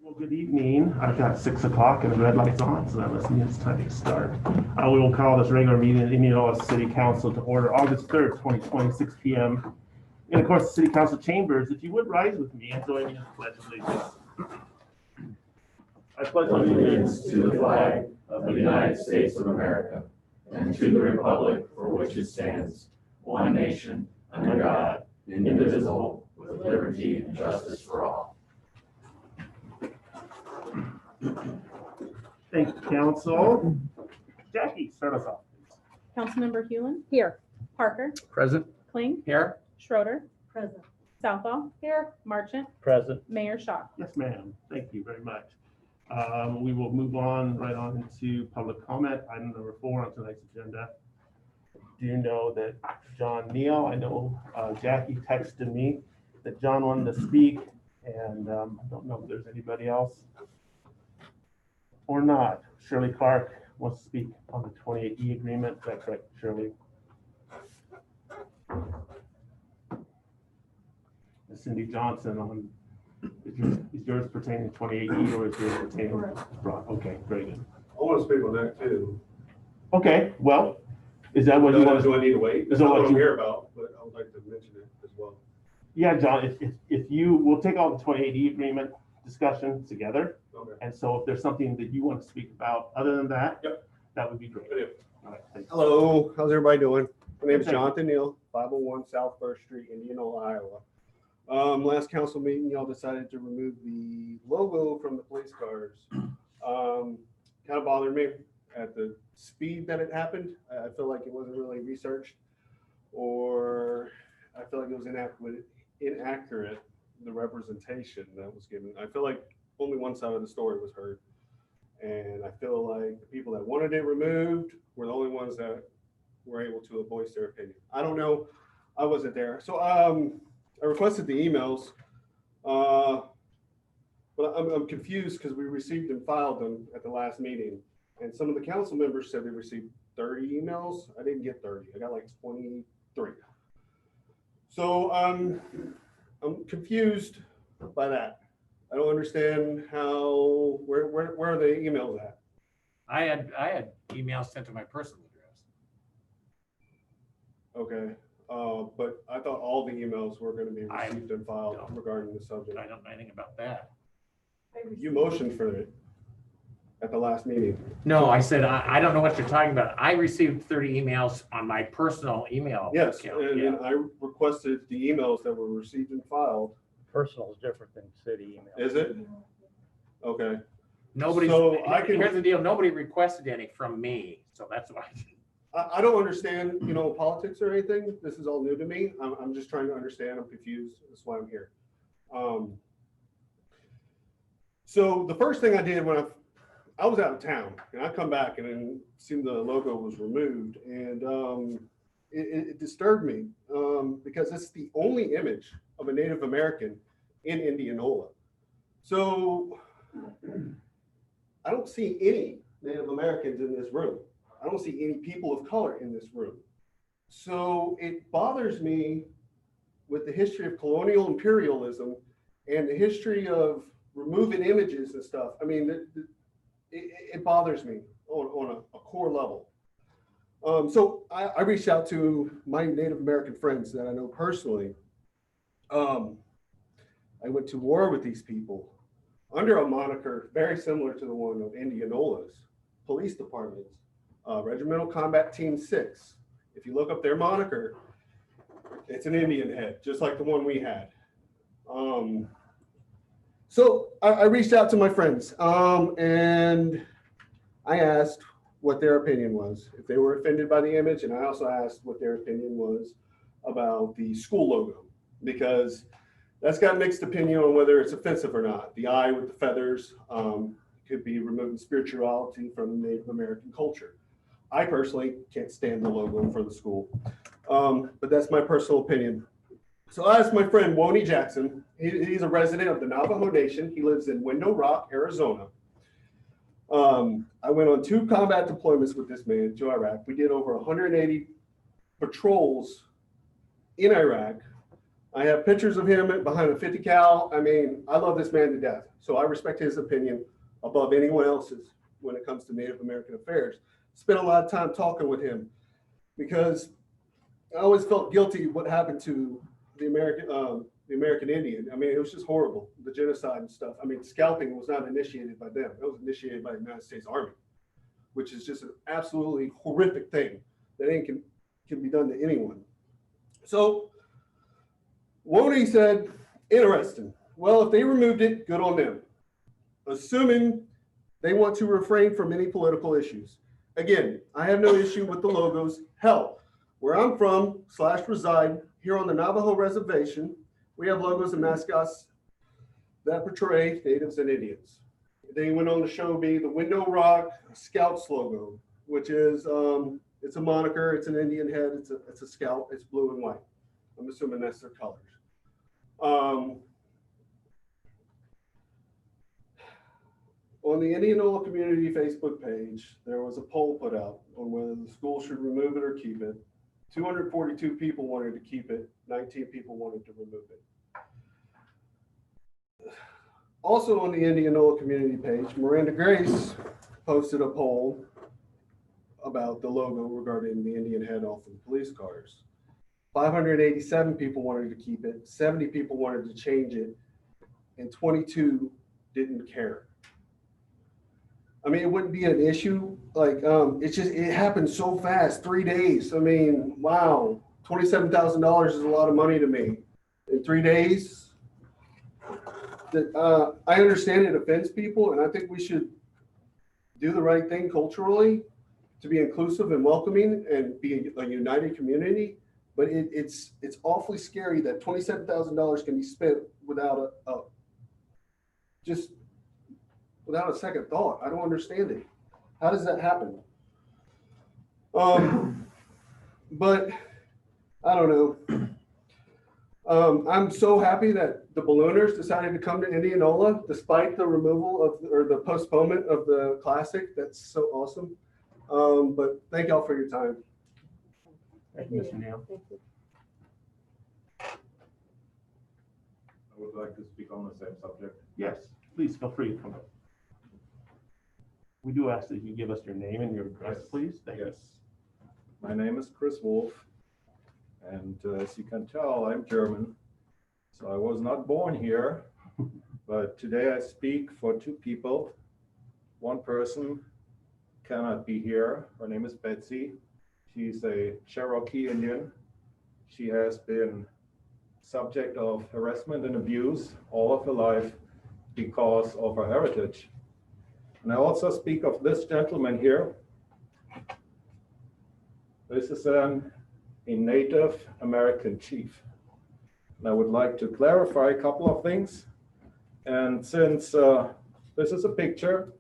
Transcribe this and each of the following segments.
Well, good evening. I've got 6 o'clock and the red light's on, so that must mean it's time to start. We will call this regular meeting of Indianola City Council to order August 3rd, 2020, 6 p.m. And of course, the City Council chambers. If you would rise with me and join me in the Pledge of Allegiance. I pledge Allegiance to the flag of the United States of America and to the republic for which it stands, one nation, under God, indivisible, with liberty and justice for all. Thank you, Council. Jackie, start us off. Councilmember Hewlin. Here. Parker. Present. Kling. Here. Schroeder. Present. Southall. Here. Marchant. Present. Mayor Shaw. Yes, ma'am. Thank you very much. We will move on right on into public comment. Item number 4 on tonight's agenda. Do you know that John Neal, I know Jackie texted me that John wanted to speak, and I don't know if there's anybody else or not. Shirley Clark wants to speak on the 28E agreement. Is that correct, Shirley? And Cindy Johnson on, is yours pertaining to 28E or is yours pertaining to broad? Okay, very good. I want to speak on that too. Okay, well, is that what you want Do to? I need to wait? Is That's that not what what I'm you- here about, but I would like to mention it as well. Yeah, John, if you, we'll take all the 28E agreement discussion together. Okay. And so if there's something that you want to speak about other than that, Yep. that would be great. But All right, thank you. Hello, how's everybody doing? My name is Thank you. Jonathan Neal, 501 South First Street, Indianola, Iowa. Last council meeting, y'all decided to remove the logo from the police cars. Kind of bothered me at the speed that it happened. I feel like it wasn't really researched, or I feel like it was inaccurate, the representation that was given. I feel like only one side of the story was heard. And I feel like the people that wanted it removed were the only ones that were able to voice their opinion. I don't know. I wasn't there. So I requested the emails, but I'm confused because we received and filed them at the last meeting. And some of the council members said they received 30 emails. I didn't get 30. I got like 23. So I'm confused by that. I don't understand how, where are the emails at? I had emails sent to my personal address. Okay, but I thought all the emails were gonna be received and filed don't. regarding the subject. I don't know anything about that. You motioned for it at the last meeting. No, I said, I don't know what you're talking about. I received 30 emails on my personal email Yes, account. and Yeah. then I requested the emails that were received and filed. Personal is different than city email. Is it? Okay, Nobody's, So I can- here's the deal, nobody requested any from me, so that's why. I don't understand, politics or anything. This is all new to me. I'm just trying to understand. I'm confused. That's why I'm here. So the first thing I did when I was out of town, and I come back and then seen the logo was removed, and it disturbed me because it's the only image of a Native American in Indianola. So I don't see any Native Americans in this room. I don't see any people of color in this room. So it bothers me with the history of colonial imperialism and the history of removing images and stuff. I mean, it bothers me on a core level. So I reached out to my Native American friends that I know personally. I went to war with these people under a moniker very similar to the one of Indianola's police departments, Regimental Combat Team 6. If you look up their moniker, it's an Indian head, just like the one we had. So I reached out to my friends and I asked what their opinion was, if they were offended by the image, and I also asked what their opinion was about the school logo, because that's got mixed opinion on whether it's offensive or not. The eye with the feathers could be removing spirituality from Native American culture. I personally can't stand the logo for the school, but that's my personal opinion. So I asked my friend Woney Jackson. He's a resident of the Navajo Nation. He lives in Window Rock, Arizona. I went on 2 combat deployments with this man to Iraq. We did over 180 patrols in Iraq. I have pictures of him behind a 50 cal. I mean, I love this man to death. So I respect his opinion above anyone else's when it comes to Native American affairs. Spent a lot of time talking with him because I always felt guilty what happened to the American Indian. I mean, it was just horrible, the genocide and stuff. I mean, scalping was not initiated by them. It was initiated by the United States Army, which is just an absolutely horrific thing that can be done to anyone. So Woney said, interesting. Well, if they removed it, good on them. Assuming they want to refrain from any political issues. Again, I have no issue with the logos. Hell, where I'm from / reside here on the Navajo reservation, we have logos and mascots that portray natives and Indians. They went on to show me the Window Rock Scouts logo, which is it's a moniker, it's an Indian head, it's a scout, it's blue and white. I'm assuming that's their colors. On the Indianola Community Facebook page, there was a poll put out on whether the school should remove it or keep it. 242 people wanted to keep it, 19 people wanted to remove it. Also on the Indianola Community page, Miranda Grace posted a poll about the logo regarding the Indian head off of the police cars. 587 people wanted to keep it, 70 people wanted to change it, and 22 didn't care. I mean, it wouldn't be an issue. Like, it happened so fast, 3 days. I mean, wow, $27,000 is a lot of money to me. In 3 days, I understand it offends people, and I think we should do the right thing culturally to be inclusive and welcoming and be a united community. But it's awfully scary that $27,000 can be spent without without a second thought. I don't understand it. How does that happen? But I don't know. I'm so happy that the ballooners decided to come to Indianola despite the removal or the postponement of the Classic. That's so awesome. But thank y'all for your time. Thank you, Mr. Neal. I would like to speak on the same subject. Yes, please feel free to come up. We do ask that you give us your name and your address, Yes. please. Thank you. Yes. My name is Chris Wolf, and as you can tell, I'm German. So I was not born here, but today I speak for two people. One person cannot be here. Her name is Betsy. She's a Cherokee Indian. She has been subject of harassment and abuse all of her life because of her heritage. And I also speak of this gentleman here. This is a Native American chief. And I would like to clarify a couple of things. And since this is a picture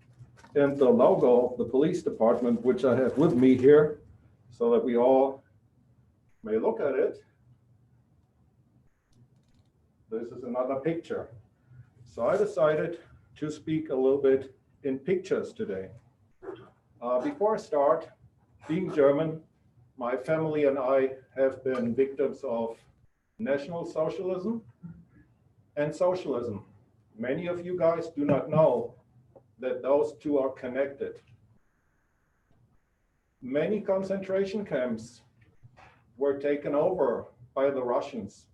and the logo of the police department, which I have with me here, so that we all may look at it, this is another picture. So I decided to speak a little bit in pictures today. Before I start, being German, my family and I have been victims of National Socialism and socialism. Many of you guys do not know that those two are connected. Many concentration camps were taken over by the Russians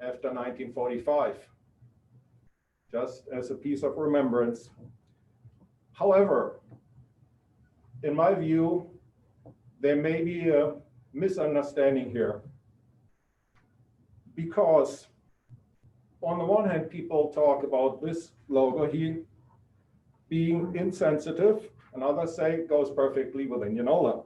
after 1945, just as a piece of remembrance. However, in my view, there may be a misunderstanding here, because on the one hand, people talk about this logo here being insensitive, and others say it goes perfectly with Indianola.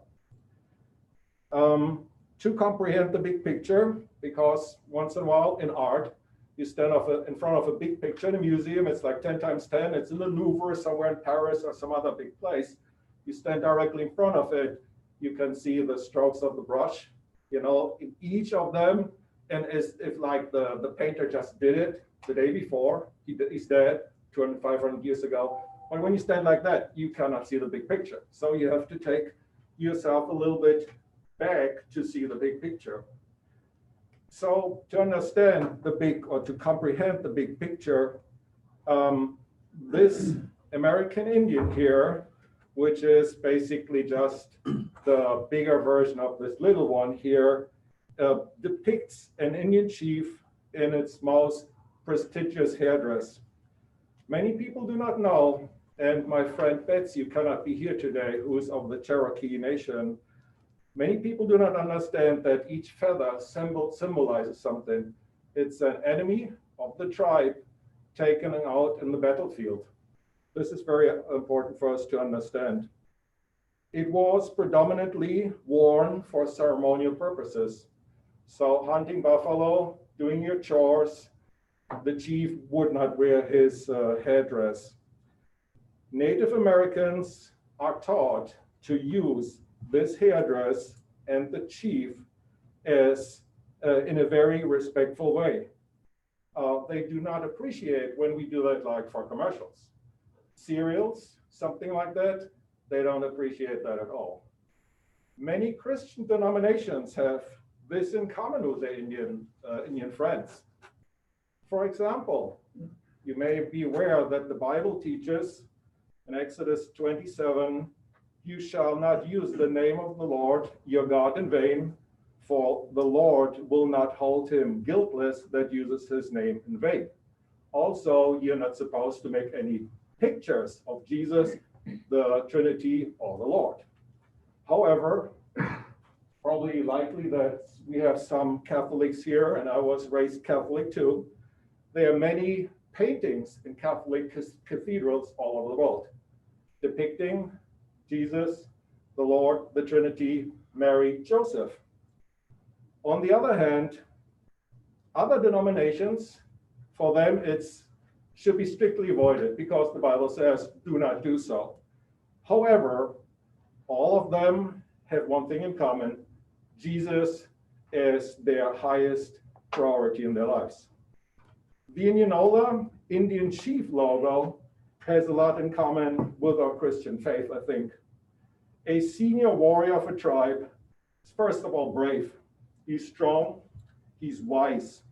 To comprehend the big picture, because once in a while in art, you stand in front of a big picture in a museum, it's like 10 times 10, it's in the Louvre somewhere in Paris or some other big place. You stand directly in front of it, you can see the strokes of the brush, in each of them, and as if like the painter just did it the day before, he's dead 200, 500 years ago. But when you stand like that, you cannot see the big picture. So you have to take yourself a little bit back to see the big picture. So to understand the big, or to comprehend the big picture, this American Indian here, which is basically just the bigger version of this little one here, depicts an Indian chief in its most prestigious headdress. Many people do not know, and my friend Betsy, who cannot be here today, who is of the Cherokee Nation, many people do not understand that each feather symbolizes something. It's an enemy of the tribe taken out in the battlefield. This is very important for us to understand. It was predominantly worn for ceremonial purposes. So hunting buffalo, doing your chores, the chief would not wear his headdress. Native Americans are taught to use this headdress and the chief as in a very respectful way. They do not appreciate when we do that, like for commercials. Cereals, something like that, they don't appreciate that at all. Many Christian denominations have this in common with their Indian friends. For example, you may be aware that the Bible teaches in Exodus 27, you shall not use the name of the Lord your God in vain, for the Lord will not hold him guiltless that uses his name in vain. Also, you're not supposed to make any pictures of Jesus, the Trinity, or the Lord. However, probably likely that we have some Catholics here, and I was raised Catholic too. There are many paintings in Catholic cathedrals all over the world depicting Jesus, the Lord, the Trinity, Mary, Joseph. On the other hand, other denominations, for them it's should be strictly avoided because the Bible says do not do so. However, all of them have one thing in common: Jesus is their highest priority in their lives. The Indianola Indian Chief logo has a lot in common with our Christian faith, I think. A senior warrior of a tribe is first of all brave. He's strong, he's wise.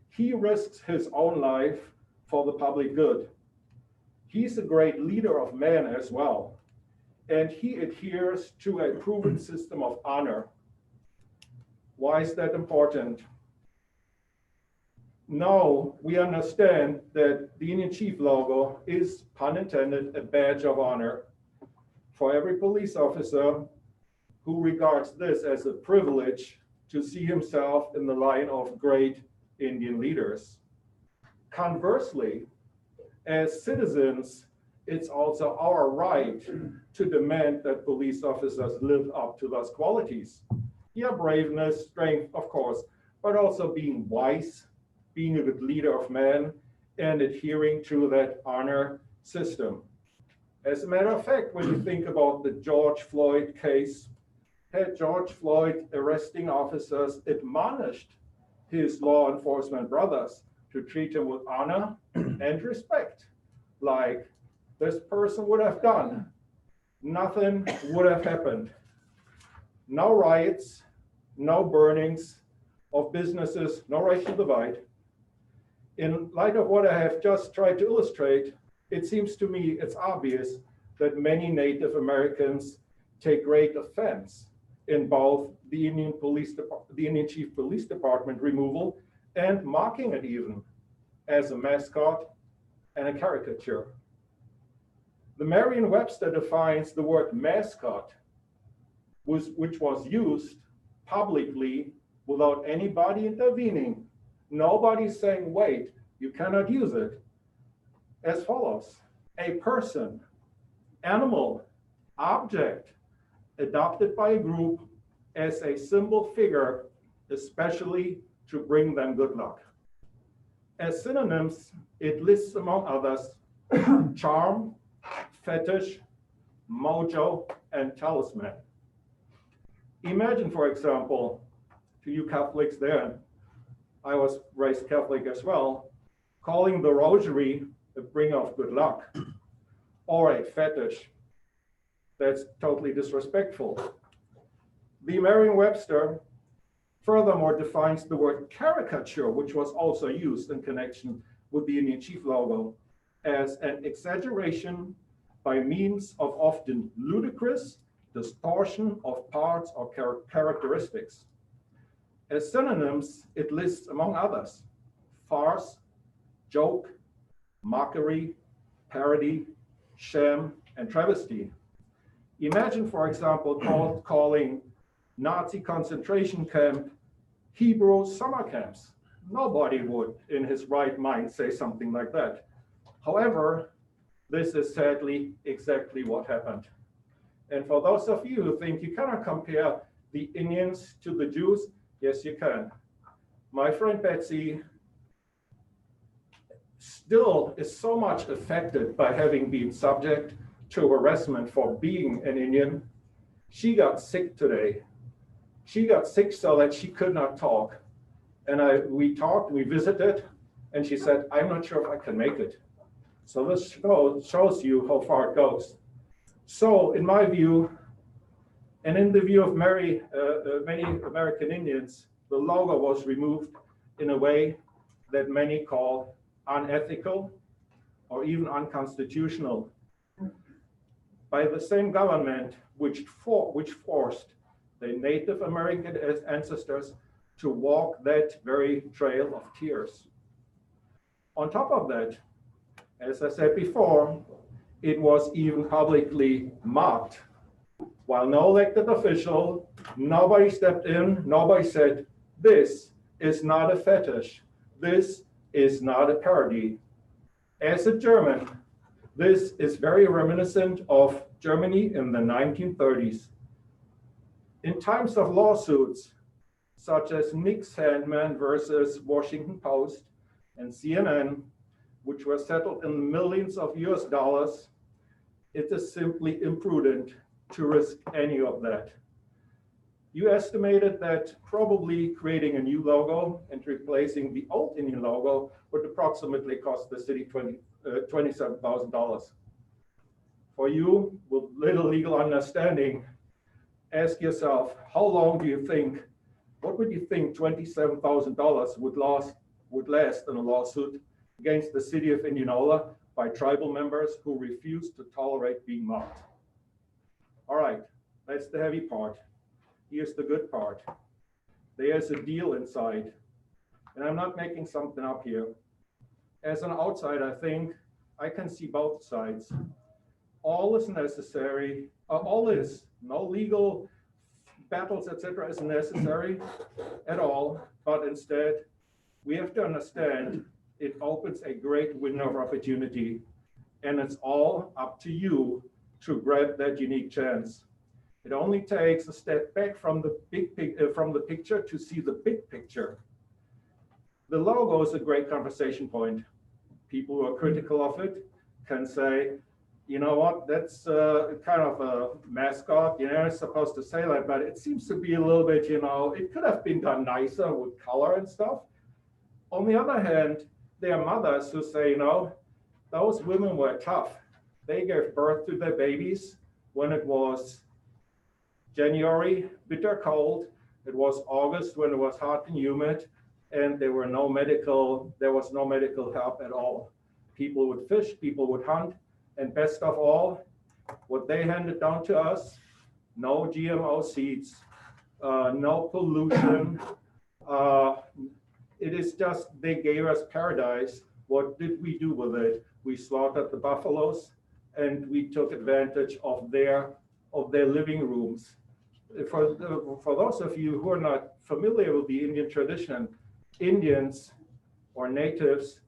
He risks his own life for the public good. He's a great leader of men as well, and he adheres to a proven system of honor. Why is that important? Now we understand that the Indian Chief logo is, pun intended, a badge of honor for every police officer who regards this as a privilege to see himself in the line of great Indian leaders. Conversely, as citizens, it's also our right to demand that police officers live up to those qualities. Yeah, braveness, strength, of course, but also being wise, being a good leader of men, and adhering to that honor system. As a matter of fact, when you think about the George Floyd case, had George Floyd arresting officers admonished his law enforcement brothers to treat him with honor and respect, like this person would have done, nothing would have happened. No riots, no burnings of businesses, no racial divide. In light of what I have just tried to illustrate, it seems to me it's obvious that many Native Americans take great offense in both the Indian Chief Police Department removal and mocking it even as a mascot and a caricature. The Merriam-Webster defines the word mascot, which was used publicly without anybody intervening. Nobody's saying, wait, you cannot use it, as follows: a person, animal, object, adopted by a group as a symbol figure, especially to bring them good luck. As synonyms, it lists, among others, charm, fetish, mojo, and talisman. Imagine, for example, to you Catholics there, I was raised Catholic as well, calling the rosary a bringer of good luck, or a fetish. That's totally disrespectful. The Merriam-Webster furthermore defines the word caricature, which was also used in connection with the Indian Chief logo, as an exaggeration by means of often ludicrous distortion of parts or characteristics. As synonyms, it lists, among others, farce, joke, mockery, parody, sham, and travesty. Imagine, for example, calling Nazi concentration camp Hebrew summer camps. Nobody would, in his right mind, say something like that. However, this is sadly exactly what happened. And for those of you who think you cannot compare the Indians to the Jews, yes, you can. My friend Betsy still is so much affected by having been subject to harassment for being an Indian. She got sick today. She got sick so that she could not talk. And we talked, we visited, and she said, I'm not sure if I can make it. So this shows you how far it goes. So in my view, and in the view of many American Indians, the logo was removed in a way that many call unethical or even unconstitutional by the same government which forced the Native American ancestors to walk that very trail of tears. On top of that, as I said before, it was even publicly mocked. While no elected official, nobody stepped in, nobody said, this is not a fetish, this is not a parody. As a German, this is very reminiscent of Germany in the 1930s. In times of lawsuits, such as Nick Sandman versus Washington Post and CNN, which were settled in millions of US dollars, it is simply imprudent to risk any of that. You estimated that probably creating a new logo and replacing the old Indian logo would approximately cost the city $27,000. For you, with little legal understanding, ask yourself, how long do you think, what would you think $27,000 would last in a lawsuit against the city of Indianola by tribal members who refuse to tolerate being mocked? All right, that's the heavy part. Here's the good part. There's a deal inside. And I'm not making something up here. As an outsider, I think I can see both sides. All is necessary, no legal battles, etc., is necessary at all, but instead, we have to understand it opens a great window of opportunity, and it's all up to you to grab that unique chance. It only takes a step back from the picture to see the big picture. The logo is a great conversation point. People who are critical of it can say, you know what, that's kind of a mascot, it's supposed to say that, but it seems to be a little bit, it could have been done nicer with color and stuff. On the other hand, there are mothers who say, those women were tough. They gave birth to their babies when it was January, bitter cold. It was August when it was hot and humid, and there was no medical help at all. People would fish, people would hunt, and best of all, what they handed down to us, no GMO seeds, no pollution. It is just, they gave us paradise. What did we do with it? We slaughtered the buffaloes, and we took advantage of their living rooms. For those of you who are not familiar with the Indian tradition, Indians or natives,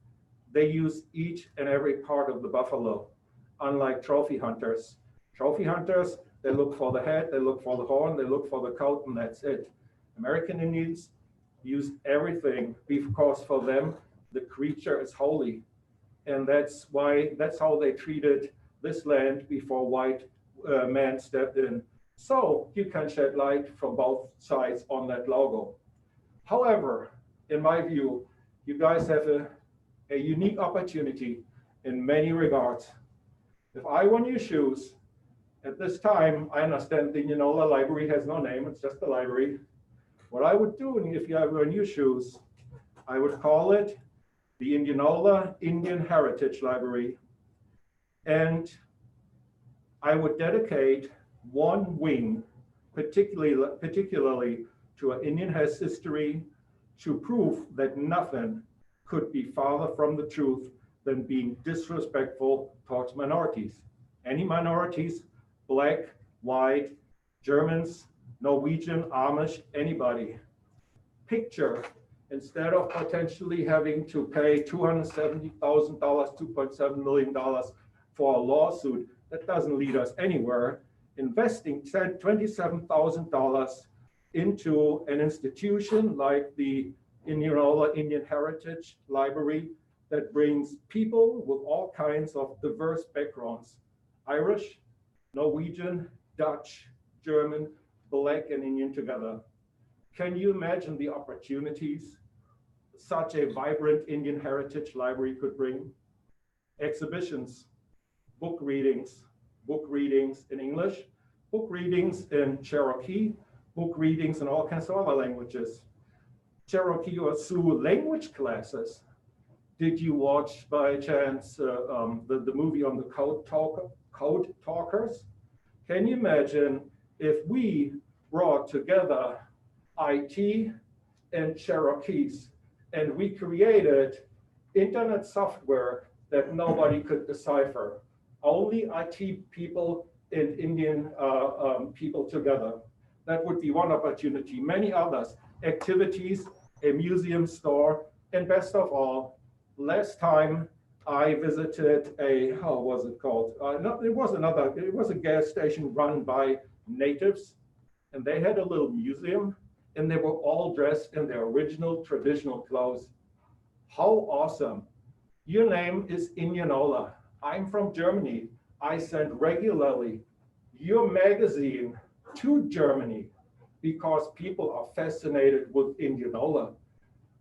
they use each and every part of the buffalo, unlike trophy hunters. Trophy hunters, they look for the head, they look for the horn, they look for the coat, and that's it. American Indians use everything because for them, the creature is holy. And that's how they treated this land before white man stepped in. So you can shed light from both sides on that logo. However, in my view, you guys have a unique opportunity in many regards. If I were in your shoes, at this time, I understand the Indianola Library has no name, it's just a library. What I would do if you were in your shoes, I would call it the Indianola Indian Heritage Library. And I would dedicate one wing, particularly to an Indian history, to prove that nothing could be farther from the truth than being disrespectful towards minorities. Any minorities, black, white, Germans, Norwegian, Amish, anybody. Picture, instead of potentially having to pay $270,000, $2.7 million for a lawsuit that doesn't lead us anywhere, investing $27,000 into an institution like the Indianola Indian Heritage Library that brings people with all kinds of diverse backgrounds, Irish, Norwegian, Dutch, German, Black, and Indian together. Can you imagine the opportunities such a vibrant Indian Heritage Library could bring? Exhibitions, book readings in English, book readings in Cherokee, book readings in all kinds of other languages. Cherokee or Sioux language classes. Did you watch by chance the movie on the Code Talkers? Can you imagine if we brought together IT and Cherokees and we created internet software that nobody could decipher? Only IT people and Indian people together. That would be one opportunity. Many others, activities, a museum store, and best of all, last time I visited a, how was it called? It was a gas station run by natives, and they had a little museum, and they were all dressed in their original traditional clothes. How awesome. Your name is Indianola. I'm from Germany. I send regularly your magazine to Germany because people are fascinated with Indianola.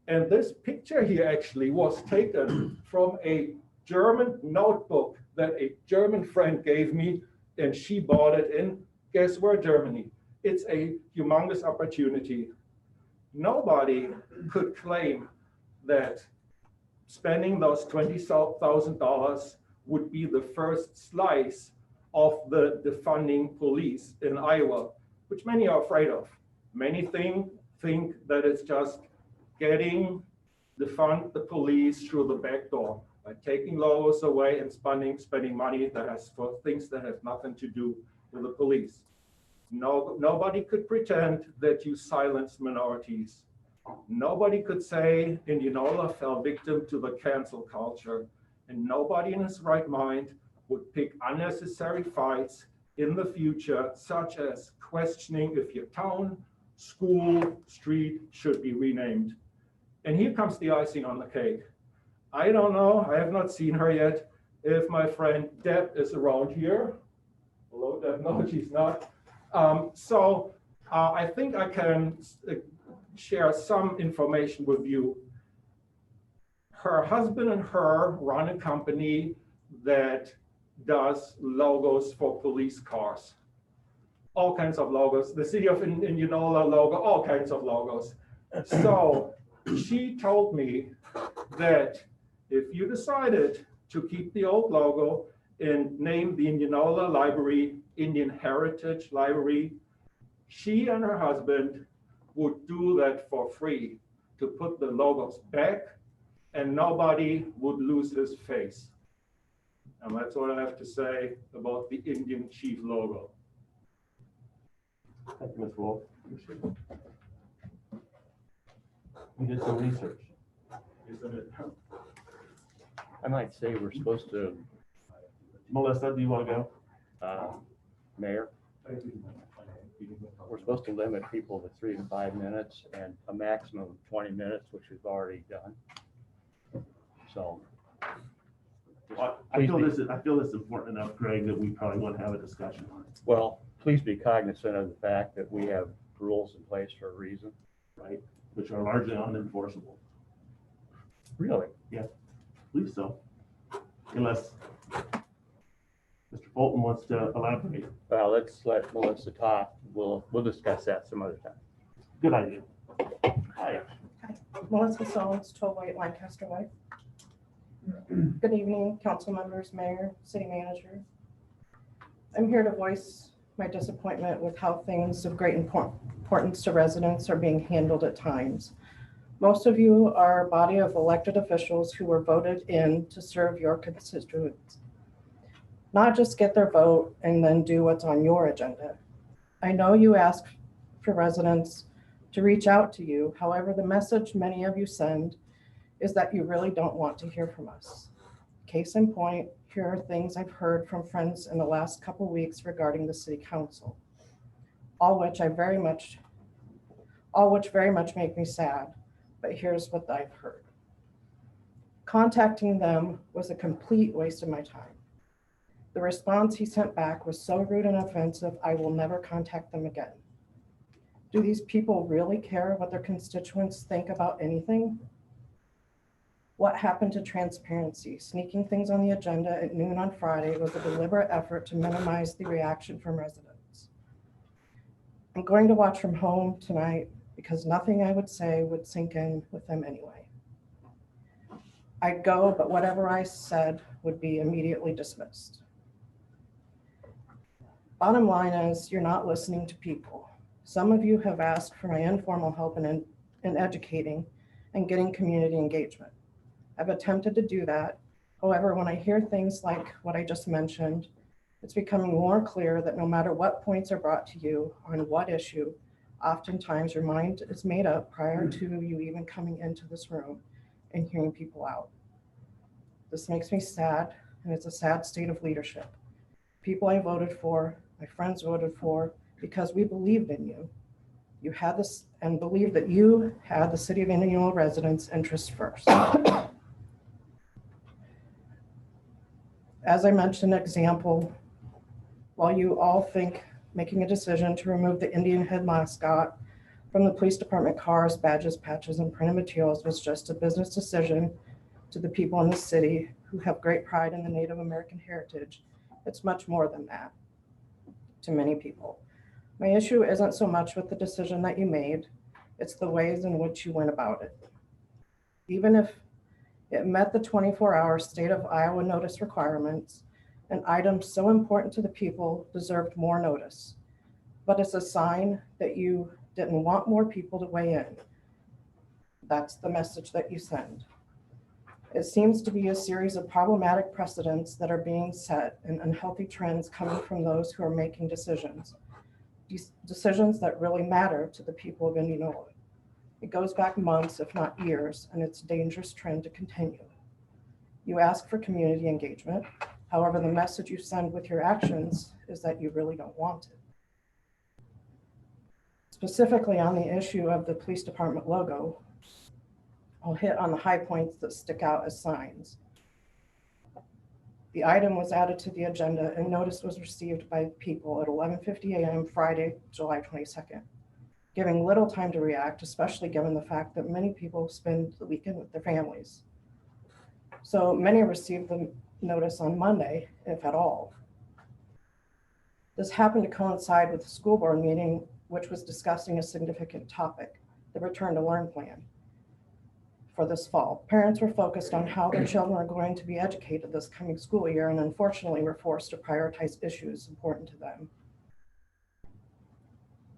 And this picture here actually was taken from a German notebook that a German friend gave me, and she bought it in, guess where, Germany. It's a humongous opportunity. Nobody could claim that spending those $20,000 would be the first slice of the defunding police in Iowa, which many are afraid of. Many think that it's just getting defund the police through the back door by taking laws away and spending money that has for things that have nothing to do with the police. Nobody could pretend that you silenced minorities. Nobody could say Indianola fell victim to the cancel culture, and nobody in his right mind would pick unnecessary fights in the future, such as questioning if your town, school, street should be renamed. And here comes the icing on the cake. I don't know, I have not seen her yet, if my friend Deb is around here. Hello, Deb, no, she's not. I think I can share some information with you. Her husband and her run a company that does logos for police cars. All kinds of logos. The city of Indianola logo, all kinds of logos. So she told me that if you decided to keep the old logo and name the Indianola Library Indian Heritage Library, she and her husband would do that for free to put the logos back, and nobody would lose his face. And that's what I have to say about the Indian Chief logo. Thank you, Ms. Wolf. We did some research. Isn't it? I might say we're supposed to, Melissa, do you want to go? Mayor, we're supposed to limit people to 3 to 5 minutes and a maximum of 20 minutes, which we've already done. So. I feel this is important enough, Greg, that we probably want to have a discussion on it, Well, please be cognizant of the fact that we have rules in place for a reason. right? Which are largely unenforceable. Really? I believe so. Unless Mr. Fulton wants to elaborate. Well, let's let Melissa talk. We'll discuss that some other time. Good idea. Hi. Melissa Solons, 12 Lancaster Way. Good evening, council members, mayor, city manager. I'm here to voice my disappointment with how things of great importance to residents are being handled at times. Most of you are a body of elected officials who were voted in to serve your constituents, not just get their vote and then do what's on your agenda. I know you ask for residents to reach out to you. However, the message many of you send is that you really don't want to hear from us. Case in point, here are things I've heard from friends in the last couple of weeks regarding the city council, all which very much make me sad, but here's what I've heard. Contacting them was a complete waste of my time. The response he sent back was so rude and offensive, I will never contact them again. Do these people really care what their constituents think about anything? What happened to transparency? Sneaking things on the agenda at noon on Friday was a deliberate effort to minimize the reaction from residents. I'm going to watch from home tonight because nothing I would say would sink in with them anyway. I'd go, but whatever I said would be immediately dismissed. Bottom line is, you're not listening to people. Some of you have asked for my informal help in educating and getting community engagement. I've attempted to do that. However, when I hear things like what I just mentioned, it's becoming more clear that no matter what points are brought to you on what issue, oftentimes your mind is made up prior to you even coming into this room and hearing people out. This makes me sad, and it's a sad state of leadership. People I voted for, my friends voted for, because we believed in you. You had this and believed that you had the city of Indianola residents' interests first. As I mentioned, an example, while you all think making a decision to remove the Indian head mascot from the police department cars, badges, patches, and printed materials was just a business decision to the people in the city who have great pride in the Native American heritage, it's much more than that to many people. My issue isn't so much with the decision that you made, it's the ways in which you went about it. Even if it met the 24-hour state of Iowa notice requirements, an item so important to the people deserved more notice. But it's a sign that you didn't want more people to weigh in. That's the message that you send. It seems to be a series of problematic precedents that are being set and unhealthy trends coming from those who are making decisions. These decisions that really matter to the people of Indianola. It goes back months, if not years, and it's a dangerous trend to continue. You ask for community engagement. However, the message you send with your actions is that you really don't want it. Specifically on the issue of the police department logo, I'll hit on the high points that stick out as signs. The item was added to the agenda and notice was received by people at 11:50 a.m. Friday, July 22nd. Giving little time to react, especially given the fact that many people spend the weekend with their families. So many received the notice on Monday, if at all. This happened to coincide with the school board meeting, which was discussing a significant topic, the return to learn plan for this fall. Parents were focused on how their children are going to be educated this coming school year, and unfortunately were forced to prioritize issues important to them.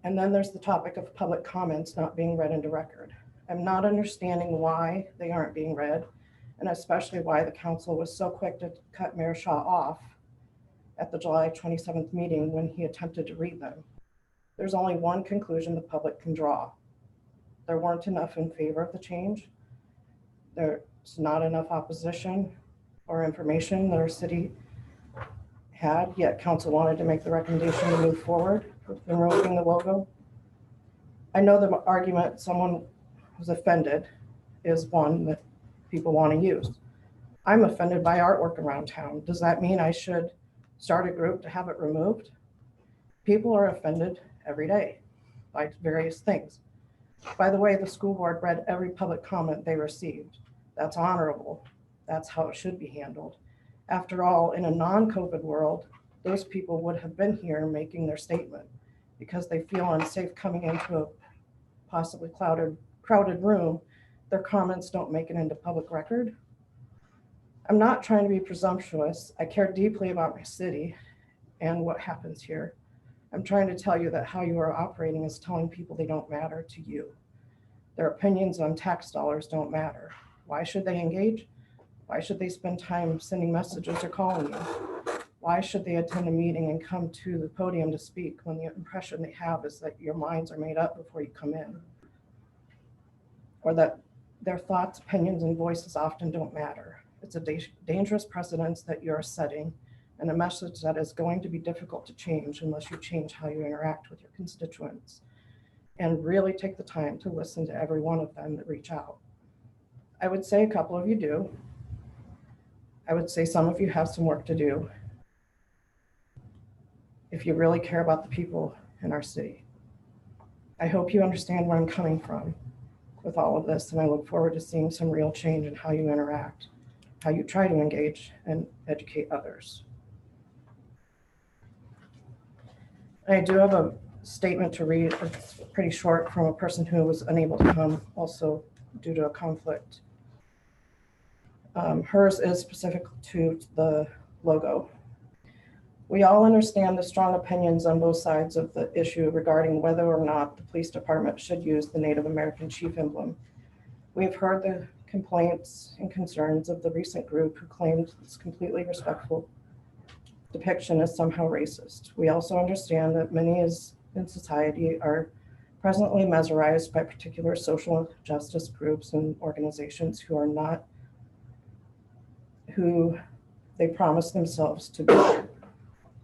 And then there's the topic of public comments not being read into record. I'm not understanding why they aren't being read, and especially why the council was so quick to cut Mayor Shaw off at the July 27th meeting when he attempted to read them. There's only one conclusion the public can draw. There weren't enough in favor of the change. There's not enough opposition or information that our city had, yet council wanted to make the recommendation to move forward with removing the logo. I know the argument someone was offended is one that people want to use. I'm offended by artwork around town. Does that mean I should start a group to have it removed? People are offended every day by various things. By the way, the school board read every public comment they received. That's honorable. That's how it should be handled. After all, in a non-COVID world, those people would have been here making their statement because they feel unsafe coming into a possibly crowded room, their comments don't make it into public record. I'm not trying to be presumptuous. I care deeply about my city and what happens here. I'm trying to tell you that how you are operating is telling people they don't matter to you. Their opinions on tax dollars don't matter. Why should they engage? Why should they spend time sending messages or calling you? Why should they attend a meeting and come to the podium to speak when the impression they have is that your minds are made up before you come in? Or that their thoughts, opinions, and voices often don't matter. It's a dangerous precedence that you're setting and a message that is going to be difficult to change unless you change how you interact with your constituents and really take the time to listen to every one of them that reach out. I would say a couple of you do. I would say some of you have some work to do if you really care about the people in our city. I hope you understand where I'm coming from with all of this, and I look forward to seeing some real change in how you interact, how you try to engage and educate others. I do have a statement to read. It's pretty short, from a person who was unable to come also due to a conflict. Hers is specific to the logo. We all understand the strong opinions on both sides of the issue regarding whether or not the police department should use the Native American chief emblem. We've heard the complaints and concerns of the recent group who claimed this completely respectful depiction is somehow racist. We also understand that many in society are presently mesmerized by particular social justice groups and organizations who they promise themselves to be.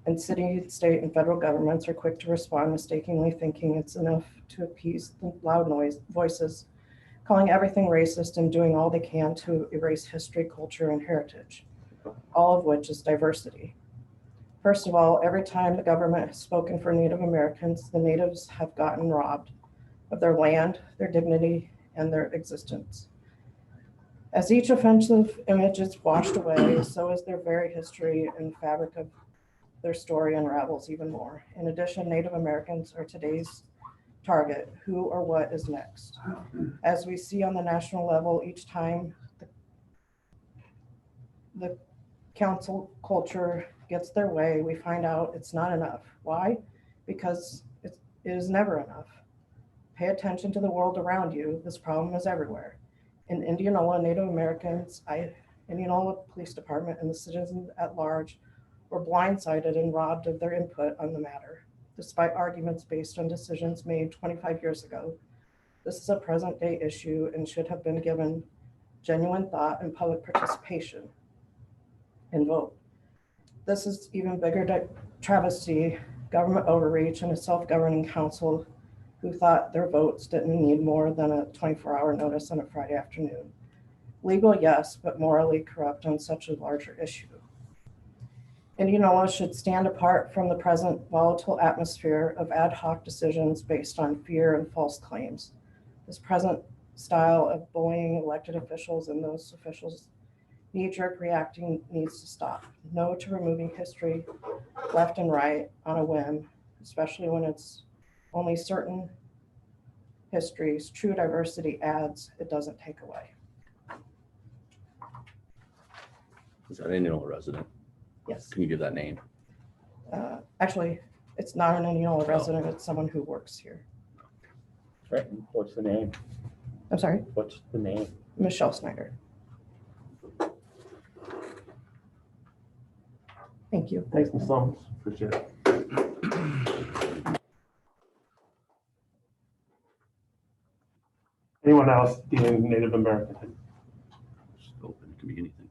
And city, state, and federal governments are quick to respond, mistakenly thinking it's enough to appease the loud voices, calling everything racist and doing all they can to erase history, culture, and heritage, all of which is diversity. First of all, every time the government has spoken for Native Americans, the natives have gotten robbed of their land, their dignity, and their existence. As each offensive image is washed away, so is their very history and fabric of their story unravels even more. In addition, Native Americans are today's target. Who or what is next? As we see on the national level, each time the council culture gets their way, we find out it's not enough. Why? Because it is never enough. Pay attention to the world around you. This problem is everywhere. In Indianola, Native Americans, Indianola Police Department, and the citizens at large were blindsided and robbed of their input on the matter, despite arguments based on decisions made 25 years ago. This is a present day issue and should have been given genuine thought and public participation and vote. This is even bigger travesty, government overreach, and a self-governing council who thought their votes didn't need more than a 24-hour notice on a Friday afternoon. Legal, yes, but morally corrupt on such a larger issue. Indianola should stand apart from the present volatile atmosphere of ad hoc decisions based on fear and false claims. This present style of bullying elected officials and those officials knee-jerk reacting needs to stop. No to removing history left and right on a whim, especially when it's only certain histories. True diversity adds, it doesn't take away. Is that an Indianola resident? Yes. Can you give that name? Actually, it's not an Indianola resident, it's someone who works here. Right, what's the name? I'm sorry, What's the name? Michelle Snyder. Thank you. Thanks, Ms. Summers. Appreciate it. Anyone else dealing Native American? Just open, it can be anything.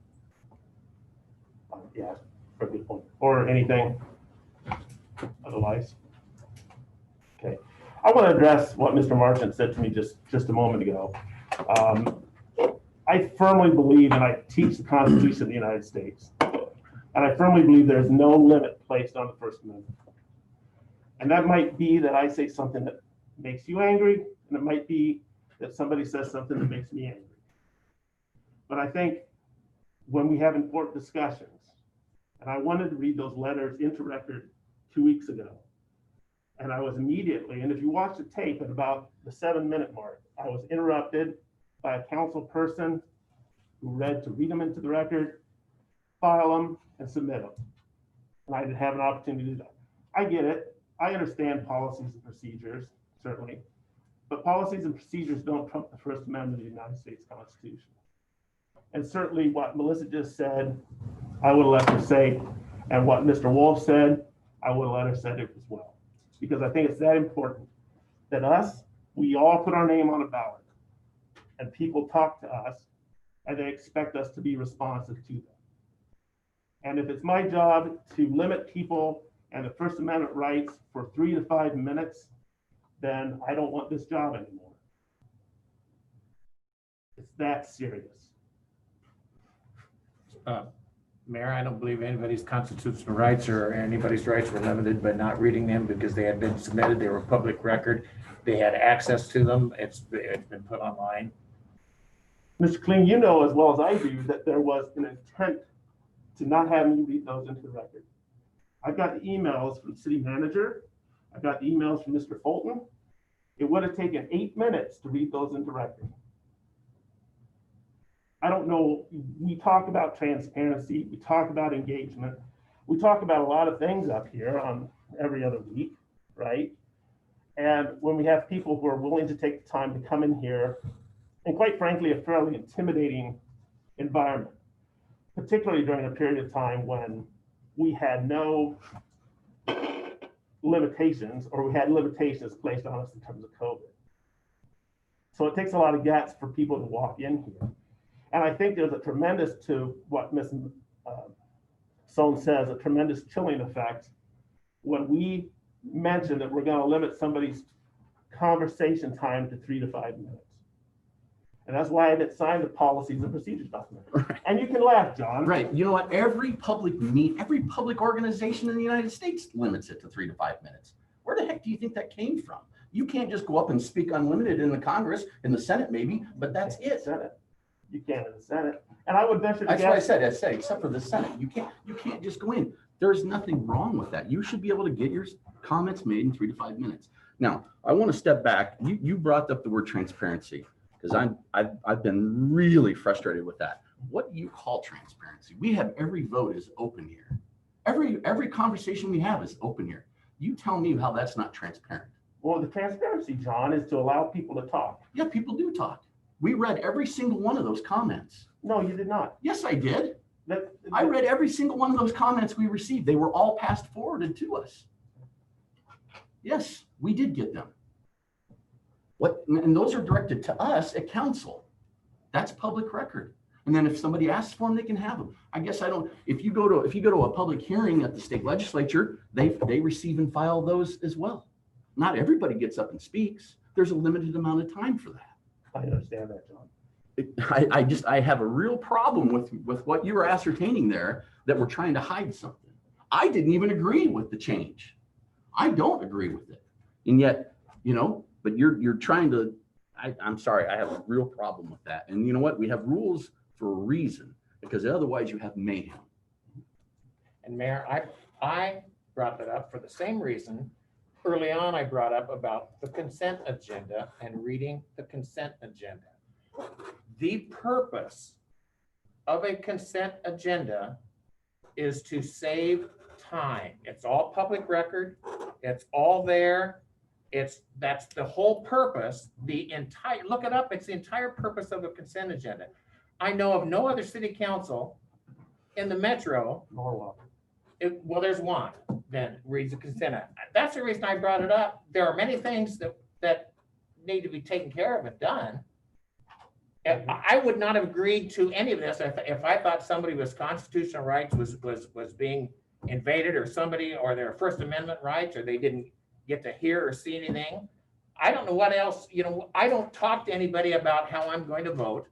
Yeah, for a good point. Or anything otherwise. Okay. I want to address what Mr. Marchant said to me just a moment ago. I firmly believe, and I teach the Constitution of the United States, and I firmly believe there's no limit placed on the First Amendment. And that might be that I say something that makes you angry, and it might be that somebody says something that makes me angry. But I think when we have important discussions, and I wanted to read those letters into record 2 weeks ago, And I was immediately, and if you watch the tape at about the 7-minute mark, I was interrupted by a council person who read to read them into the record, file them, and submit them. And I didn't have an opportunity to do that. I get it. I understand policies and procedures, certainly. But policies and procedures don't trump the First Amendment of the United States Constitution. And certainly what Melissa just said, I would have let her say, and what Mr. Wolf said, I would have let her say it as well. Because I think it's that important that we all put our name on a ballot and people talk to us and they expect us to be responsive to them. And if it's my job to limit people and the First Amendment rights for 3 to 5 minutes, then I don't want this job anymore. It's that serious. Mayor, I don't believe anybody's constitutional rights or anybody's rights were limited by not reading them because they had been submitted. They were public record. They had access to them. It's been put online. Mr. Kling, you know as well as I do that there was an intent to not have me read those into the record. I've got the emails from the city manager. I've got the emails from Mr. Fulton. It would have taken 8 minutes to read those into record. I don't know, we talk about transparency, we talk about engagement, we talk about a lot of things up here on every other week, right? And when we have people who are willing to take the time to come in here, and quite frankly, a fairly intimidating environment, particularly during a period of time when we had no limitations, or we had limitations placed on us in terms of COVID. So it takes a lot of guts for people to walk in here. And I think there's a tremendous, to what Ms. Sohn says, a tremendous chilling effect when we mention that we're going to limit somebody's conversation time to 3 to 5 minutes. And that's why I didn't sign the policies and procedures document. Right. And you can laugh, John. Right. You know what? Every public organization in the United States limits it to 3 to 5 minutes. Where the heck do you think that came from? You can't just go up and speak unlimited in the Congress, in the Senate maybe, but that's it. Senate. You can't in the Senate. And I would venture to That's what I guess. said, except for the Senate. You can't just go in. There's nothing wrong with that. You should be able to get your comments made in 3 to 5 minutes. Now, I want to step back. You brought up the word transparency because I've been really frustrated with that. What do you call transparency? We have every vote is open here. Every conversation we have is open here. You tell me how that's not transparent. Well, the transparency, John, is to allow people to talk. Yeah, people do talk. We read every single one of those comments. No, you did not. Yes, I did. That, I read every single one of those comments we received. They were all passed forwarded to us. Yes, we did get them. And those are directed to us at council. That's public record. And then if somebody asks for them, they can have them. I guess I don't, if you go to a public hearing at the state legislature, they receive and file those as well. Not everybody gets up and speaks. There's a limited amount of time for that. I understand that, John. I have a real problem with what you were ascertaining there, that we're trying to hide something. I didn't even agree with the change. I don't agree with it. And yet, but you're trying to, I'm sorry, I have a real problem with that. And you know what? We have rules for a reason, because otherwise you have mayhem. And Mayor, I brought that up for the same reason. Early on, I brought up about the consent agenda and reading the consent agenda. The purpose of a consent agenda is to save time. It's all public record. It's all there. That's the whole purpose. Look it up. It's the entire purpose of a consent agenda. I know of no other city council in the metro. Norwalk. Well, there's one that reads the consent. That's the reason I brought it up. There are many things that need to be taken care of and done. I would not have agreed to any of this if I thought somebody with constitutional rights was being invaded, or somebody, or their First Amendment rights, or they didn't get to hear or see anything. I don't know what else, I don't talk to anybody about how I'm going to vote.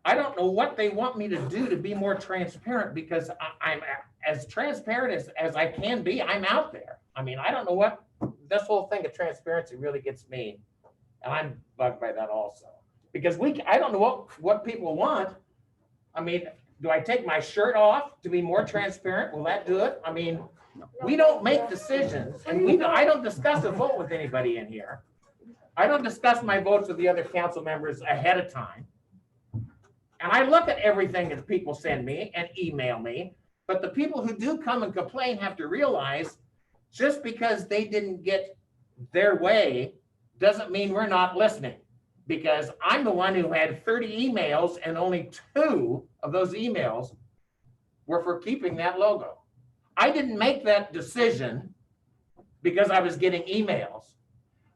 I don't know what they want me to do to be more transparent, because I'm as transparent as I can be. I'm out there. I mean, I don't know what this whole thing of transparency really gets me. And I'm bugged by that also, because I don't know what people want. I mean, do I take my shirt off to be more transparent? Will that do it? I mean, We don't make decisions, and I don't discuss a vote with anybody in here. I don't discuss my votes with the other council members ahead of time. And I look at everything that people send me and email me, but the people who do come and complain have to realize just because they didn't get their way doesn't mean we're not listening. Because I'm the one who had 30 emails and only 2 of those emails were for keeping that logo. I didn't make that decision because I was getting emails.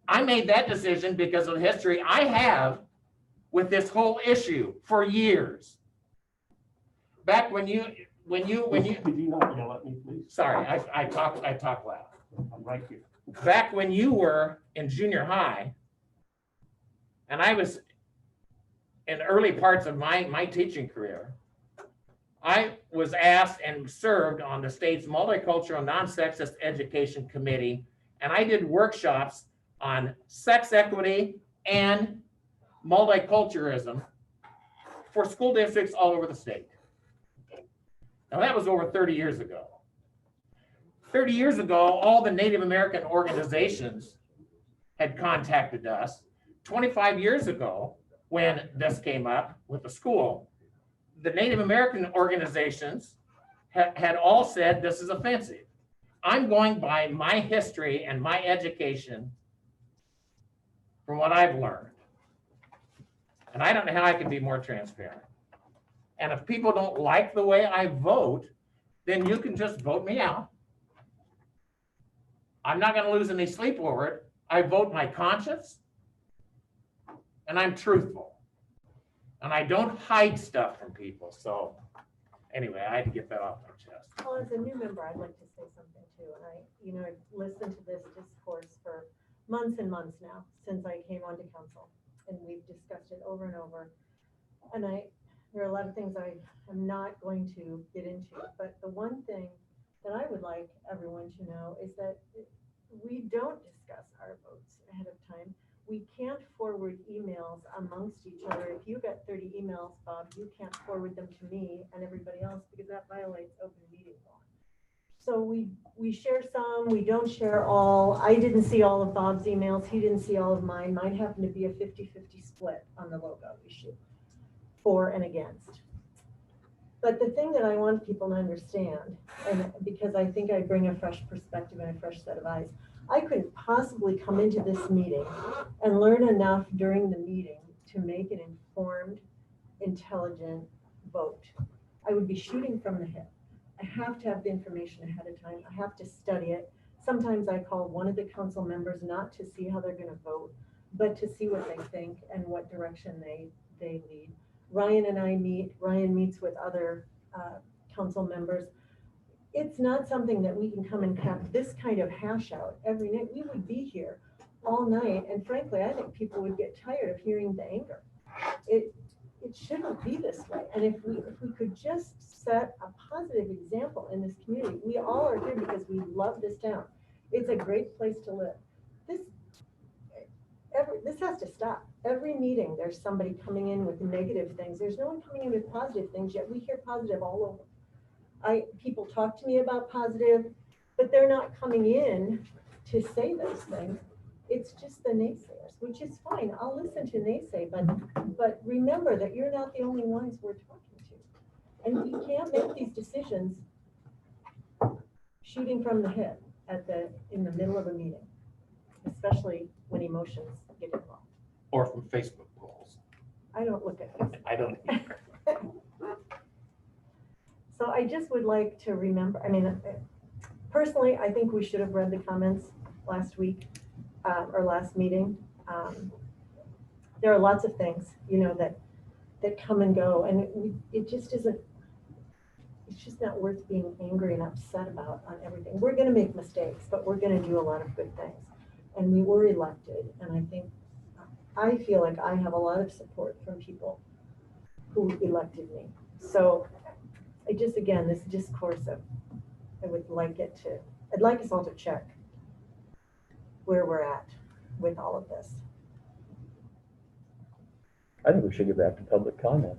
I made that decision because of the history I have with this whole issue for years. Back when you, Could you not yell at me, please? sorry, I talk loud. I'm right here. Back when you were in junior high, and I was in early parts of my teaching career, I was asked and served on the state's multicultural non-sexist education committee, and I did workshops on sex equity and multiculturalism for school districts all over the state. Now that was over 30 years ago. 30 years ago, all the Native American organizations had contacted us. 25 years ago, when this came up with the school, the Native American organizations had all said this is offensive. I'm going by my history and my education from what I've learned. And I don't know how I can be more transparent. And if people don't like the way I vote, then you can just vote me out. I'm not going to lose any sleep over it. I vote my conscience, and I'm truthful. And I don't hide stuff from people. So anyway, I had to get that off my chest. Well, as a new member, I'd like to say something too. And I've listened to this discourse for months and months now, since I came onto council. And we've discussed it over and over. And there are a lot of things I am not going to get into. But the one thing that I would like everyone to know is that we don't discuss our votes ahead of time. We can't forward emails amongst each other. If you got 30 emails, Bob, you can't forward them to me and everybody else because that violates open meeting law. So we share some, we don't share all. I didn't see all of Bob's emails. He didn't see all of mine. Mine happened to be a 50-50 split on the logo issue, for and against. But the thing that I want people to understand, and because I think I bring a fresh perspective and a fresh set of eyes, I couldn't possibly come into this meeting and learn enough during the meeting to make an informed, intelligent vote. I would be shooting from the hip. I have to have the information ahead of time. I have to study it. Sometimes I call one of the council members not to see how they're going to vote, but to see what they think and what direction they lead. Ryan and I meet. Ryan meets with other council members. It's not something that we can come and have this kind of hash out every night. We would be here all night. And frankly, I think people would get tired of hearing the anger. It shouldn't be this way. And if we could just set a positive example in this community, we all are here because we love this town. It's a great place to live. This has to stop. Every meeting, there's somebody coming in with negative things. There's no one coming in with positive things, yet we hear positive all over. People talk to me about positive, but they're not coming in to say those things. It's just the naysayers, which is fine. I'll listen to naysay, but remember that you're not the only ones we're talking to. And we can't make these decisions shooting from the hip in the middle of a meeting, especially when emotions get involved. Or from Facebook polls. I don't look at Facebook. I don't either. So I just would like to remember, personally, I think we should have read the comments last week or last meeting. There are lots of things, that come and go, and it just isn't, it's just not worth being angry and upset about on everything. We're going to make mistakes, but we're going to do a lot of good things. And we were elected, and I feel like I have a lot of support from people who elected me. So again, this discourse of, I'd like us all to check where we're at with all of this. I think we should get back to public comment.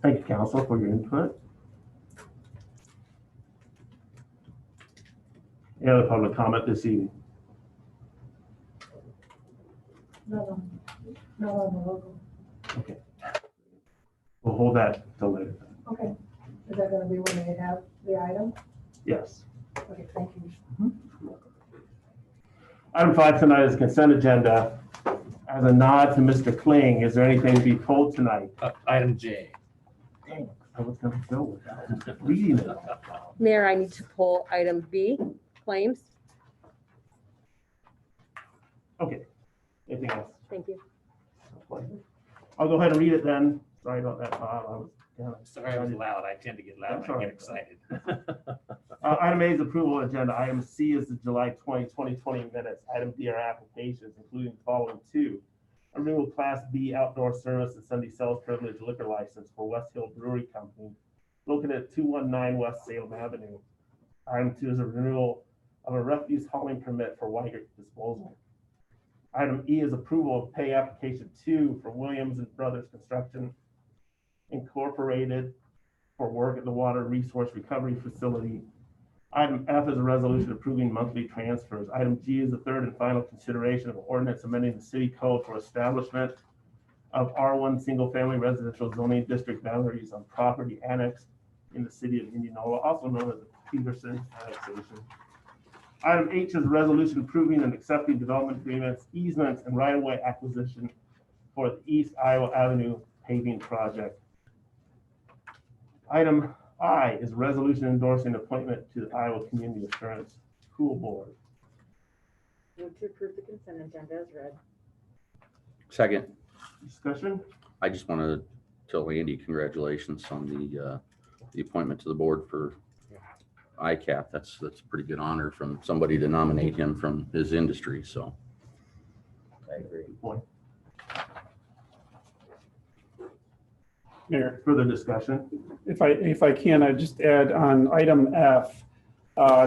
Thank you, council, for your input. Any other public comment this evening? No, no, on the local. Okay. We'll hold that till later. Okay. Is that gonna be when they have the item? Yes. Okay, thank you. Item 5 tonight is consent agenda. As a nod to Mr. Kling, is there anything to be pulled tonight? Item J. Dang, I was gonna go with that. I'm just reading it. Mayor, I need to pull item B, claims. Okay. Anything else? Thank you. I'll go ahead and read it then. Sorry about that, Bob. I was kind of Sorry, I was loud. I tend to get loud That's when I all get right. excited. Item A is approval agenda. Item C is the July 2020 minutes. Item D are applications, including the following two. A renewal Class B outdoor service and Sunday sales privilege liquor license for West Hill Brewery Company located at 219 West Salem Avenue. Item 2 is a renewal of a refuse hauling permit for Weigert Disposal. Item E is approval of pay application 2 for Williams and Brothers Construction Incorporated for work at the Water Resource Recovery Facility. Item F is a resolution approving monthly transfers. Item G is the third and final consideration of ordinance amending the city code for establishment of R1 single-family residential zoning district boundaries on property annexed in the city of Indianola, also known as the Peterson annexation. Item H is a resolution approving and accepting development agreements, easements, and right-of-way acquisition for the East Iowa Avenue paving project. Item I is a resolution endorsing appointment to the Iowa Community Assurance School Board. Move to approve the consent agenda as read. Second, Discussion? I just want to tell Andy congratulations on the appointment to the board for ICAP. That's a pretty good honor from somebody to nominate him from his industry, so. I agree. Point. Mayor, Further discussion? if I can, I just add on item F.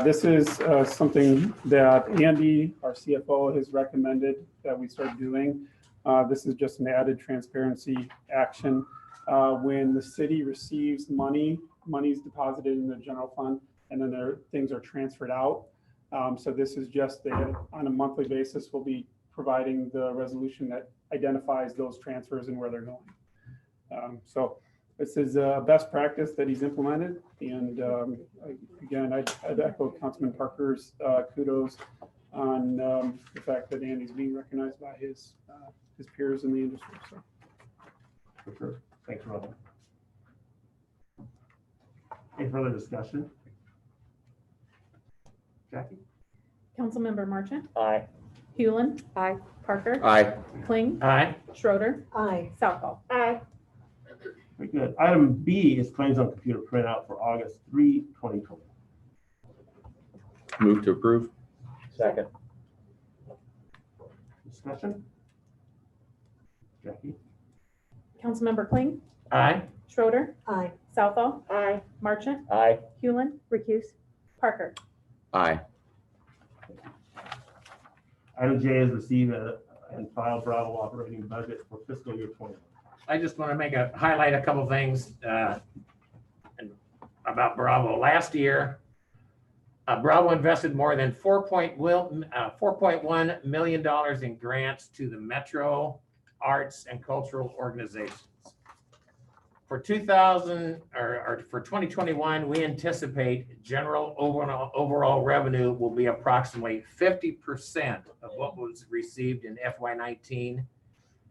This is something that Andy, our CFO, has recommended that we start doing. This is just an added transparency action. When the city receives money is deposited in the general fund, and then things are transferred out. So this is just on a monthly basis, we'll be providing the resolution that identifies those transfers and where they're going. So this is a best practice that he's implemented. And again, I'd echo Councilman Parker's kudos on the fact that Andy's being recognized by his peers in the industry. So. For sure. Thanks, Robin. Any further discussion? Jackie? Councilmember Marchant, Aye. Hewlin, Aye. Parker, Aye. Kling, Aye. Schroeder, Aye. Southall. Aye. Very good. Item B is claims on computer printout for August 3, 2020. Move to approve. Second. Discussion? Jackie? Councilmember Kling, Aye. Schroeder, Aye. Southall, Aye. Marchant, Aye. Hewlin, Recuse. Parker. Aye. Item J is receive and file Bravo operating budget for fiscal year 20. I just want to highlight a couple things about Bravo. Last year, Bravo invested more than $4.1 million in grants to the Metro arts and cultural organizations. For 2021, we anticipate general overall revenue will be approximately 50% of what was received in FY19.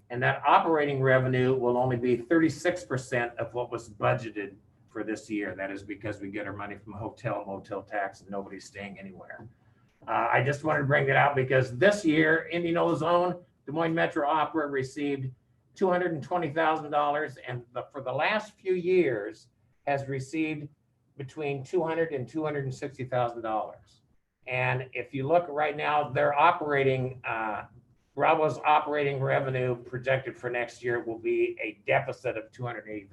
And that operating revenue will only be 36% of what was budgeted for this year. That is because we get our money from hotel, motel tax, and nobody's staying anywhere. I just wanted to bring that out because this year, Indianola's own Des Moines Metro Opera received $220,000, and for the last few years has received between $200,000 and $260,000. And if you look right now, their operating Bravo's operating revenue projected for next year will be a deficit of $280,000.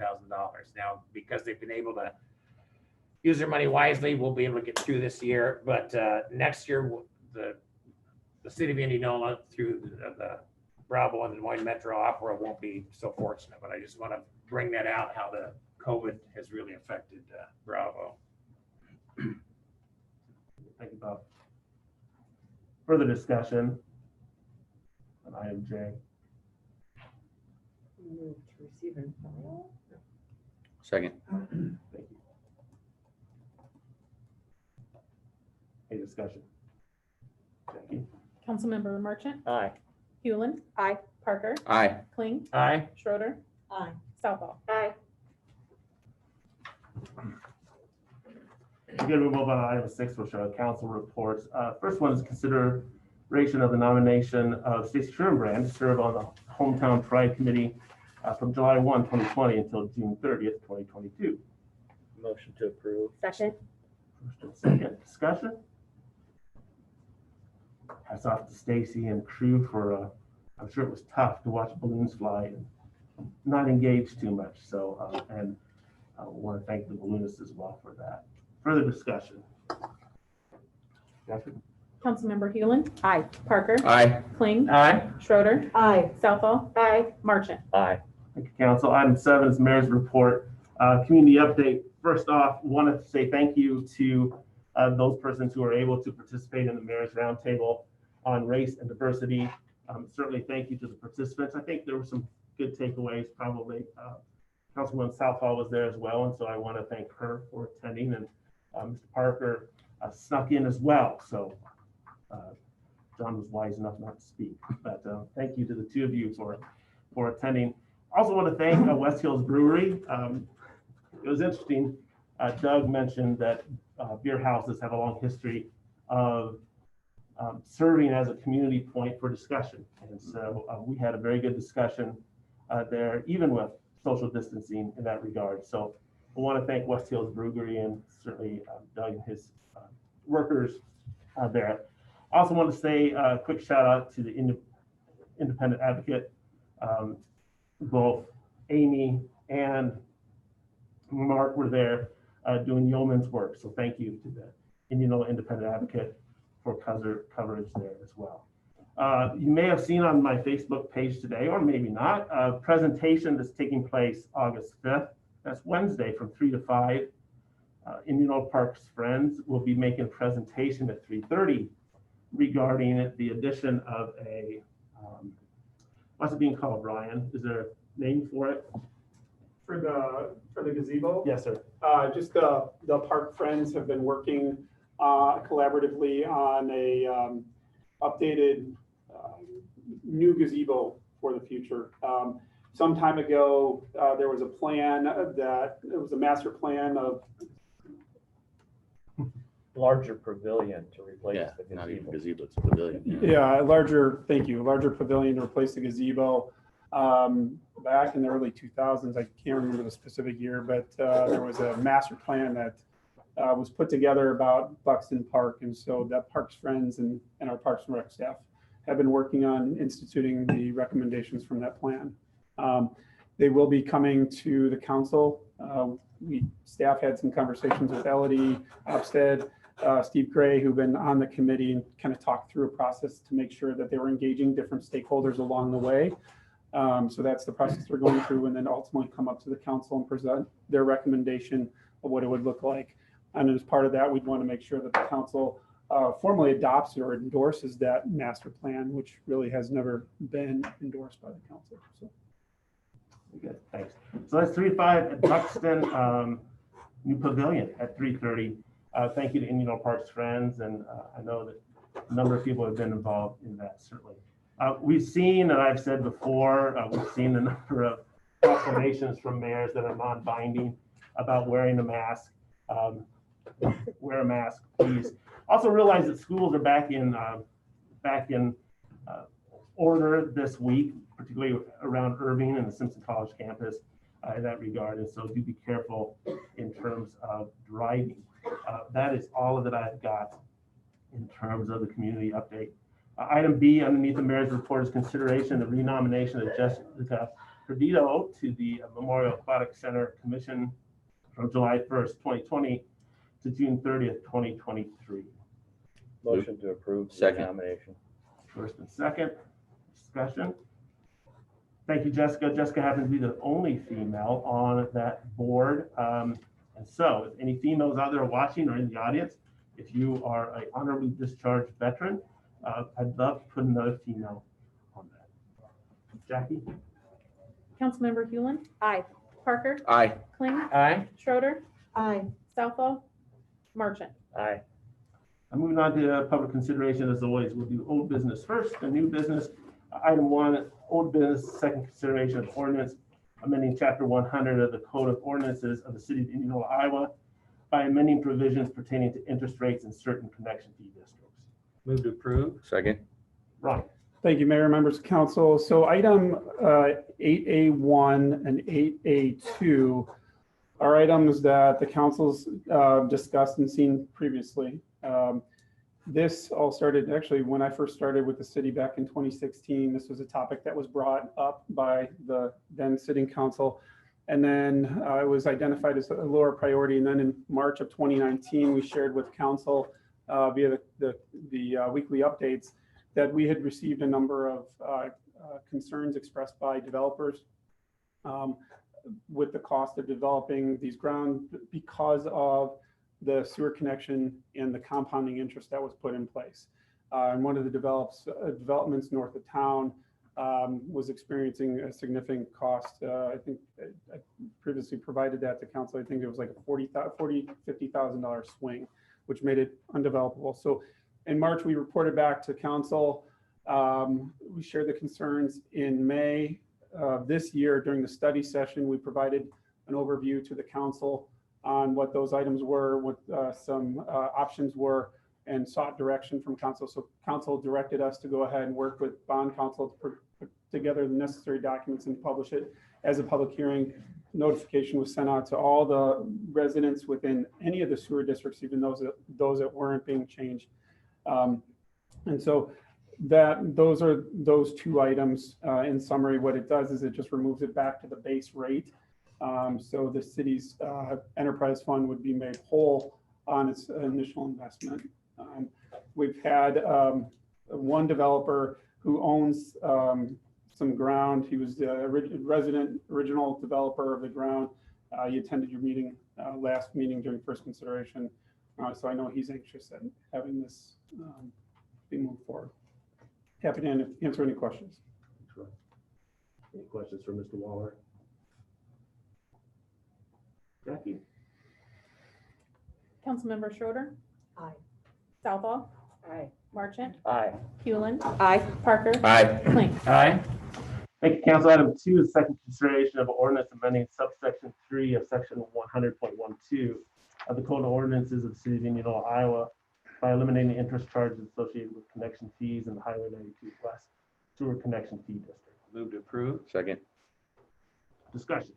Now, because they've been able to use their money wisely, we'll be able to get through this year. But next year, the city of Indianola through the Bravo and the Des Moines Metro Opera won't be so fortunate. But I just want to bring that out, how the COVID has really affected Bravo. Thank you, Bob. Further discussion on item J. Move to receive and file. Second. Thank you. Any discussion? Jackie? Councilmember Marchant, Aye. Hewlin, Aye. Parker, Aye. Kling, Aye. Schroeder, Aye. Southall. Aye. We're going to move on to item 6, which are council reports. First one is consideration of the nomination of Stacey Schoenbrand to serve on the Hometown Pride Committee from July 1, 2020 until June 30th, 2022. Motion to approve. Second. First and second discussion. Hats off to Stacy and crew for, I'm sure it was tough to watch balloons fly and not engage too much. So, and I want to thank the balloonists as well for that. Further discussion. Jackie? Councilmember Hewlin, Aye. Parker, Aye. Kling, Aye. Schroeder, Aye. Southall, Aye. Marchant. Aye. Thank you, Council. Item 7 is Mayor's Report. Community update. First off, wanted to say thank you to those persons who are able to participate in the Mayor's Roundtable on race and diversity. Certainly thank you to the participants. I think there were some good takeaways, probably. Councilwoman Southall was there as well, and so I want to thank her for attending, and Mr. Parker snuck in as well. So John was wise enough not to speak, but thank you to the two of you for attending. Also want to thank West Hills Brewery. It was interesting. Doug mentioned that beer houses have a long history of serving as a community point for discussion. And so we had a very good discussion there, even with social distancing in that regard. So I want to thank West Hills Brewery and certainly Doug and his workers there. I also want to say a quick shout out to the Independent Advocate. Both Amy and Mark were there doing yeoman's work. So thank you to the Indianola Independent Advocate for coverage there as well. You may have seen on my Facebook page today, or maybe not, a presentation that's taking place August 5th. That's Wednesday from 3 to 5. Indianola Parks Friends will be making a presentation at 3:30 regarding the addition of a, what's it being called, Ryan? Is there a name for it? For the gazebo? Yes, sir. Just the park friends have been working collaboratively on a updated new gazebo for the future. Some time ago, there was a plan that it was a master plan of Larger pavilion to replace Yeah, the not even gazebo. gazebo, it's a pavilion. larger pavilion to replace the gazebo. Back in the early 2000s, I can't remember the specific year, but there was a master plan that was put together about Buxton Park. And so that Parks Friends and our Parks and Rec staff have been working on instituting the recommendations from that plan. They will be coming to the council. Staff had some conversations with Elodie Opstead, Steve Gray, who've been on the committee, and kind of talked through a process to make sure that they were engaging different stakeholders along the way. So that's the process they're going through, and then ultimately come up to the council and present their recommendation of what it would look like. And as part of that, we'd want to make sure that the council formally adopts or endorses that master plan, which really has never been endorsed by the council. So. Good, thanks. So that's 3 to 5 at Buxton, new pavilion at 3:30. Thank you to Indianola Parks Friends, and I know that a number of people have been involved in that, certainly. We've seen, and I've said before, we've seen a number of proclamations from mayors that are non-binding about wearing a mask. Wear a mask, please. Also realize that schools are back in order this week, particularly around Irving and the Simpson College campus in that regard. And so do be careful in terms of driving. That is all that I've got in terms of the community update. Item B underneath the mayor's report is consideration of renomination of Jessica Perdido to the Memorial Aquatic Center Commission from July 1st, 2020 to June 30th, 2023. Motion to approve the Second. nomination. First and second, discussion. Thank you, Jessica. Jessica happens to be the only female on that board. And so if any females out there watching or in the audience, if you are an honorably discharged veteran, I'd love to put another female on that. Jackie? Councilmember Hewlin, Aye. Parker, Aye. Kling, Aye. Schroeder, Aye. Southall, Marchant. Aye. I'm moving on to public consideration. As always, we'll do old business first and new business. Item 1, old business, second consideration of ordinance amending chapter 100 of the Code of Ordinances of the City of Indianola, Iowa by amending provisions pertaining to interest rates in certain connection fee districts. Move to approve. Second. Ron? Thank you, Mayor, members of council. So item 8A1 and 8A2 are items that the council's discussed and seen previously. This all started, actually, when I first started with the city back in 2016. This was a topic that was brought up by the then sitting council. And then it was identified as a lower priority. And then in March of 2019, we shared with council via the weekly updates that we had received a number of concerns expressed by developers with the cost of developing these grounds because of the sewer connection and the compounding interest that was put in place. And one of the developments north of town was experiencing a significant cost. I think I previously provided that to council. I think it was like a $50,000 swing, which made it undevelopable. So in March, we reported back to council. We shared the concerns in May this year. During the study session, we provided an overview to the council on what those items were, what some options were, and sought direction from council. So council directed us to go ahead and work with bond council to put together the necessary documents and publish it as a public hearing. Notification was sent out to all the residents within any of the sewer districts, even those that weren't being changed. And so those are those two items. In summary, what it does is it just removes it back to the base rate. So the city's enterprise fund would be made whole on its initial investment. We've had one developer who owns some ground. He was the original developer of the ground. He attended your meeting, last meeting during first consideration. So I know he's anxious at having this be moved forward. Happy to answer any questions. Any questions for Mr. Waller? Jackie? Councilmember Schroeder, Aye. Southall, Aye. Marchant, Aye. Hewlin, Aye. Parker, Aye. Kling. Aye. Thank you, council. Item 2 is second consideration of ordinance amending subsection 3 of section 100.12 of the Code of Ordinances of the City of Indianola, Iowa by eliminating the interest charges associated with connection fees in the Highway 92 West Sewer Connection Fee District. Move to approve. Second. Discussion.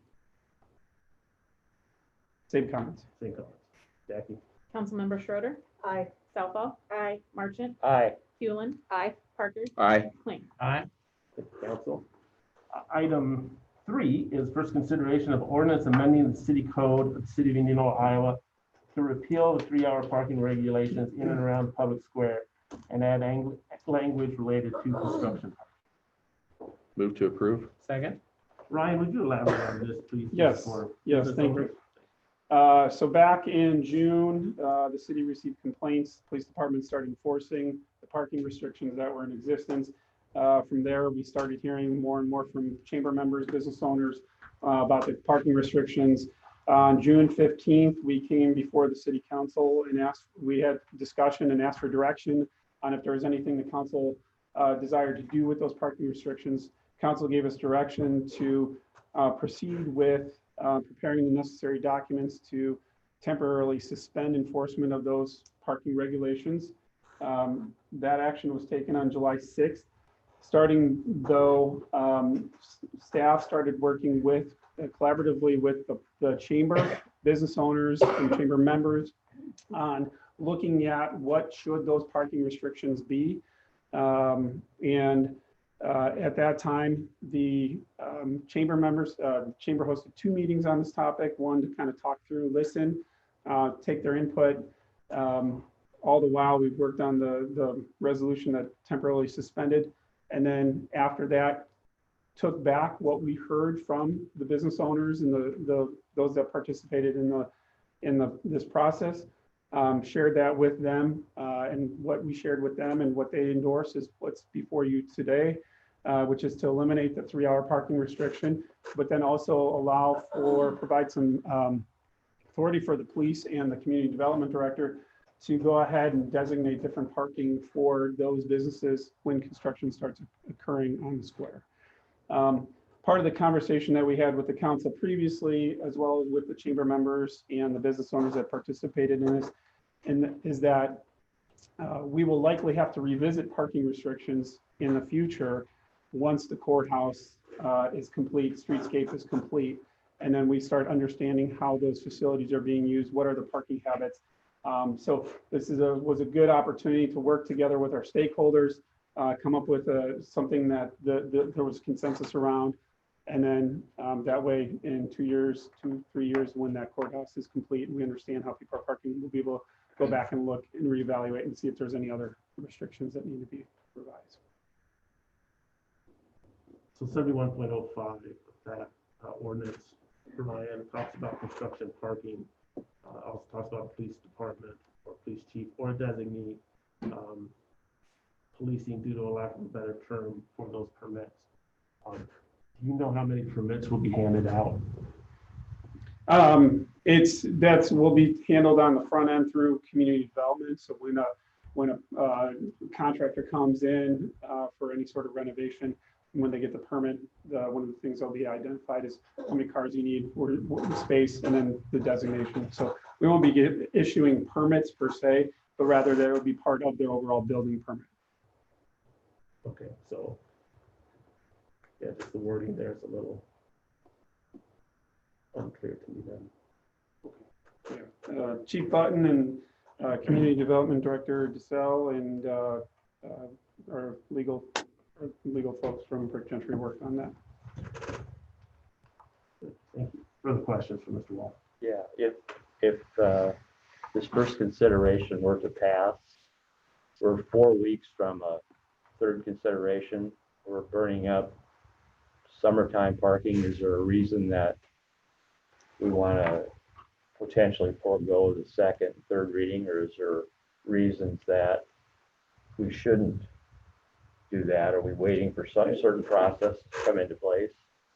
Same comments. Same comments. Jackie? Councilmember Schroeder, Aye. Southall, Aye. Marchant, Aye. Hewlin, Aye. Parker, Aye. Kling. Aye. Thank you, council. Item 3 is first consideration of ordinance amending the city code of the City of Indianola, Iowa to repeal the 3-hour parking regulations in and around the public square and add language related to construction. Move to approve. Second. Ryan, would you elaborate on this, please? Yes. Yes, thank you. So back in June, the city received complaints. The police department started enforcing the parking restrictions that were in existence. From there, we started hearing more and more from chamber members, business owners about the parking restrictions. On June 15th, we came before the city council and we had discussion and asked for direction on if there was anything the council desired to do with those parking restrictions. Council gave us direction to proceed with preparing the necessary documents to temporarily suspend enforcement of those parking regulations. That action was taken on July 6th. Starting though, staff started working with collaboratively with the chamber, business owners and chamber members on looking at what should those parking restrictions be. At that time, the chamber members, chamber hosted 2 meetings on this topic, one to kind of talk through, listen, take their input. All the while we've worked on the resolution that temporarily suspended. And then after that, took back what we heard from the business owners and those that participated in this process, shared that with them, and what we shared with them and what they endorsed is what's before you today, which is to eliminate the 3-hour parking restriction, but then also provide some authority for the police and the community development director to go ahead and designate different parking for those businesses when construction starts occurring on the square. Part of the conversation that we had with the council previously, as well as with the chamber members and the business owners that participated in this, is that we will likely have to revisit parking restrictions in the future once the courthouse is complete, streetscape is complete, and then we start understanding how those facilities are being used, what are the parking habits. So this was a good opportunity to work together with our stakeholders, come up with something that there was consensus around. And then that way in 2, 3 years, when that courthouse is complete and we understand how people are parking, we'll be able to go back and look and reevaluate and see if there's any other restrictions that need to be revised. So 71.05, that ordinance, Ryan, talks about construction parking, also talks about police department or police chief or designee policing due to a lack of a better term for those permits. Do you know how many permits will be handed out? Will be handled on the front end through community development. So when a contractor comes in for any sort of renovation, when they get the permit, one of the things that'll be identified is how many cars you need, for space, and then the designation. So we won't be issuing permits per se, but rather that will be part of their overall building permit. Okay, so yeah, just the wording there is a little unclear to me then. Chief Button and Community Development Director DeSalle and our legal folks from Brick Gentry worked on that. Thank you. Further questions for Mr. Wall? Yeah, if this first consideration were to pass, we're 4 weeks from a third consideration. We're burning up summertime parking. Is there a reason that we want to potentially forego the second, third reading, or is there reasons that we shouldn't do that? Are we waiting for some certain process to come into place?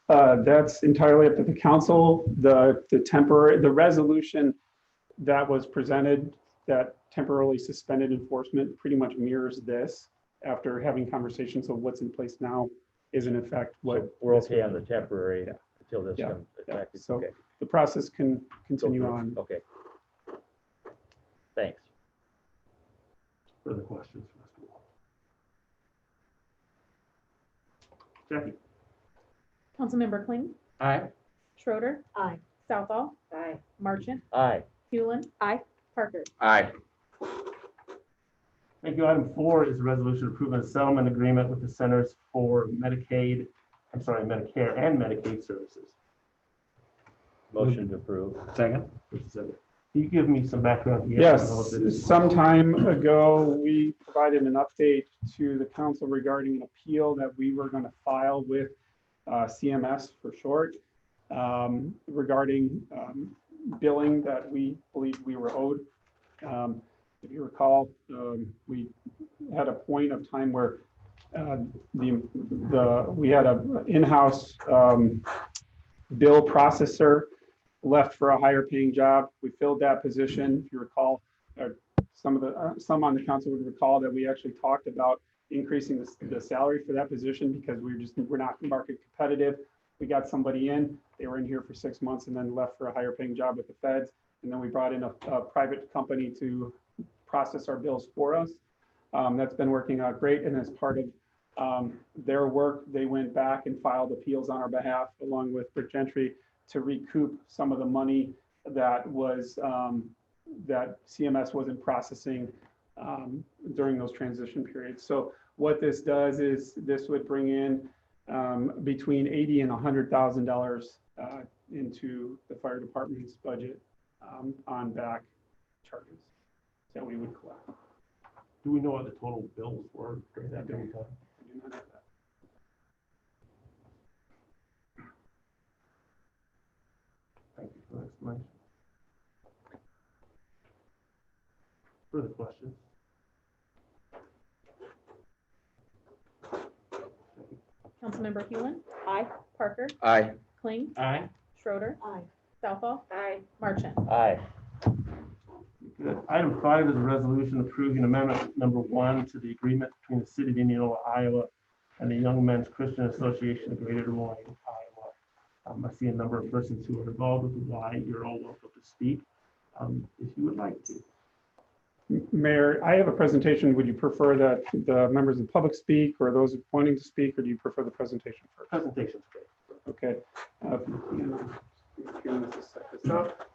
That's entirely up to the council. The resolution that was presented that temporarily suspended enforcement pretty much mirrors this after having conversations of what's in place now is in effect what. So we're okay on the temporary until this Yeah. comes effective. So Okay. the process can Go continue through. on. Okay. Thanks. Further questions for Mr. Wall? Jackie? Councilmember Clayton, Aye. Schroeder, Aye. Southall, Aye. Marchant, Aye. Hewlin. Aye. Parker. Aye. Thank you. Item 4 is a resolution approving a settlement agreement with the Centers for Medicare and Medicaid Services. Motion to approve. Second. Can you give me some background here? I don't know if Yes, it is- some time ago, we provided an update to the council regarding an appeal that we were going to file with CMS for short, regarding billing that we believe we were owed. If you recall, we had a point of time where we had an in-house bill processor left for a higher paying job. We filled that position. If you recall, some on the council would recall that we actually talked about increasing the salary for that position because we're not market competitive. We got somebody in, they were in here for 6 months and then left for a higher paying job with the feds. And then we brought in a private company to process our bills for us. That's been working out great. And as part of their work, they went back and filed appeals on our behalf along with Brick Gentry to recoup some of the money that was that CMS wasn't processing during those transition periods. So what this does is this would bring in between $80,000 and $100,000 into the fire department's budget on back charges that we would collect. Do we know what the total bills were during that period of time? I do not have that. Further questions? Councilmember Hewlin, Aye. Parker, Aye. Kling, Aye. Schroeder, Aye. Southall, Aye. Marchant. Aye. Good. Item 5 is a resolution approving amendment number 1 to the agreement between the city of Indianola, Iowa, and the Young Men's Christian Association of Greater Des Moines, Iowa. I see a number of persons who are involved with the Y. You're all welcome to speak if you would like to. Mayor, I have a presentation. Would you prefer that the members of the public speak or those wanting to speak, or do you prefer the presentation first? Presentation's great. Okay. Let's set this up.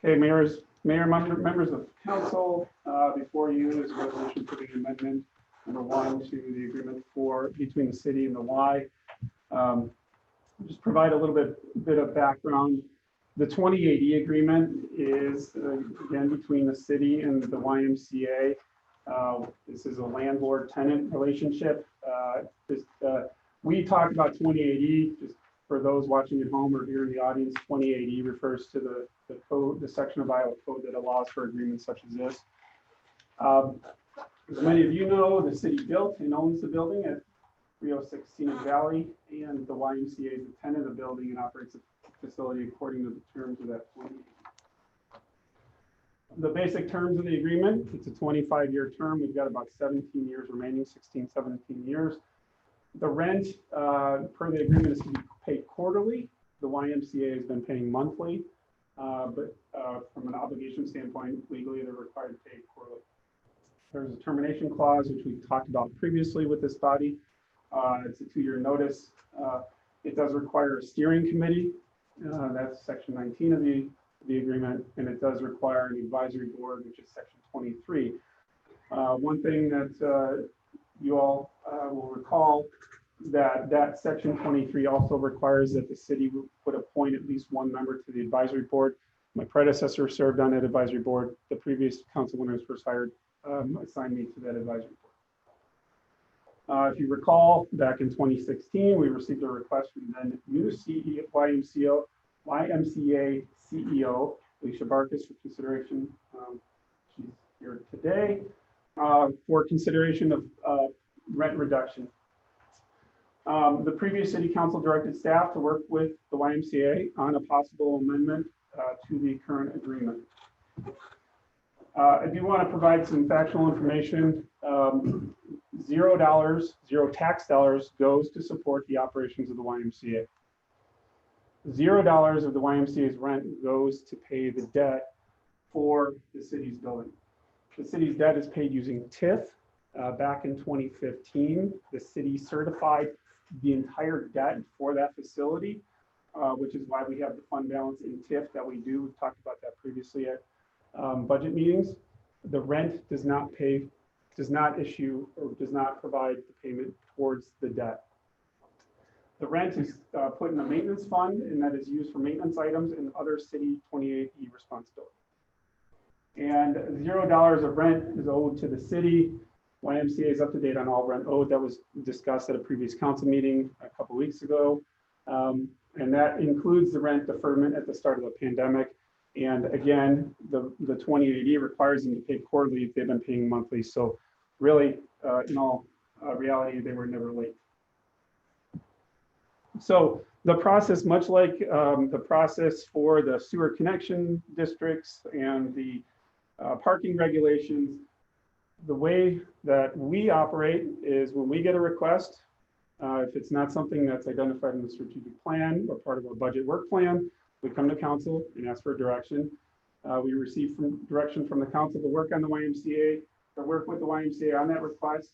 Okay, members of council, before you is a resolution approving amendment number 1 to the agreement between the city and the Y. Just provide a little bit of background. The 2080 agreement is again between the city and the YMCA. This is a landlord-tenant relationship. We talked about 2080, just for those watching at home or here in the audience. 2080 refers to the code, the section of Iowa code that allows for agreements such as this. As many of you know, the city built and owns the building at 306 Scenic Valley, and the YMCA is the tenant of the building and operates the facility according to the terms of that 2080. The basic terms of the agreement, it's a 25-year term. We've got about 17 years remaining, 16, 17 years. The rent per the agreement is to be paid quarterly. The YMCA has been paying monthly, but from an obligation standpoint, legally they're required to pay quarterly. There's a termination clause, which we talked about previously with this body. It's a 2-year notice. It does require a steering committee. That's section 19 of the agreement, and it does require an advisory board, which is section 23. One thing that you all will recall that section 23 also requires that the city would appoint at least 1 member to the advisory board. My predecessor served on that advisory board. The previous council, when I was first hired, assigned me to that advisory board. If you recall, back in 2016, we received a request from the new YMCA CEO, Alicia Barkas, for consideration. She's here today for consideration of rent reduction. The previous city council directed staff to work with the YMCA on a possible amendment to the current agreement. I do want to provide some factual information. $0, zero tax dollars goes to support the operations of the YMCA. $0 of the YMCA's rent goes to pay the debt for the city's building. The city's debt is paid using TIF. Back in 2015, the city certified the entire debt for that facility, which is why we have the fund balance in TIF that we do. We've talked about that previously at budget meetings. The rent does not issue or does not provide the payment towards the debt. The rent is put in a maintenance fund, and that is used for maintenance items and other city 28E responsibility. And $0 of rent is owed to the city. YMCA is up to date on all rent owed. That was discussed at a previous council meeting a couple weeks ago. And that includes the rent deferment at the start of the pandemic. And again, the 2080 requires them to pay quarterly if they've been paying monthly. So really, in all reality, they were never late. So the process, much like the process for the sewer connection districts and the parking regulations, the way that we operate is when we get a request, if it's not something that's identified in the strategic plan or part of our budget work plan, we come to council and ask for direction. We receive direction from the council to work on the YMCA, to work with the YMCA on that request.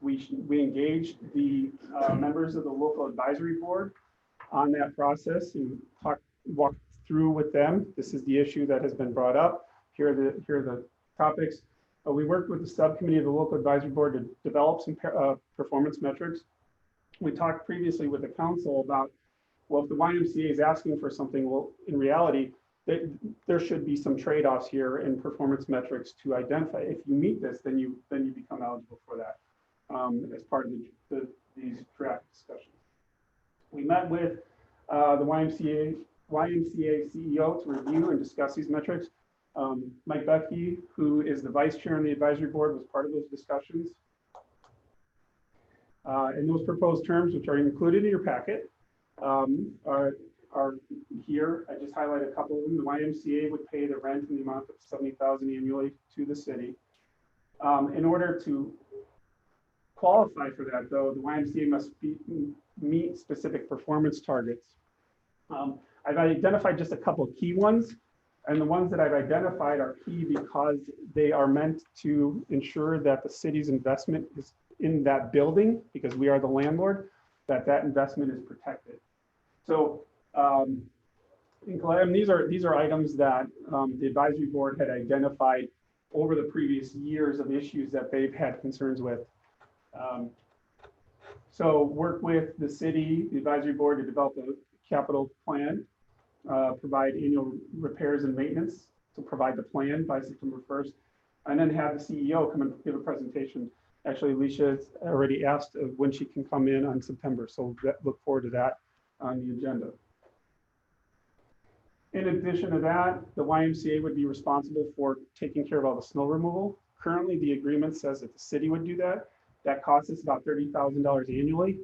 We engage the members of the local advisory board on that process and walk through with them. This is the issue that has been brought up. Here are the topics. We worked with the subcommittee of the local advisory board to develop some performance metrics. We talked previously with the council about, well, if the YMCA is asking for something, well, in reality, there should be some trade-offs here in performance metrics to identify. If you meet this, then you become eligible for that as part of these draft discussions. We met with the YMCA CEO to review and discuss these metrics. Mike Becky, who is the vice chair on the advisory board, was part of those discussions. And those proposed terms, which are included in your packet, are here. I just highlighted a couple of them. The YMCA would pay the rent in the amount of $70,000 annually to the city. In order to qualify for that, though, the YMCA must meet specific performance targets. I've identified just a couple of key ones, and the ones that I've identified are key because they are meant to ensure that the city's investment is in that building, because we are the landlord, that investment is protected. So these are items that the advisory board had identified over the previous years of issues that they've had concerns with. So work with the city, the advisory board, to develop a capital plan, provide annual repairs and maintenance, to provide the plan by September 1st, and then have the CEO come and give a presentation. Actually, Alicia has already asked when she can come in on September, so look forward to that on the agenda. In addition to that, the YMCA would be responsible for taking care of all the snow removal. Currently, the agreement says that the city would do that. That costs us about $30,000 annually.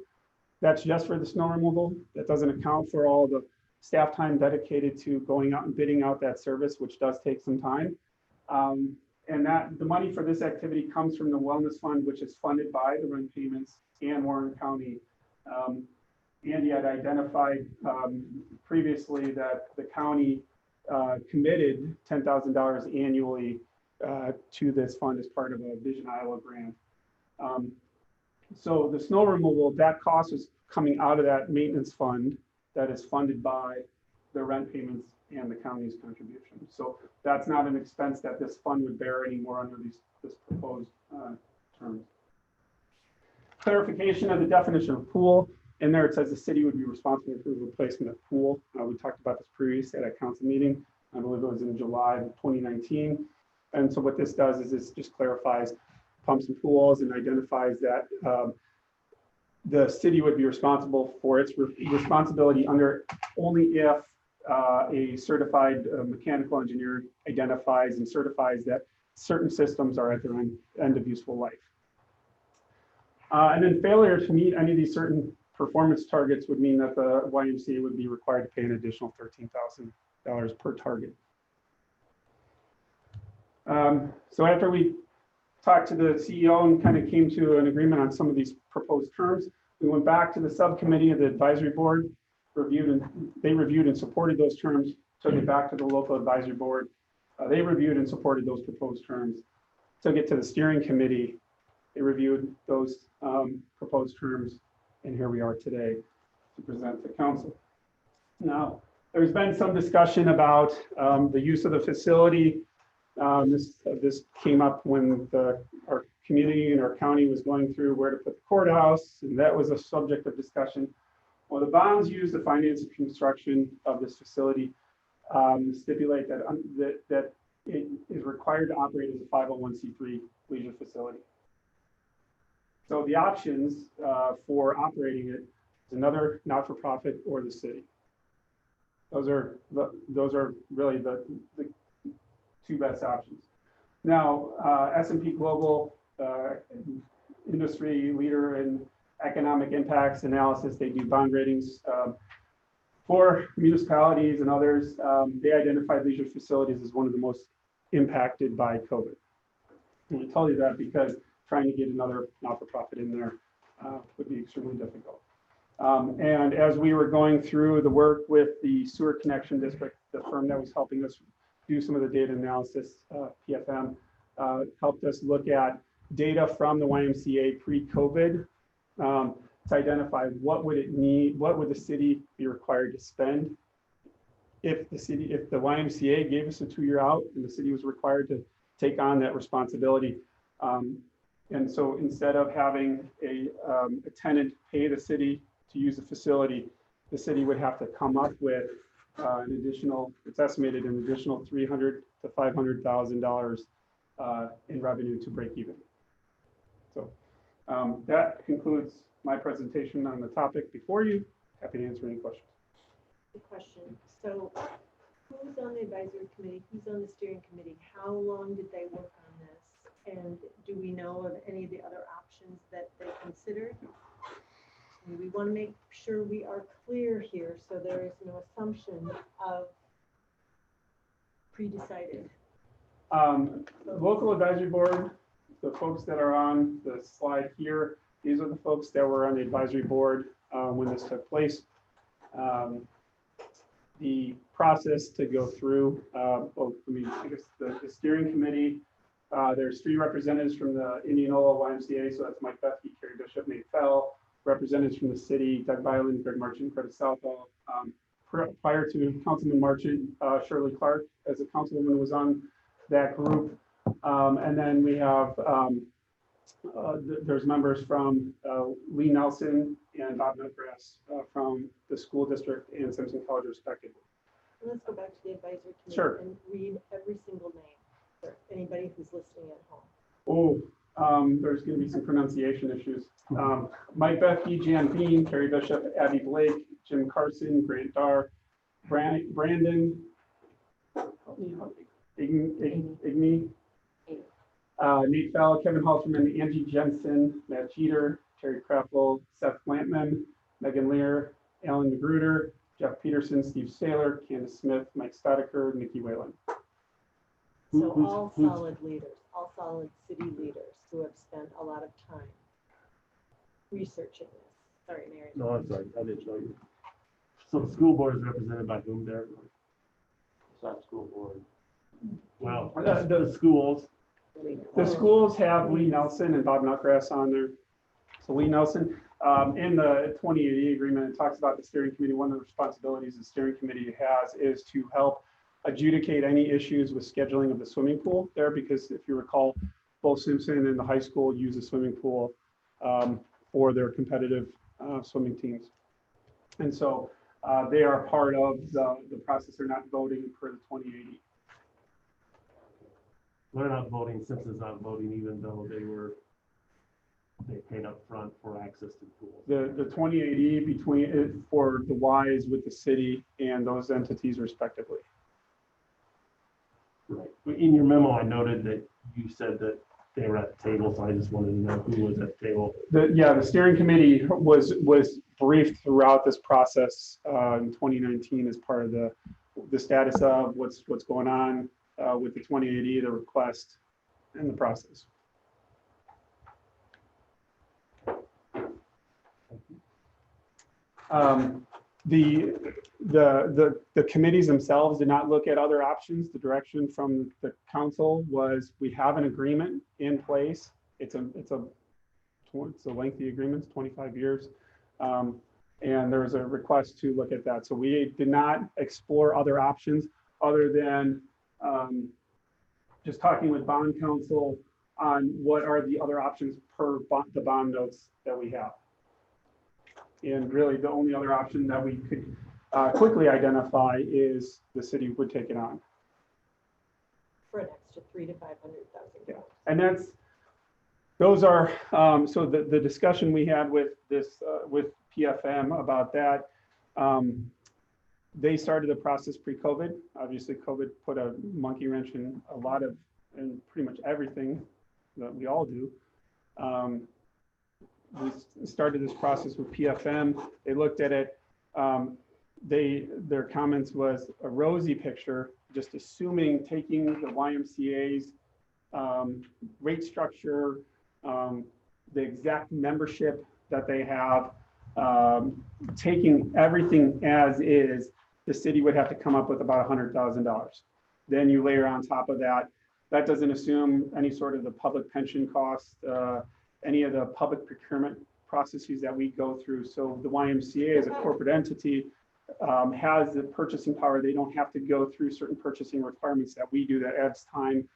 That's just for the snow removal. That doesn't account for all the staff time dedicated to going out and bidding out that service, which does take some time. And that the money for this activity comes from the Wellness Fund, which is funded by the rent payments and Warren County. Andy had identified previously that the county committed $10,000 annually to this fund as part of a Vision Iowa grant. So the snow removal, that cost is coming out of that maintenance fund that is funded by the rent payments and the county's contribution. So that's not an expense that this fund would bear anymore under this proposed terms. Clarification of the definition of pool. In there, it says the city would be responsible for the replacement of pool. We talked about this previously at a council meeting. I believe it was in July of 2019. And so what this does is this just clarifies pumps and pools and identifies that the city would be responsible for its responsibility under only if a certified mechanical engineer identifies and certifies that certain systems are at their end of useful life. And then failure to meet any of these certain performance targets would mean that the YMCA would be required to pay an additional $13,000 per target. So after we talked to the CEO and kind of came to an agreement on some of these proposed terms, we went back to the subcommittee of the advisory board, they reviewed and supported those terms, took it back to the local advisory board. They reviewed and supported those proposed terms, took it to the steering committee. They reviewed those proposed terms, and here we are today to present to council. Now, there's been some discussion about the use of the facility. This came up when our community and our county was going through where to put the courthouse, and that was a subject of discussion. Well, the bonds used to finance the construction of this facility stipulate that it is required to operate as a 501c3 leisure facility. So the options for operating it is another not-for-profit or the city. Those are really the two best options. Now, S&P Global, industry leader in economic impacts analysis. They do bond ratings for municipalities and others. They identified leisure facilities as one of the most impacted by COVID. And I tell you that because trying to get another not-for-profit in there would be extremely difficult. And as we were going through the work with the Sewer Connection District, the firm that was helping us do some of the data analysis, PFM, helped us look at data from the YMCA pre-COVID to identify what would the city be required to spend if the YMCA gave us a 2-year out and the city was required to take on that responsibility. And so instead of having a tenant pay the city to use the facility, the city would have to come up with an additional, it's estimated an additional $300,000 to $500,000 in revenue to break even. So that concludes my presentation on the topic before you. Happy to answer any questions. The question, so who's on the advisory committee? Who's on the steering committee? How long did they work on this? And do we know of any of the other options that they considered? And we want to make sure we are clear here so there is no assumption of pre-decided. The local advisory board, the folks that are on the slide here, these are the folks that were on the advisory board when this took place. The process to go through, I guess the steering committee, there's 3 representatives from the Indianola YMCA, so that's Mike Bethke, Carrie Bishop, Nate Fell, representatives from the city, Doug Byland, Greg Marchant, Curtis Southall. Prior to Councilman Marchant, Shirley Clark as a councilwoman was on that group. And then we have, there's members from Lee Nelson and Bob Nutgrass from the school district and Simpson College respectively. Let's go back to the advisory committee Sure. and read every single name for anybody who's listening at home. Oh, there's going to be some pronunciation issues. Mike Bethke, Jan Bean, Carrie Bishop, Abby Blake, Jim Carson, Grant Dar, Brandon, Igni, Nate Fell, Kevin Halterman, Angie Jensen, Matt Jeter, Terry Krappel, Seth Plantman, Megan Lear, Alan Magruder, Jeff Peterson, Steve Saylor, Candace Smith, Mike Stodeker, Nikki Whalen. So all solid leaders, all solid city leaders who have spent a lot of time researching this. Sorry, Mary. No, I'm sorry, I didn't show you. So the school board is represented by whom there? It's not school board. Well, the schools. The schools have Lee Nelson and Bob Nutgrass on there. So Lee Nelson, in the 2080 agreement, it talks about the steering committee. One of the responsibilities the steering committee has is to help adjudicate any issues with scheduling of the swimming pool there, because if you recall, both Simpson and the high school use a swimming pool for their competitive swimming teams. And so they are part of the process. They're not voting per the 2080. They're not voting, Simpson's not voting, even though they paid up front for access to the pool. The 2080 between it for the Y is with the city and those entities respectively. Right. In your memo, I noted that you said that they were at the table, so I just wanted to know who was at the table. The steering committee was briefed throughout this process in 2019 as part of the status of what's going on with the 2080, the request, and the process. The committees themselves did not look at other options. The direction from the council was we have an agreement in place. It's a lengthy agreement, it's 25 years. And there was a request to look at that. So we did not explore other options other than just talking with bond counsel on what are the other options per the bond notes that we have. And really the only other option that we could quickly identify is the city would take it on. For an extra $300,000 to $500,000. Yeah. And those are, so the discussion we had with this, with PFM about that, they started the process pre-COVID. Obviously COVID put a monkey wrench in pretty much everything that we all do. we started this process with PFM. They looked at it. Their comments was a rosy picture, just assuming taking the YMCA's rate structure, the exact membership that they have, taking everything as is, the city would have to come up with about $100,000. Then you layer on top of that, that doesn't assume any sort of the public pension costs, any of the public procurement processes that we go through. So the YMCA as a corporate entity has the purchasing power. They don't have to go through certain purchasing requirements that we do. That adds time.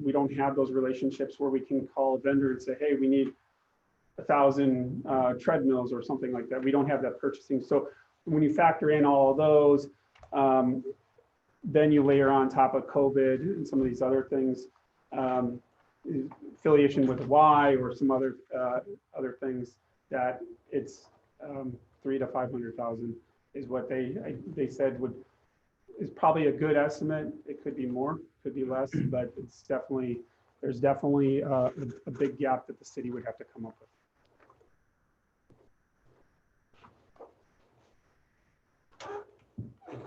We don't have those relationships where we can call a vendor and say, hey, we need 1,000 treadmills or something like that. We don't have that purchasing. So when you factor in all of those, then you layer on top of COVID and some of these other things, affiliation with Y or some other things, that it's 300,000 to 500,000 is what they said is probably a good estimate. It could be more, could be less, but it's definitely, there's definitely a big gap that the city would have to come up with.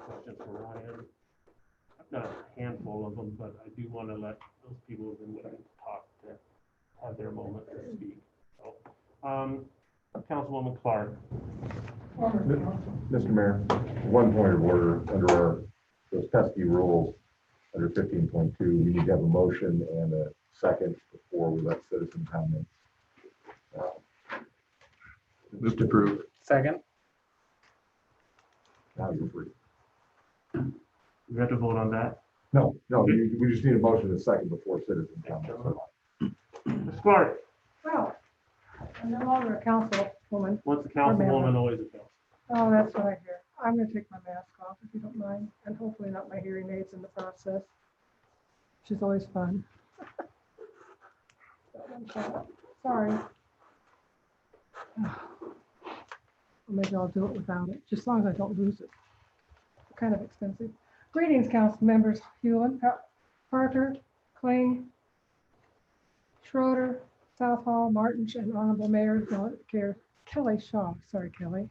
Question for Ryan. I've got a handful of them, but I do want to let those people who've been waiting to talk to have their moment to speak. So, Councilwoman Clark. Mr. Mayor, one point of order under those pesky rules under 15.2, we need to have a motion and a second before we let citizen comments. Move to approve. Second. Now you're free. We have to vote on that. No, we just need a motion and a second before citizen comments. Ms. Clark, Well, I'm no longer a councilwoman. once a councilwoman, always a council. Oh, that's what I hear. I'm gonna take my mask off if you don't mind, and hopefully not my hearing aids in the process, which is always fun. Sorry. Well, maybe I'll do it without it, just as long as I don't lose it. Kind of expensive. Greetings, council members, Hewlin, Parker, Kling, Schroeder, Southall, Martin, and Honorable Mayor Kelly Shaw. Sorry, Kelly.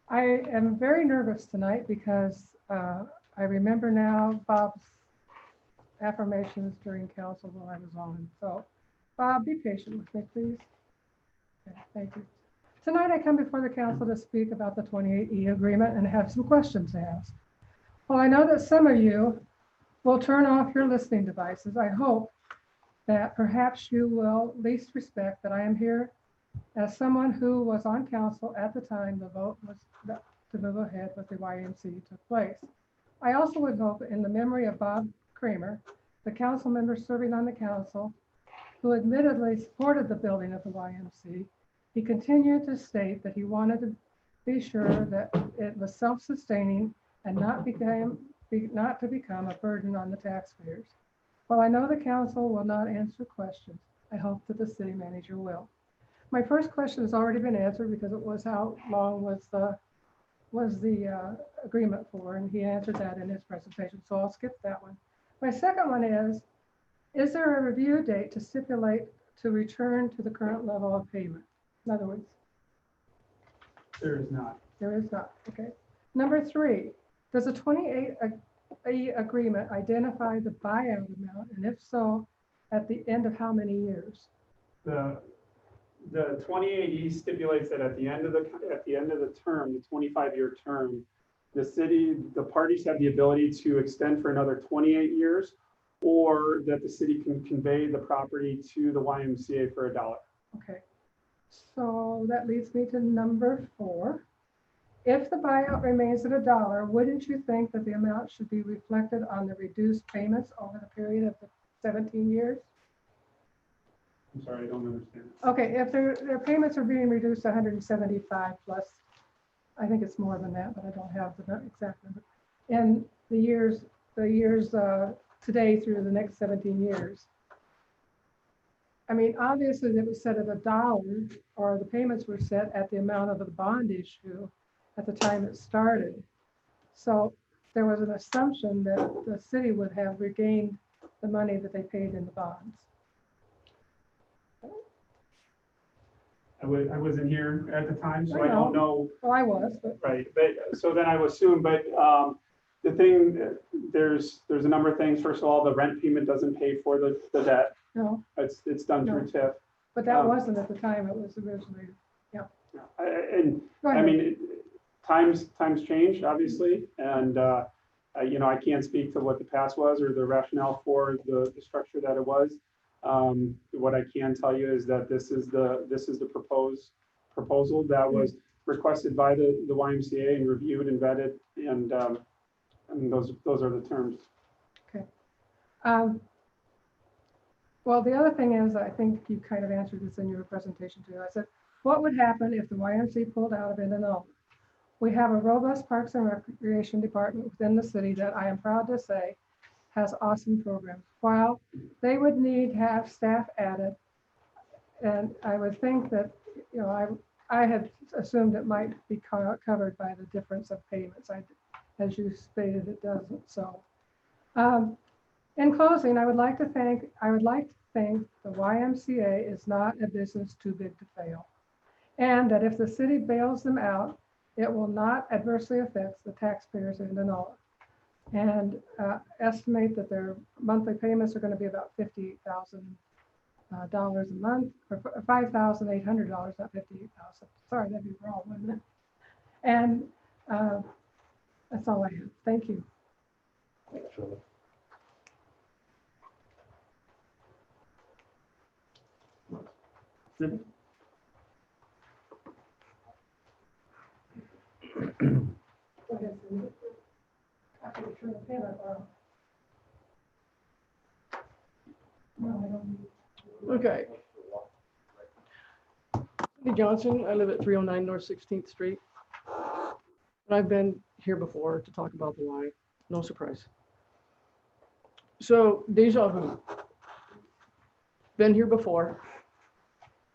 I am very nervous tonight because I remember now Bob's affirmations during council while I was on. So, Bob, be patient with me, please. Okay, thank you. Tonight I come before the council to speak about the 28E agreement and have some questions to ask. Well, I know that some of you will turn off your listening devices. I hope that perhaps you will at least respect that I am here as someone who was on council at the time the vote was to move ahead with the YMCA took place. I also would hope in the memory of Bob Kramer, the council member serving on the council, who admittedly supported the building of the YMCA, he continued to state that he wanted to be sure that it was self-sustaining and not to become a burden on the taxpayers. While I know the council will not answer questions, I hope that the city manager will. My first question has already been answered because it was how long was the agreement for, and he answered that in his presentation, so I'll skip that one. My second one is there a review date to stipulate to return to the current level of payment? In other words, There is not. there is not, okay. Number 3, does the 28E agreement identify the buyout amount? And if so, at the end of how many years? The 28E stipulates that at the end of the term, the 25-year term, the parties have the ability to extend for another 28 years, or that the city can convey the property to the YMCA for $1. Okay, so that leads me to number 4. If the buyout remains at $1, wouldn't you think that the amount should be reflected on the reduced payments over the period of the 17 years? I'm sorry, I don't understand. Okay, if their payments are being reduced to 175 plus, I think it's more than that, but I don't have the exact number. And the years today through the next 17 years. I mean, obviously it was set at $1, or the payments were set at the amount of the bond issue at the time it started. So there was an assumption that the city would have regained the money that they paid in the bonds. I wasn't here at the time, so I I don't know. Well, I was, but Right, but, so then I would assume, but, the thing, there's a number of things. First of all, the rent payment doesn't pay for the debt. no, It's done through TIF. but that Um, wasn't at the time. It was originally, And, go I ahead. mean, times change, obviously, and, you know, I can't speak to what the past was or the rationale for the structure that it was. What I can tell you is that this is the proposal that was requested by the YMCA and reviewed and vetted, and those are the terms. Well, the other thing is, I think you kind of answered this in your presentation too. I said, what would happen if the YMCA pulled out of Indianola? We have a robust Parks and Recreation department within the city that I am proud to say has awesome programs. While they would need to have staff added, and I would think that, you know, I had assumed it might be covered by the difference of payments. As you stated, it doesn't. So, in closing, I would like to think the YMCA is not a business too big to fail, and that if the city bails them out, it will not adversely affect the taxpayers in Indianola. And estimate that their monthly payments are going to be about $58,000 a month, or $5,800, not $58,000. Sorry, that'd be wrong, wouldn't it? And that's all I have. Thank you. Cindy? Go ahead, Cindy. I can turn the pen up. No, I don't. Okay. Cindy Johnson, I live at 309 North 16th Street. And I've been here before to talk about the Y, no surprise. So deja vu. Been here before,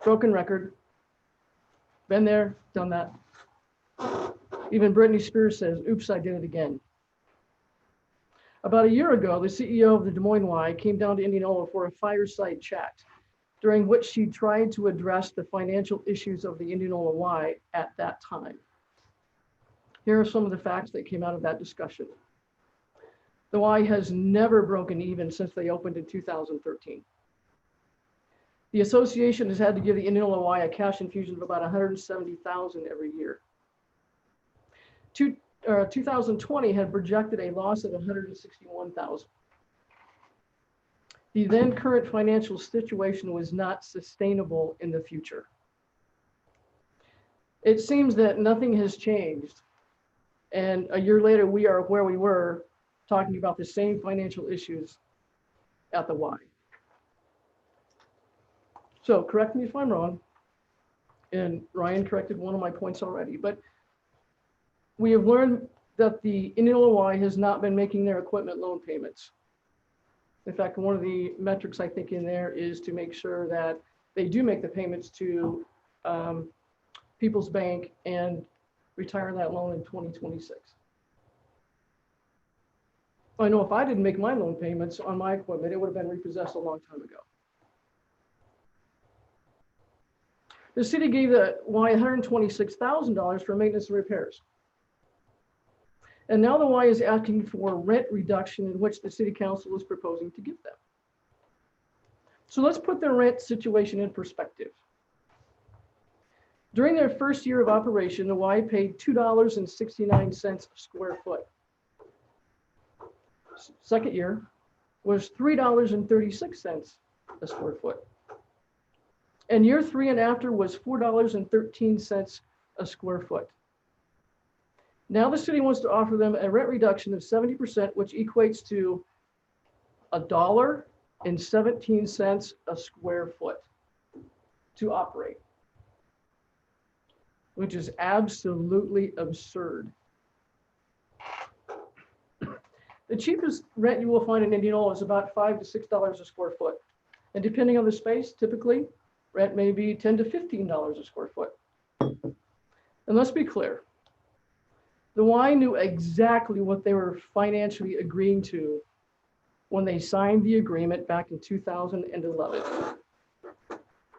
broken record, been there, done that. Even Britney Spears says, oops, I did it again. About a year ago, the CEO of the Des Moines Y came down to Indianola for a fireside chat, during which she tried to address the financial issues of the Indianola Y at that time. Here are some of the facts that came out of that discussion. The Y has never broken even since they opened in 2013. The association has had to give the Indianola Y a cash infusion of about $170,000 every year. 2020 had projected a loss of $161,000. The then current financial situation was not sustainable in the future. It seems that nothing has changed. And a year later, we are where we were, talking about the same financial issues at the Y. So correct me if I'm wrong. And Ryan corrected one of my points already, but we have learned that the Indianola Y has not been making their equipment loan payments. In fact, one of the metrics I think in there is to make sure that they do make the payments to People's Bank and retire that loan in 2026. I know if I didn't make my loan payments on my equipment, it would have been repossessed a long time ago. The city gave the Y $126,000 for maintenance and repairs. And now the Y is asking for rent reduction, in which the city council is proposing to give them. So let's put their rent situation in perspective. During their first year of operation, the Y paid $2.69 a square foot. Second year was $3.36 a square foot. And year 3 and after was $4.13 a square foot. Now the city wants to offer them a rent reduction of 70%, which equates to $1.17 a square foot to operate, which is absolutely absurd. The cheapest rent you will find in Indianola is about $5 to $6 a square foot. And depending on the space, typically rent may be $10 to $15 a square foot. And let's be clear, the Y knew exactly what they were financially agreeing to when they signed the agreement back in 2011.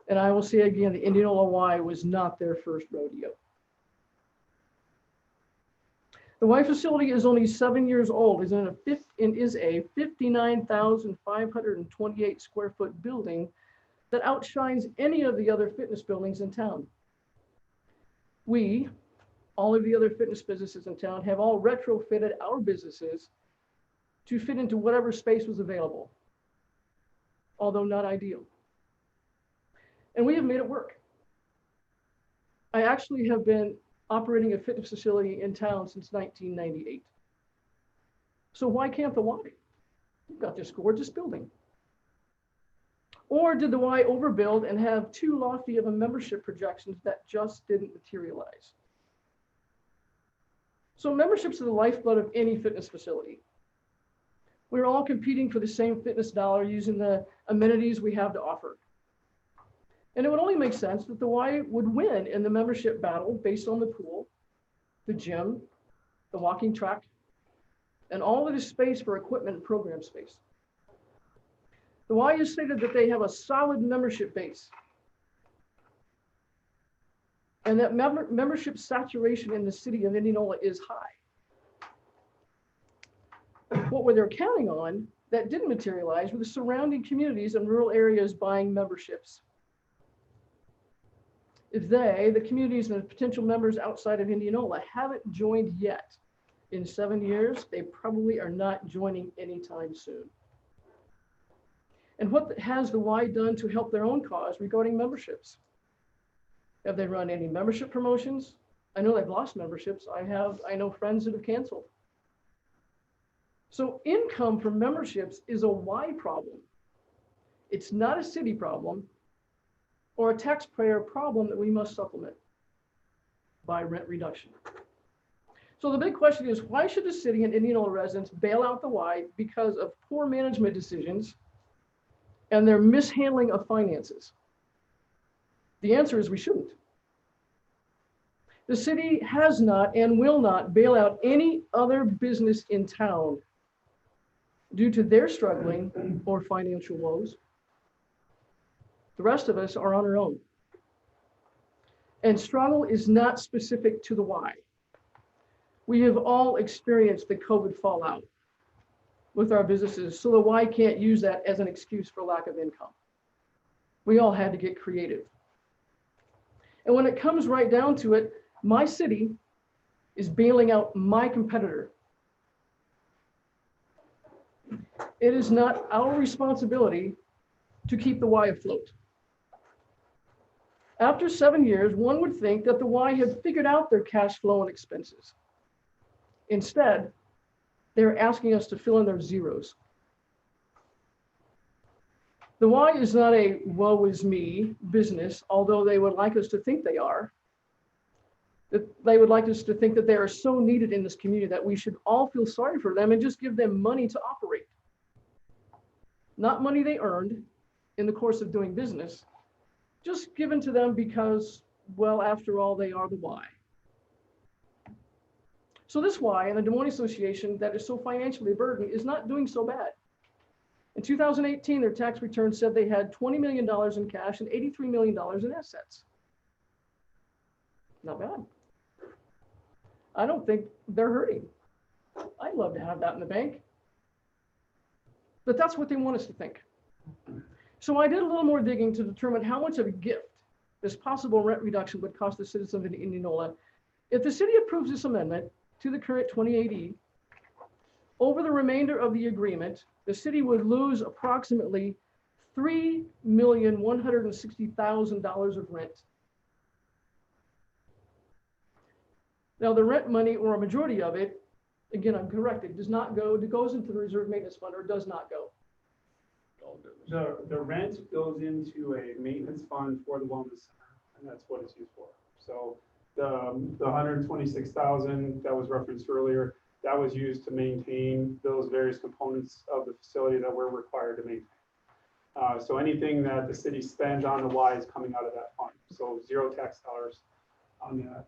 And I will say again, the Indianola Y was not their first rodeo. The Y facility is only 7 years old, is a 59,528 square foot building that outshines any of the other fitness buildings in town. We, all of the other fitness businesses in town, have all retrofitted our businesses to fit into whatever space was available, although not ideal. And we have made it work. I actually have been operating a fitness facility in town since 1998. So why can't the Y? You've got this gorgeous building. Or did the Y overbuild and have too lofty of a membership projections that just didn't materialize? So memberships are the lifeblood of any fitness facility. We're all competing for the same fitness dollar using the amenities we have to offer. And it would only make sense that the Y would win in the membership battle based on the pool, the gym, the walking track, and all of the space for equipment and program space. The Y has stated that they have a solid membership base and that membership saturation in the city of Indianola is high. What were they counting on that didn't materialize were the surrounding communities and rural areas buying memberships. If they, the communities and the potential members outside of Indianola, haven't joined yet in 7 years, they probably are not joining anytime soon. And what has the Y done to help their own cause regarding memberships? Have they run any membership promotions? I know they've lost memberships. I know friends that have canceled. So income from memberships is a Y problem. It's not a city problem or a taxpayer problem that we must supplement by rent reduction. So the big question is, why should the city and Indianola residents bail out the Y because of poor management decisions and their mishandling of finances? The answer is we shouldn't. The city has not and will not bail out any other business in town due to their struggling or financial woes. The rest of us are on our own. And struggle is not specific to the Y. We have all experienced the COVID fallout with our businesses, so the Y can't use that as an excuse for lack of income. We all had to get creative. And when it comes right down to it, my city is bailing out my competitor. It is not our responsibility to keep the Y afloat. After 7 years, one would think that the Y had figured out their cash flow and expenses. Instead, they're asking us to fill in their zeros. The Y is not a woe is me business, although they would like us to think they are. They would like us to think that they are so needed in this community that we should all feel sorry for them and just give them money to operate. Not money they earned in the course of doing business, just given to them because, well, after all, they are the Y. So this Y and the Des Moines Association that is so financially burdened is not doing so bad. In 2018, their tax return said they had $20 million in cash and $83 million in assets. Not bad. I don't think they're hurting. I'd love to have that in the bank. But that's what they want us to think. So I did a little more digging to determine how much of a gift this possible rent reduction would cost the citizens of Indianola. If the city approves this amendment to the current 2080, over the remainder of the agreement, the city would lose approximately $3,160,000 of rent. Now the rent money, or a majority of it, again, I'm corrected, does not go, it goes into the reserve maintenance fund or does not go. The rent goes into a maintenance fund for the wellness center, and that's what it's used for. So the 126,000 that was referenced earlier, that was used to maintain those various components of the facility that we're required to maintain. So anything that the city spends on the Y is coming out of that fund. So zero tax dollars on that.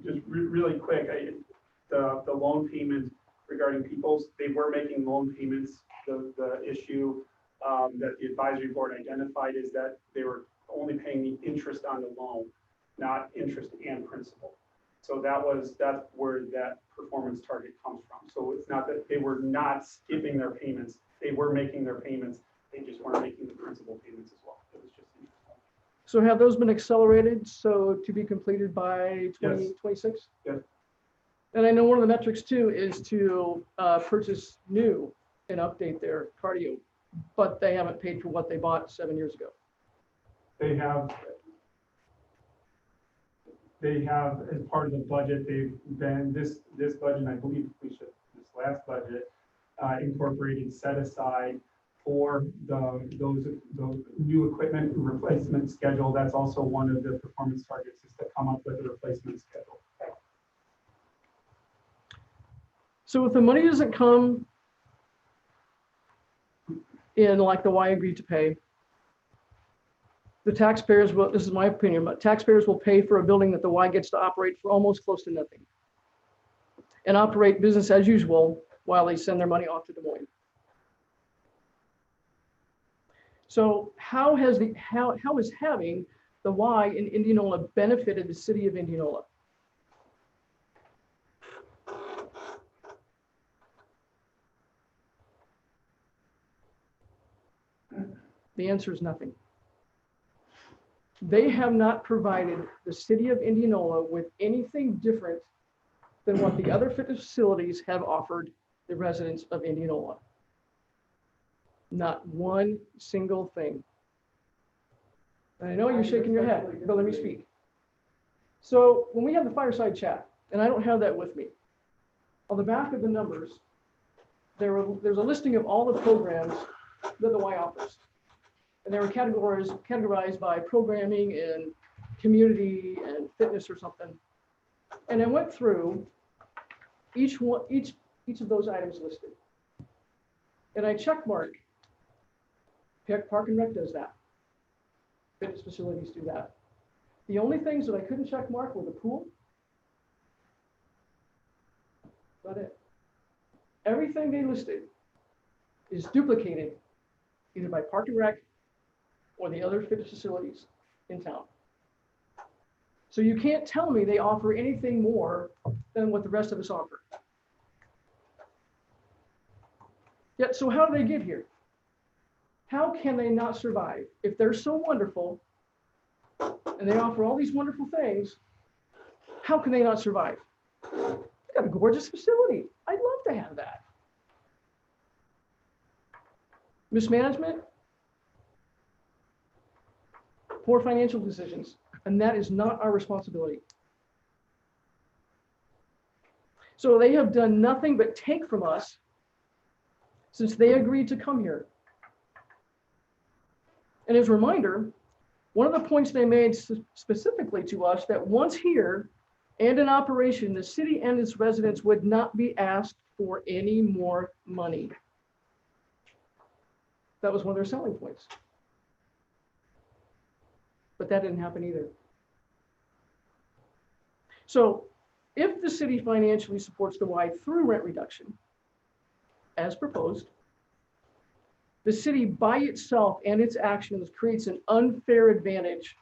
Just really quick, the loan payment regarding Peoples, they were making loan payments. The issue that the advisory board identified is that they were only paying the interest on the loan, not interest and principal. So that's where that performance target comes from. So it's not that they were not skipping their payments. They were making their payments. They just weren't making the principal payments as well. It was just interest. So have those been accelerated, so to be completed by 2026? Yes. And I know one of the metrics too is to purchase new and update their cardio, but they haven't paid for what they bought 7 years ago. They have, as part of the budget, they've been, this budget, and I believe this last budget, incorporated set aside for those new equipment replacement schedule. That's also one of the performance targets, is to come up with a replacement schedule. So if the money doesn't come in like the Y agreed to pay, the taxpayers will, this is my opinion, but taxpayers will pay for a building that the Y gets to operate for almost close to nothing and operate business as usual while they send their money off to Des Moines. So how is having the Y in Indianola benefited the city of Indianola? The answer is nothing. They have not provided the city of Indianola with anything different than what the other fitness facilities have offered the residents of Indianola. Not one single thing. And I know you're shaking your head, but let me speak. So when we have the fireside chat, and I don't have that with me, on the back of the numbers, there's a listing of all the programs that the Y offers. And they were categorized by programming and community and fitness or something. And I went through each of those items listed. And I check mark. Park and Rec does that. Fitness facilities do that. The only things that I couldn't check mark were the pool. That's it. Everything they listed is duplicated either by Park and Rec or the other fitness facilities in town. So you can't tell me they offer anything more than what the rest of us offer. Yet, so how do they get here? How can they not survive? If they're so wonderful and they offer all these wonderful things, how can they not survive? They got a gorgeous facility. I'd love to have that. Mismanagement, poor financial decisions, and that is not our responsibility. So they have done nothing but take from us since they agreed to come here. And as a reminder, one of the points they made specifically to us that once here and in operation, the city and its residents would not be asked for any more money. That was one of their selling points. But that didn't happen either. So if the city financially supports the Y through rent reduction, as proposed, the city by itself and its actions creates an unfair advantage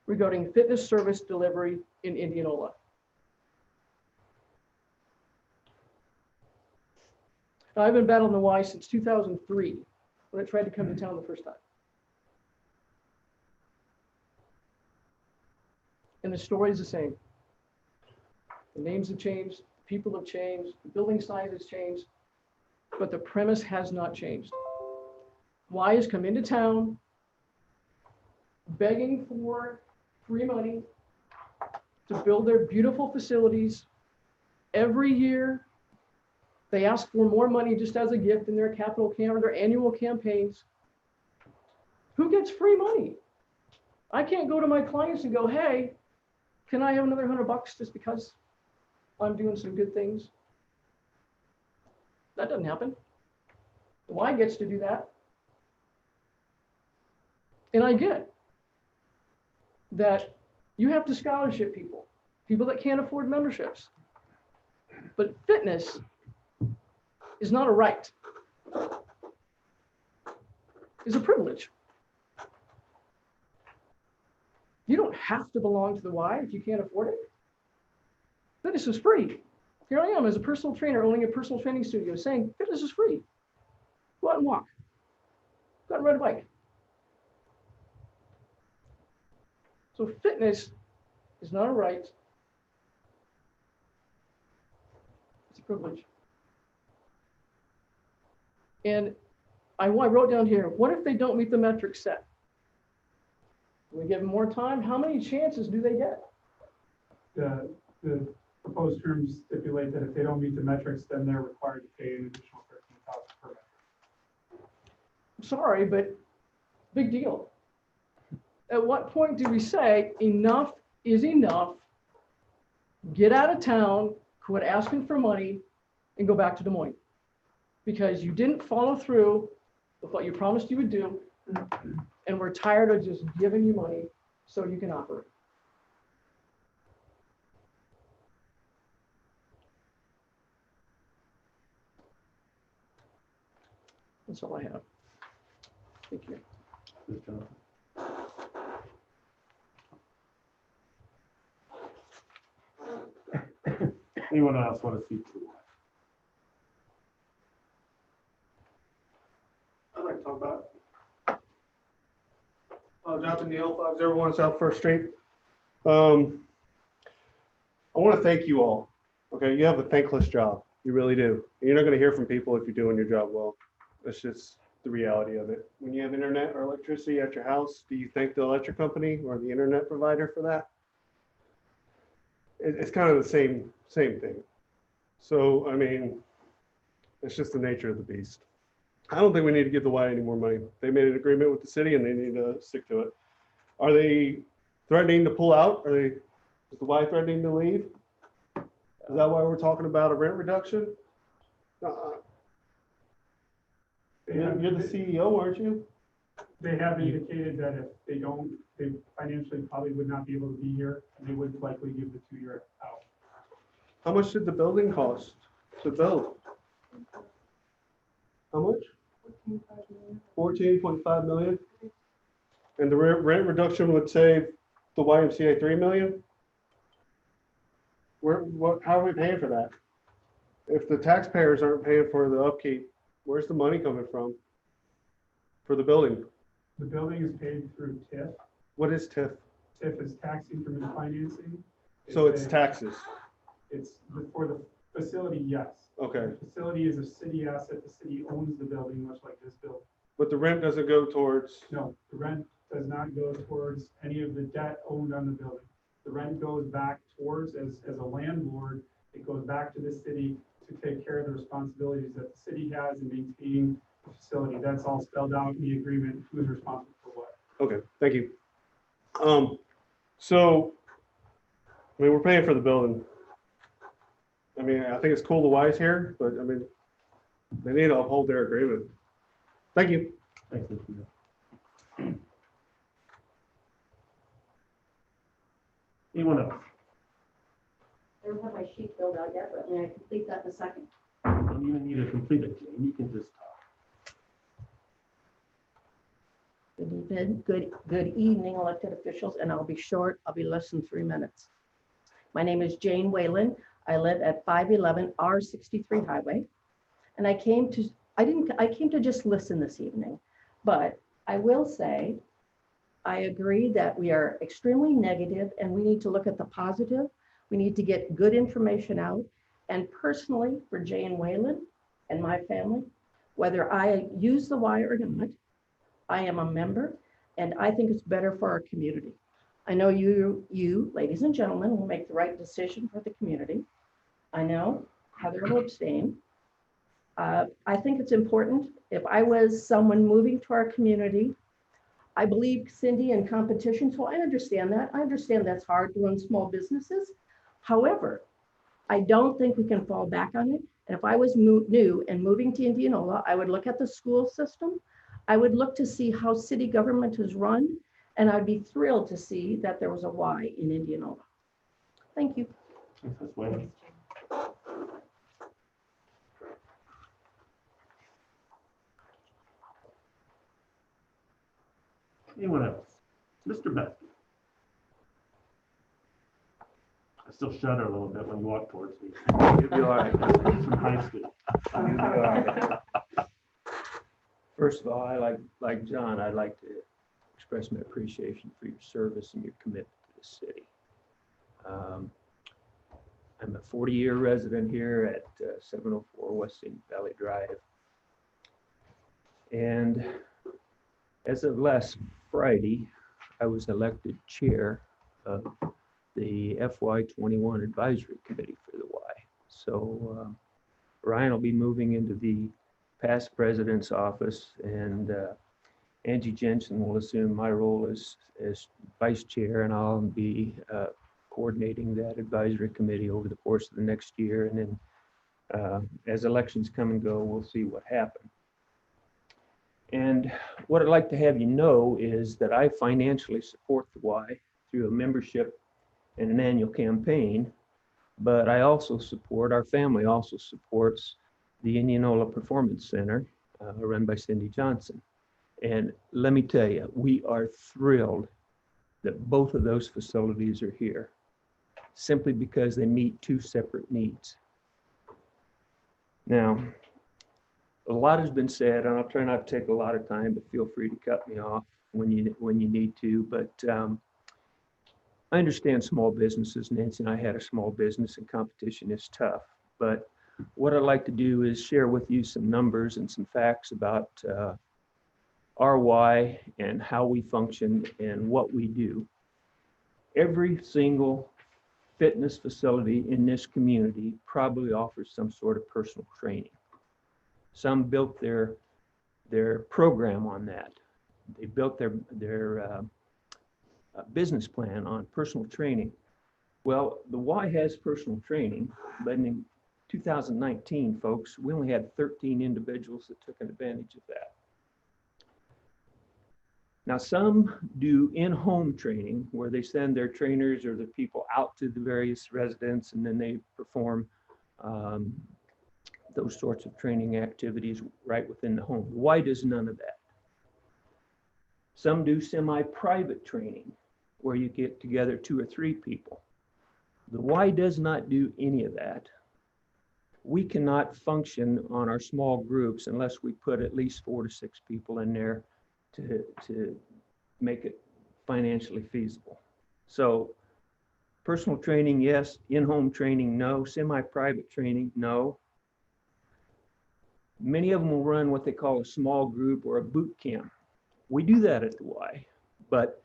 regarding fitness service delivery in Indianola. Now, I've been battling the Y since 2003 when it tried to come to town the first time. And the story is the same. The names have changed, people have changed, the building size has changed, but the premise has not changed. Y has come into town begging for free money to build their beautiful facilities. Every year, they ask for more money just as a gift in their capital or their annual campaigns. Who gets free money? I can't go to my clients and go, hey, can I have another $100 just because I'm doing some good things? That doesn't happen. The Y gets to do that. And I get that you have to scholarship people that can't afford memberships. But fitness is not a right. It's a privilege. You don't have to belong to the Y if you can't afford it. Fitness is free. Here I am as a personal trainer owning a personal training studio saying fitness is free. Go out and walk. Go out and ride a bike. So fitness is not a right. It's a privilege. And I wrote down here, what if they don't meet the metrics set? We give them more time. How many chances do they get? The proposed terms stipulate that if they don't meet the metrics, then they're required to pay an additional $13,000 per metric. Sorry, but big deal. At what point do we say enough is enough? Get out of town, quit asking for money, and go back to Des Moines? Because you didn't follow through with what you promised you would do, and we're tired of just giving you money so you can operate. That's all I have. Thank you. Ms. Johnson. Anyone else want to speak to that? I'd like to talk about Jonathan Neal, 501 South First Street. I want to thank you all. Okay, you have a thankless job. You really do. You're not going to hear from people if you're doing your job well. That's just the reality of it. When you have internet or electricity at your house, do you thank the electric company or the internet provider for that? It's kind of the same thing. So, I mean, it's just the nature of the beast. I don't think we need to give the Y any more money. They made an agreement with the city and they need to stick to it. Are they threatening to pull out? Is the Y threatening to leave? Is that why we're talking about a rent reduction? You're the CEO, aren't you? They have indicated that if they don't, they financially probably would not be able to be here, and they would likely give the 2-year out. How much did the building cost to build? How much? 14.5 million. And the rent reduction would save the YMCA 3 million? How are we paying for that? If the taxpayers aren't paying for the upkeep, where's the money coming from for the building? The building is paid through TIF. What is TIF? TIF is tax increment financing. So it's taxes. It's for the facility, yes. Okay. The facility is a city asset. The city owns the building, much like this building. But the rent doesn't go towards, No, the rent does not go towards any of the debt owned on the building. The rent goes back towards, as a landlord, it goes back to the city to take care of the responsibilities that the city has in maintaining the facility. That's all spelled out in the agreement, who's responsible for what. okay, thank you. So, I mean, we're paying for the building. I mean, I think it's cool the Y's here, but I mean, they need to uphold their agreement. Thank you. Thanks, Mr. Neal. Anyone else? I don't have my sheet filled out yet, but may I complete that in a second? You don't even need to complete it, Jane. You can just talk. Good evening, elected officials, and I'll be short. I'll be less than 3 minutes. My name is Jane Whalen. I live at 511 R63 Highway, and I came to just listen this evening, but I will say I agree that we are extremely negative and we need to look at the positive. We need to get good information out. And personally, for Jane Whalen and my family, whether I use the Y or not, I am a member, and I think it's better for our community. I know you, ladies and gentlemen, will make the right decision for the community. I know Heather will abstain. I think it's important. If I was someone moving to our community, I believe Cindy in competition, so I understand that. I understand that's hard to run small businesses. However, I don't think we can fall back on it. And if I was new and moving to Indianola, I would look at the school system. I would look to see how city government is run, and I'd be thrilled to see that there was a Y in Indianola. Thank you. Thanks, Ms. Whalen. Anyone else? Mr. Besky. still shudder a little bit when you walk towards me. You'll be all right. It's from high school. You'll be all right. First of all, like John, I'd like to express my appreciation for your service and your commitment to the city. I'm a 40-year resident here at 704 West St. Valley Drive. And as of last Friday, I was elected chair of the FY21 Advisory Committee for the Y. So Ryan will be moving into the past president's office, and Angie Jensen will assume my role as vice chair, and I'll be coordinating that advisory committee over the course of the next year. And then as elections come and go, we'll see what happens. And what I'd like to have you know is that I financially support the Y through a membership and an annual campaign, but I also support, our family also supports the Indianola Performance Center run by Cindy Johnson. And let me tell you, we are thrilled that both of those facilities are here, simply because they meet two separate needs. Now, a lot has been said, and I'll try not to take a lot of time, but feel free to cut me off when you need to. But I understand small businesses. Nancy and I had a small business, and competition is tough. But what I'd like to do is share with you some numbers and some facts about RY and how we function and what we do. Every single fitness facility in this community probably offers some sort of personal training. Some built their program on that. They built their business plan on personal training. Well, the Y has personal training, but in 2019, folks, we only had 13 individuals that took advantage of that. Now, some do in-home training where they send their trainers or the people out to the various residents, and then they perform those sorts of training activities right within the home. Y does none of that. Some do semi-private training where you get together 2 or 3 people. The Y does not do any of that. We cannot function on our small groups unless we put at least 4 to 6 people in there to make it financially feasible. So personal training, yes. In-home training, no. Semi-private training, no. Many of them will run what they call a small group or a boot camp. We do that at the Y, but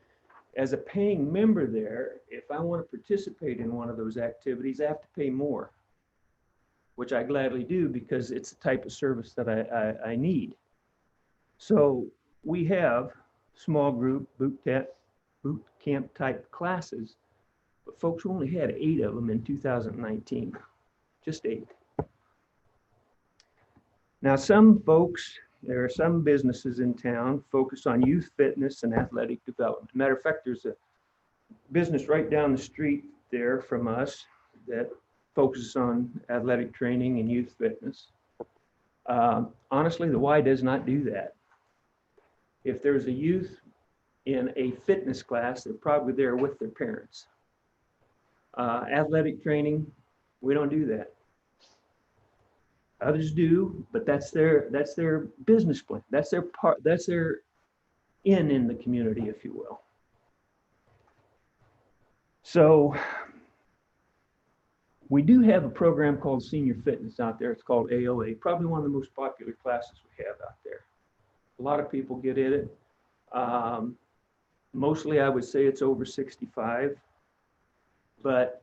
as a paying member there, if I want to participate in one of those activities, I have to pay more, which I gladly do because it's the type of service that I need. So we have small group boot camp type classes, but folks, we only had 8 of them in 2019, just 8. Now, some folks, there are some businesses in town focus on youth fitness and athletic development. Matter of fact, there's a business right down the street there from us that focuses on athletic training and youth fitness. Honestly, the Y does not do that. If there's a youth in a fitness class, they're probably there with their parents. Athletic training, we don't do that. Others do, but that's their business plan. That's their part. That's their in the community, if you will. So we do have a program called Senior Fitness out there. It's called AOA, probably one of the most popular classes we have out there. A lot of people get in it. Mostly, I would say it's over 65, but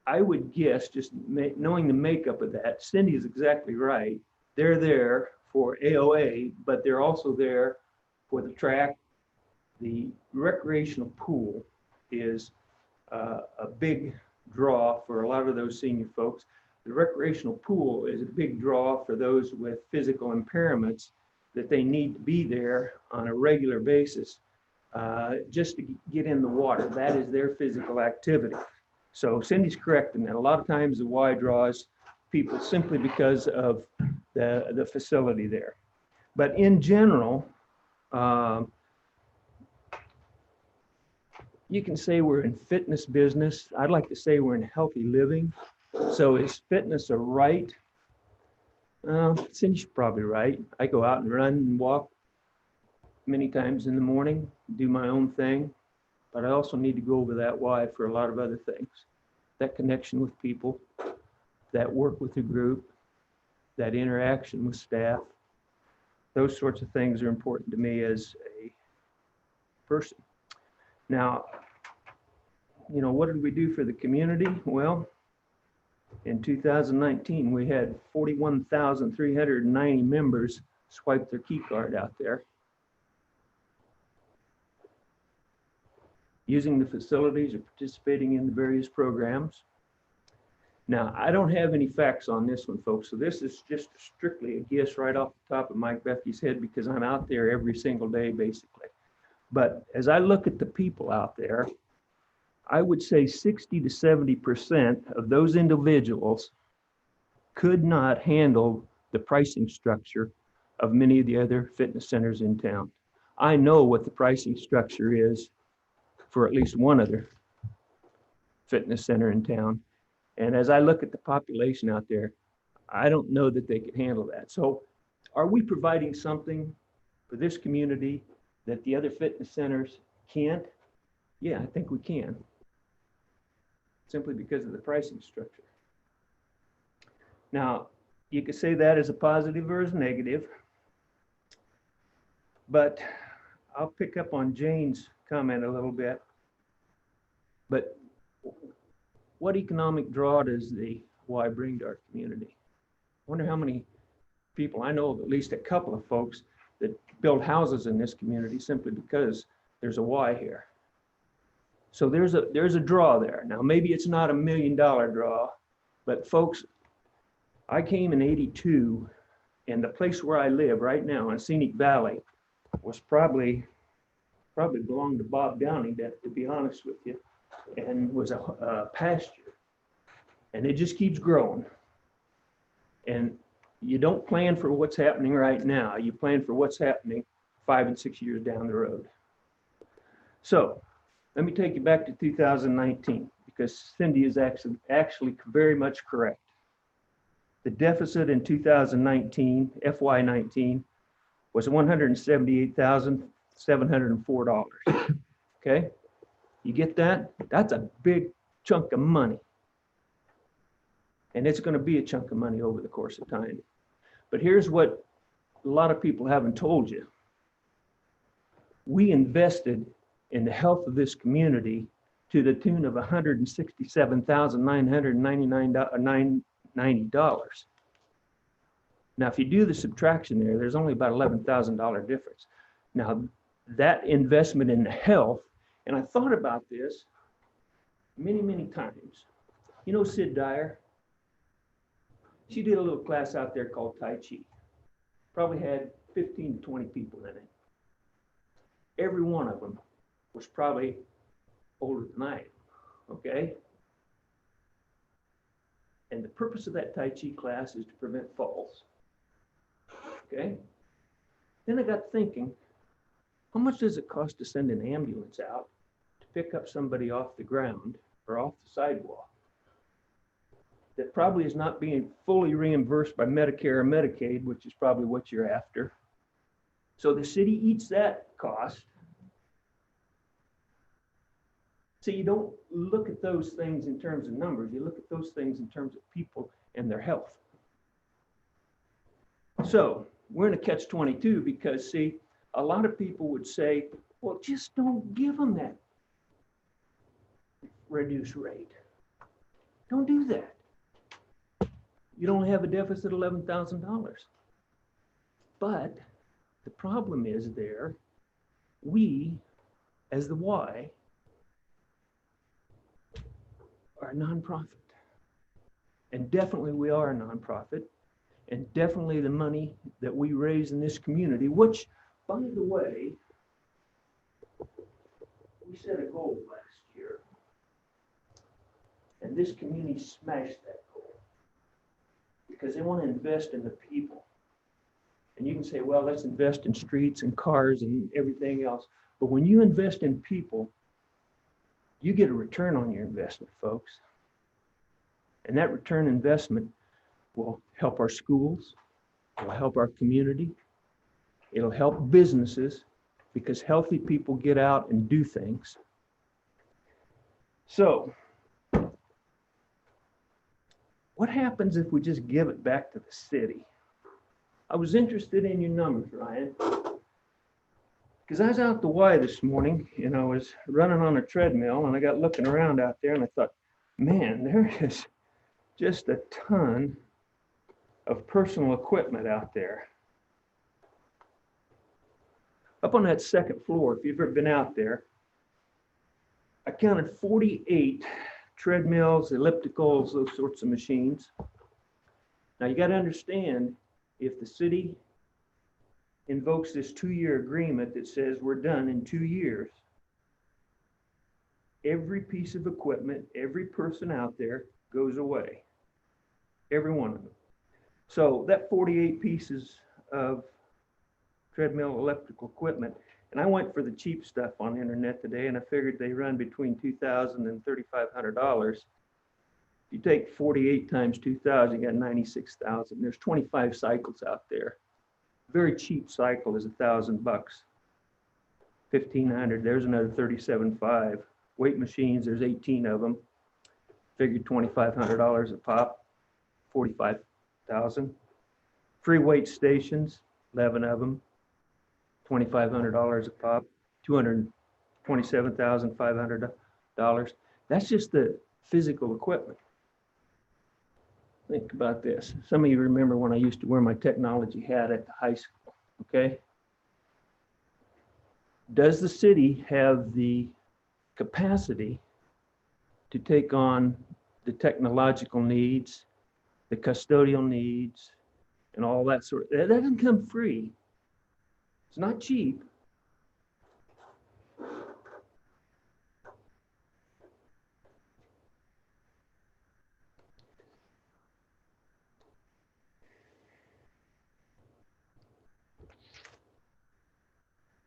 I would guess, just knowing the makeup of that, Cindy is exactly right. They're there for AOA, but they're also there for the track. The recreational pool is a big draw for a lot of those senior folks. The recreational pool is a big draw for those with physical impairments that they need to be there on a regular basis just to get in the water. That is their physical activity. So Cindy's correct in that. A lot of times the Y draws people simply because of the facility there. But in general, you can say we're in fitness business. I'd like to say we're in healthy living. So is fitness a right? Cindy's probably right. I go out and run and walk many times in the morning, do my own thing, but I also need to go over that why for a lot of other things. That connection with people, that work with the group, that interaction with staff, those sorts of things are important to me as a person. Now, you know, what did we do for the community? Well, in 2019, we had 41,390 members swipe their key card out there. Using the facilities or participating in the various programs. Now, I don't have any facts on this one, folks, so this is just strictly a guess right off the top of Mike Bethke's head because I'm out there every single day, basically. But as I look at the people out there, I would say 60 to 70% of those individuals could not handle the pricing structure of many of the other fitness centers in town. I know what the pricing structure is for at least one other fitness center in town. And as I look at the population out there, I don't know that they could handle that. So are we providing something for this community that the other fitness centers can't? Yeah, I think we can. Simply because of the pricing structure. Now, you could say that as a positive or as a negative, but I'll pick up on Jane's comment a little bit. But what economic draw does the Y bring to our community? I wonder how many people, I know of at least a couple of folks that build houses in this community simply because there's a Y here. So there's a draw there. Now, maybe it's not $1 million draw, but folks, I came in '82 and the place where I live right now in Scenic Valley was probably belonged to Bob Downing, to be honest with you, and was a pasture. And it just keeps growing. And you don't plan for what's happening right now. You plan for what's happening 5 and 6 years down the road. So let me take you back to 2019 because Cindy is actually very much correct. The deficit in 2019, FY19, was $178,704. Okay, you get that? That's a big chunk of money. And it's going to be a chunk of money over the course of time. But here's what a lot of people haven't told you. We invested in the health of this community to the tune of $167,990. Now, if you do the subtraction there, there's only about $11,000 difference. Now, that investment in the health, and I thought about this many, many times. You know Sid Dyer? She did a little class out there called Tai Chi. Probably had 15 to 20 people in it. Every one of them was probably older than I am, okay? And the purpose of that Tai Chi class is to prevent falls, okay? Then I got thinking, how much does it cost to send an ambulance out to pick up somebody off the ground or off the sidewalk that probably is not being fully reimbursed by Medicare or Medicaid, which is probably what you're after. So the city eats that cost. So you don't look at those things in terms of numbers, you look at those things in terms of people and their health. So we're in a catch-22 because, see, a lot of people would say, well, just don't give them that reduced rate. Don't do that. You don't have a deficit of $11,000. But the problem is there, we, as the Y, are a nonprofit. And definitely we are a nonprofit. And definitely the money that we raise in this community, which, by the way, we set a goal last year. And this community smashed that goal. Because they want to invest in the people. And you can say, well, let's invest in streets and cars and everything else. But when you invest in people, you get a return on your investment, folks. And that return investment will help our schools, it'll help our community, it'll help businesses, because healthy people get out and do things. So, what happens if we just give it back to the city? I was interested in your numbers, Ryan, because I was out the Y this morning and I was running on a treadmill and I got looking around out there and I thought, man, there is just a ton of personal equipment out there. Up on that second floor, if you've ever been out there, I counted 48 treadmills, ellipticals, those sorts of machines. Now you got to understand, if the city invokes this 2-year agreement that says we're done in 2 years, every piece of equipment, every person out there goes away. Every one of them. So that 48 pieces of treadmill electrical equipment, and I went for the cheap stuff on the internet today, and I figured they run between $2,000 and $3,500. You take 48 times 2,000, you got 96,000. There's 25 cycles out there. Very cheap cycle is $1,000. 1,500. There's another 37.5. Weight machines, there's 18 of them. Figured $2,500 a pop. 45,000. Free weight stations, 11 of them. $2,500 a pop. $227,500. That's just the physical equipment. Think about this. Some of you remember when I used to wear my technology hat at the high school, okay? Does the city have the capacity to take on the technological needs, the custodial needs, and all that sort of, that doesn't come free. It's not cheap.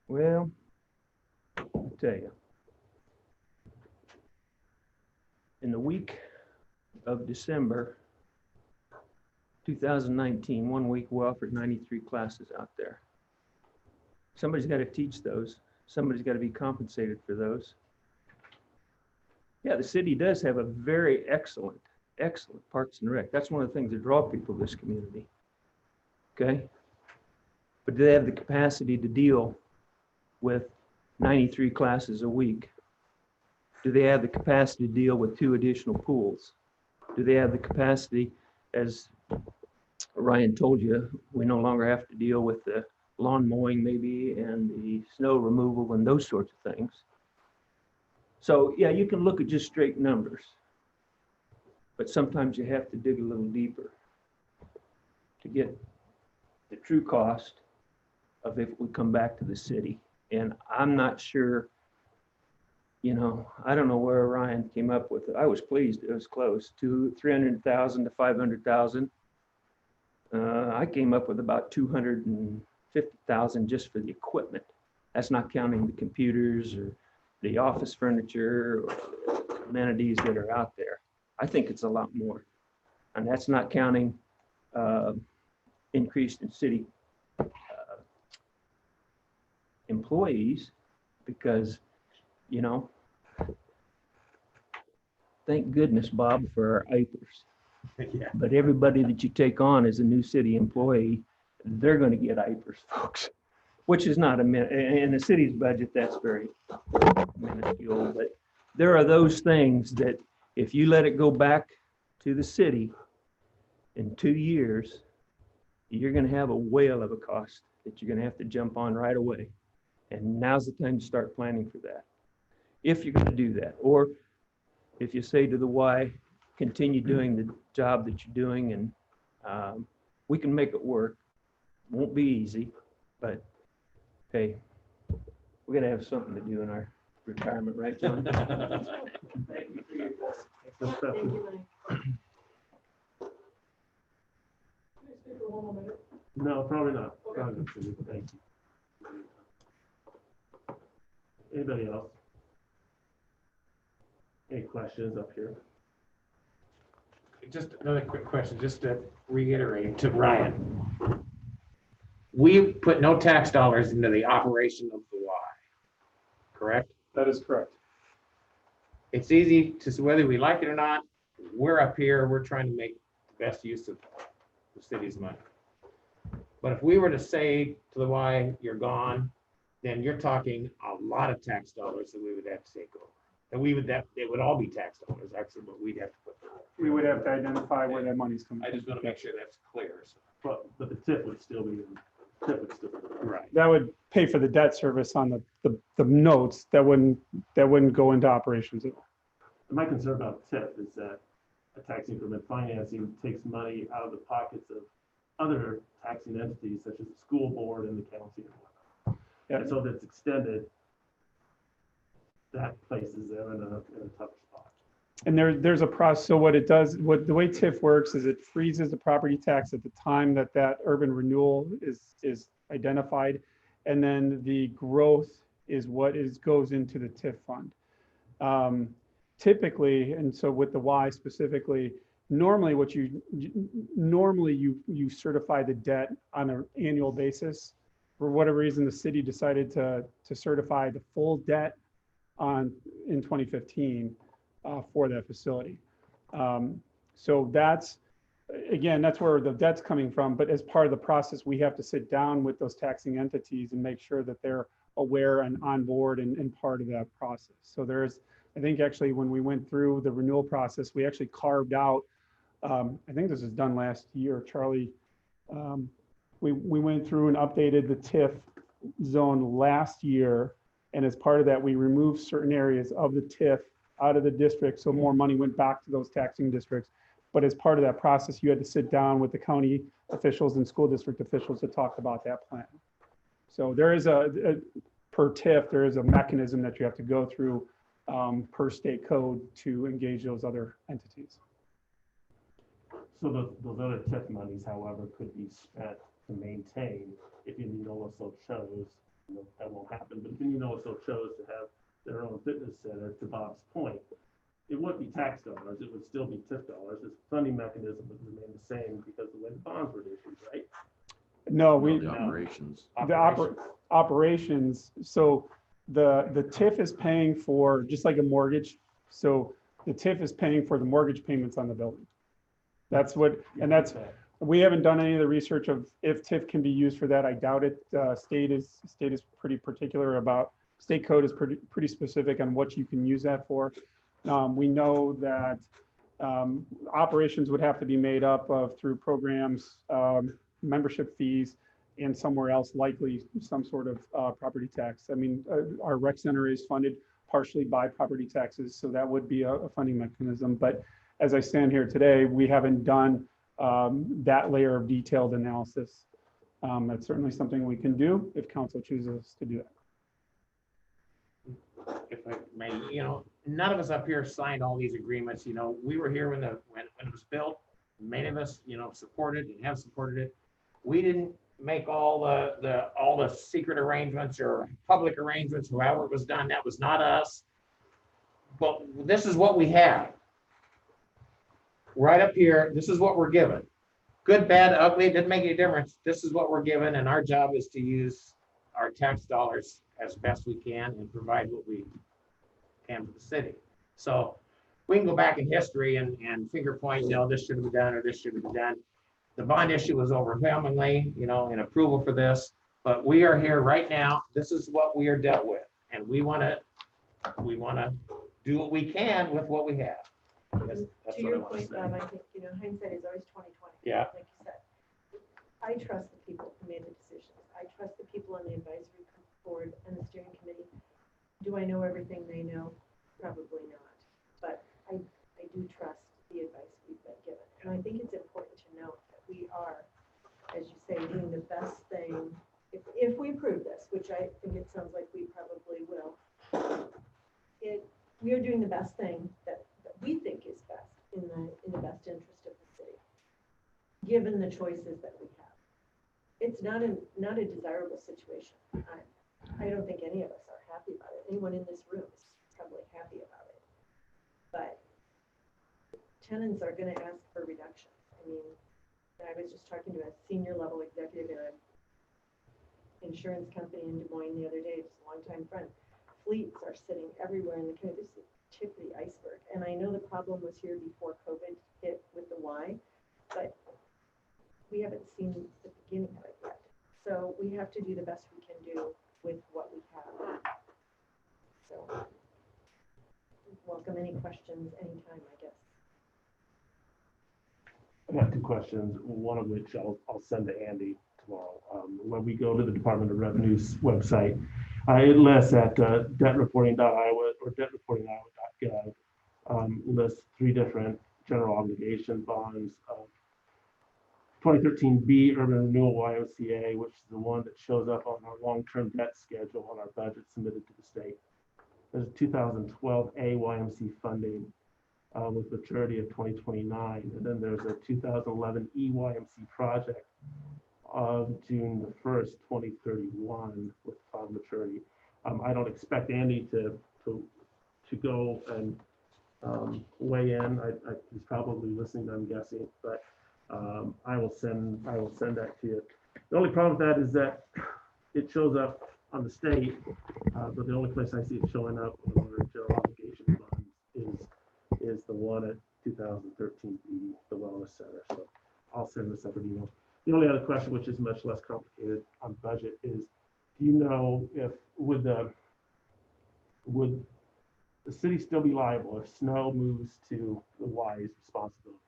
Well, I'll tell you, in the week of December 2019, 1 week, we offered 93 classes out there. Somebody's got to teach those. Somebody's got to be compensated for those. Yeah, the city does have a very excellent Parks and Rec. That's one of the things that draw people to this community. Okay? But do they have the capacity to deal with 93 classes a week? Do they have the capacity to deal with 2 additional pools? Do they have the capacity, as Ryan told you, we no longer have to deal with the lawn mowing maybe and the snow removal and those sorts of things. So yeah, you can look at just straight numbers, but sometimes you have to dig a little deeper to get the true cost of if we come back to the city. And I'm not sure, you know, I don't know where Ryan came up with it. I was pleased it was close to 300,000 to 500,000. I came up with about 250,000 just for the equipment. That's not counting the computers or the office furniture or the amenities that are out there. I think it's a lot more. And that's not counting increase in city employees, because, you know, thank goodness, Bob, for our IPERS. Yeah. But everybody that you take on as a new city employee, they're going to get IPERS, folks, which is not in the city's budget, that's very minuscule. But there are those things that if you let it go back to the city in 2 years, you're going to have a whale of a cost that you're going to have to jump on right away. And now's the time to start planning for that, if you're going to do that. Or if you say to the Y, continue doing the job that you're doing, and we can make it work. Won't be easy, but hey, we're going to have something to do in our retirement, right, John? Thank you for your time. Good stuff. Thank you, Mike. No, probably not. Probably not. Thank you. Anybody else? Any questions up here? Just another quick question, just to reiterate to Ryan. We put no tax dollars into the operation of the Y, correct? That is correct. It's easy to say whether we like it or not. We're up here, we're trying to make the best use of the city's money. But if we were to say to the Y, you're gone, then you're talking a lot of tax dollars that we would have to take over. And it would all be tax dollars, actually, but we'd have to put. We would have to identify where that money's coming I from. just want to make sure that's clear. So. But the TIF would still be, Right. That would pay for the debt service on the notes. That wouldn't go into operations at all. My concern about TIF is that a tax increment financing takes money out of the pockets of other taxing entities such as the school board and the county. Yeah. And so that's extended, that places them in a tough spot. And there's a process. So what it does, the way TIF works is it freezes the property tax at the time that urban renewal is identified. And then the growth is what goes into the TIF fund. Typically, and so with the Y specifically, normally you certify the debt on an annual basis. For whatever reason, the city decided to certify the full debt in 2015 for that facility. So that's where the debt's coming from. But as part of the process, we have to sit down with those taxing entities and make sure that they're aware and on board and part of that process. So I think actually when we went through the renewal process, we actually carved out, I think this was done last year, Charlie. We went through and updated the TIF zone last year. And as part of that, we removed certain areas of the TIF out of the district. So more money went back to those taxing districts. But as part of that process, you had to sit down with the county officials and school district officials to talk about that plan. So there is per TIF, there is a mechanism that you have to go through per state code to engage those other entities. So those other TIF monies, however, could be spent to maintain if Indianola so chose. That won't happen, but if Indianola so chose to have their own fitness center, to Bob's point, it wouldn't be tax dollars, it would still be TIF dollars. Its funding mechanism would remain the same because of the way the bonds were issued, right? No, The operations. the operations. So the TIF is paying for, just like a mortgage. So the TIF is paying for the mortgage payments on the building. That's what, and that's, we haven't done any of the research of if TIF can be used for that. I doubt it. State is pretty particular about, state code is pretty specific on what you can use that for. We know that operations would have to be made up of through programs, membership fees, and somewhere else likely some sort of property tax. I mean, our rec center is funded partially by property taxes, so that would be a funding mechanism. But as I stand here today, we haven't done that layer of detailed analysis. That's certainly something we can do if council chooses to do that. If I may, none of us up here signed all these agreements. We were here when it was built. Many of us, supported and have supported it. We didn't make all the secret arrangements or public arrangements, however it was done. That was not us. But this is what we have. Right up here, this is what we're given. Good, bad, ugly, it doesn't make any difference. This is what we're given, and our job is to use our tax dollars as best we can and provide what we can for the city. So we can go back in history and finger point, this should have been done or this should have been done. The bond issue was overwhelmingly, in approval for this, but we are here right now. This is what we are dealt with, and we want to do what we can with what we have. That's To what I your want to point, say. Bob, I think, hindsight is always 20/20. Yeah. Like you said, I trust the people who made the decisions. I trust the people on the advisory board and the steering committee. Do I know everything they know? Probably not. But I do trust the advice we've been given. And I think it's important to note that we are, as you say, doing the best thing. If we approve this, which I think it sounds like we probably will, we are doing the best thing that we think is best in the best interest of the city, given the choices that we have. It's not a desirable situation. I don't think any of us are happy about it. Anyone in this room is probably happy about it. but tenants are gonna ask for reductions. I mean, I was just talking to a senior level executive in an insurance company in Des Moines the other day, just a longtime friend. Fleets are sitting everywhere in the community. This is the tip of the iceberg. And I know the problem was here before COVID hit with the Y, but we haven't seen the beginning of it yet. So we have to do the best we can do with what we have. So welcome any questions anytime, I guess. I got two questions, one of which I'll send to Andy tomorrow. When we go to the Department of Revenue's website, it lists at debtreporting.iowa or debtreporting.iowa.gov, lists 3 different general obligation bonds. 2013B Urban Renewal YMCA, which is the one that shows up on our long-term debt schedule on our budget submitted to the state. There's a 2012A YMC funding with maturity of 2029. And then there's a 2011 EYMC project of June the 1st, 2031 with final maturity. I don't expect Andy to go and weigh in. He's probably listening, I'm guessing, but I will send that to you. The only problem with that is that it shows up on the state, but the only place I see it showing up on the general obligation bonds is the one at 2013B, the Wellness Center. So I'll send this separate email. The only other question, which is much less complicated on budget, is do you know if would the city still be liable if snow moves to the Y's responsibility?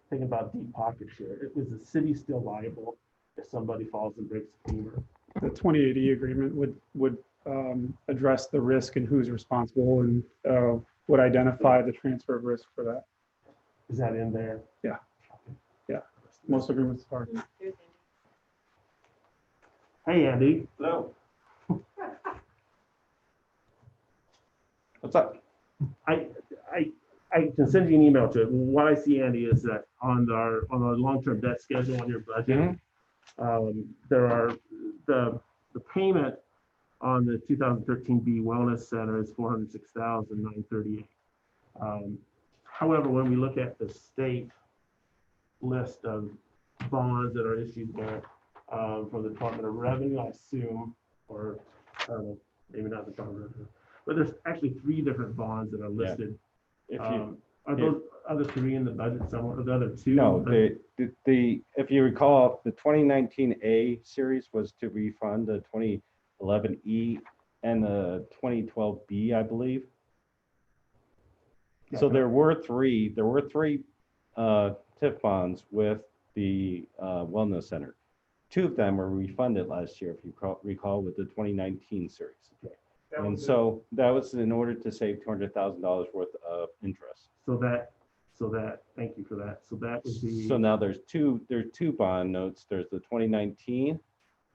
Thinking about deep pocket share, is the city still liable if somebody falls and breaks a femur? The 2080 agreement would address the risk and who's responsible and would identify the transfer of risk for that. Is that in there? Yeah. Yeah. Most agreements are. Hey, Andy. Hello. What's up? I can send you an email to it. What I see, Andy, is that on our long-term debt schedule on your budget, there are the payment on the 2013B Wellness Center is $406,938. However, when we look at the state list of bonds that are issued there from the Department of Revenue, I assume, or I don't know, maybe not the Department of Revenue, but there's actually 3 different bonds that are listed. Are those other 3 in the budget somewhere, or the other 2? No, the if you recall, the 2019A series was to refund the 2011E and the 2012B, I believe. So there were three TIF bonds with the Wellness Center. 2 of them were refunded last year, if you recall, with the 2019 series. And so that was in order to save $200,000 worth of interest. So that, thank you for that. So that would be. So now there's two bond notes. There's the 2019,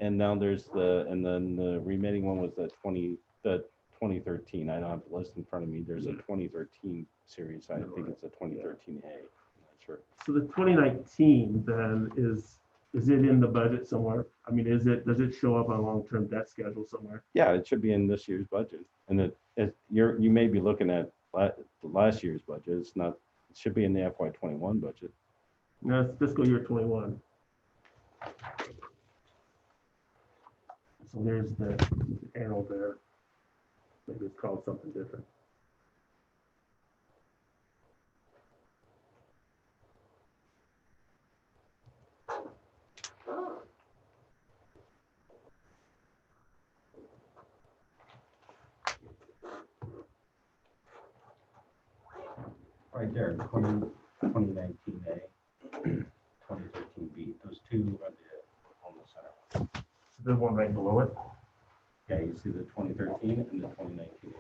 and now there's and then the remaining one was the 2013. I don't have the list in front of me. There's a 2013 series. I think it's a 2013A. I'm not sure. So the 2019 then is it in the budget somewhere? I mean, does it show up on long-term debt schedule somewhere? Yeah, it should be in this year's budget. And you may be looking at last year's budget. It's not. It should be in the FY21 budget. No, it's fiscal year 21. So there's the arrow there. Maybe it's called something different. Right there, 2019A, 2013B. Those 2 are the Wellness Center. The one right below it. Yeah, you see the 2013 and the 2019.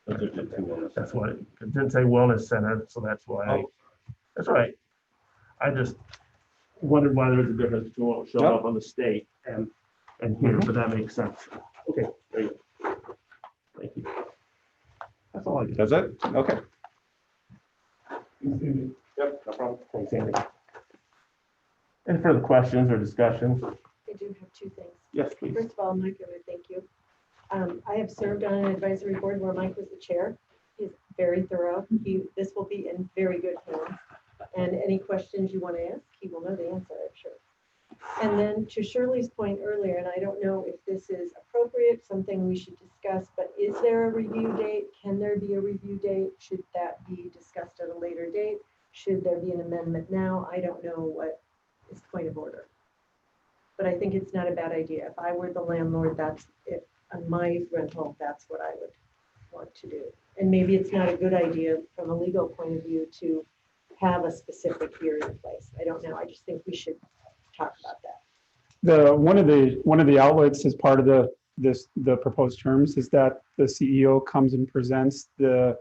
Those are the 2 Wellness. That's what it didn't say Wellness Center, so that's why. That's right. I just wondered why there was a difference between what showed up on the state and here, but that makes sense. Okay, there you go. Thank you. That's all I got. That's it? Okay. Yep, no problem. Thanks, Andy. Any further questions or discussion? I do have 2 things. Yes, please. First of all, Mike, I would thank you. I have served on an advisory board where Mike was the chair, He's very thorough. This will be in very good hands. And any questions you want to ask, he will know the answer, I'm sure. And then to Shirley's point earlier, and I don't know if this is appropriate, something we should discuss, but is there a review date? Can there be a review date? Should that be discussed at a later date? Should there be an amendment now? I don't know what is point of order. But I think it's not a bad idea. If I were the landlord, that's it, on my rental, that's what I would want to do. And maybe it's not a good idea from a legal point of view to have a specific year in place. I don't know. I just think we should talk about that. One of the outlets as part of the proposed terms is that the CEO comes and presents the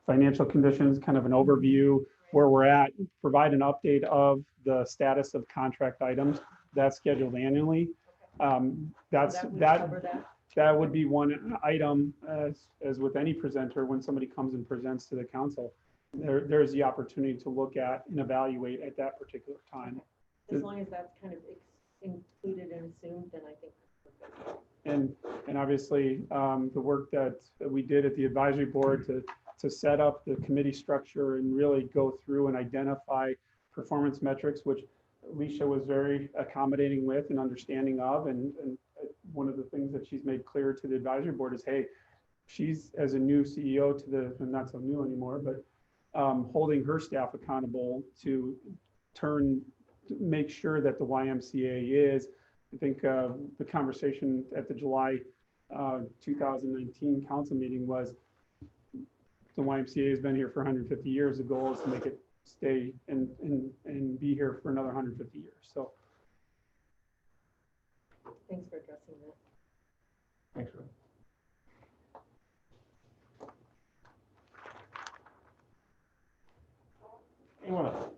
financial conditions, kind of an overview where we're at, provide an update of the status of contract items. That's scheduled annually. That would be one item, as with any presenter, when somebody comes and presents to the council, there's the opportunity to look at and evaluate at that particular time. As long as that's kind of included and assumed, then I think. And obviously, the work that we did at the advisory board to set up the committee structure and really go through and identify performance metrics, which Alicia was very accommodating with and understanding of. And one of the things that she's made clear to the advisory board is, hey, she's, as a new CEO to not so new anymore, but holding her staff accountable to make sure that the YMCA is. I think the conversation at the July 2019 council meeting was the YMCA has been here for 150 years. The goal is to make it stay and be here for another 150 years. So thanks for addressing that. Thanks, Roy. Anyone else?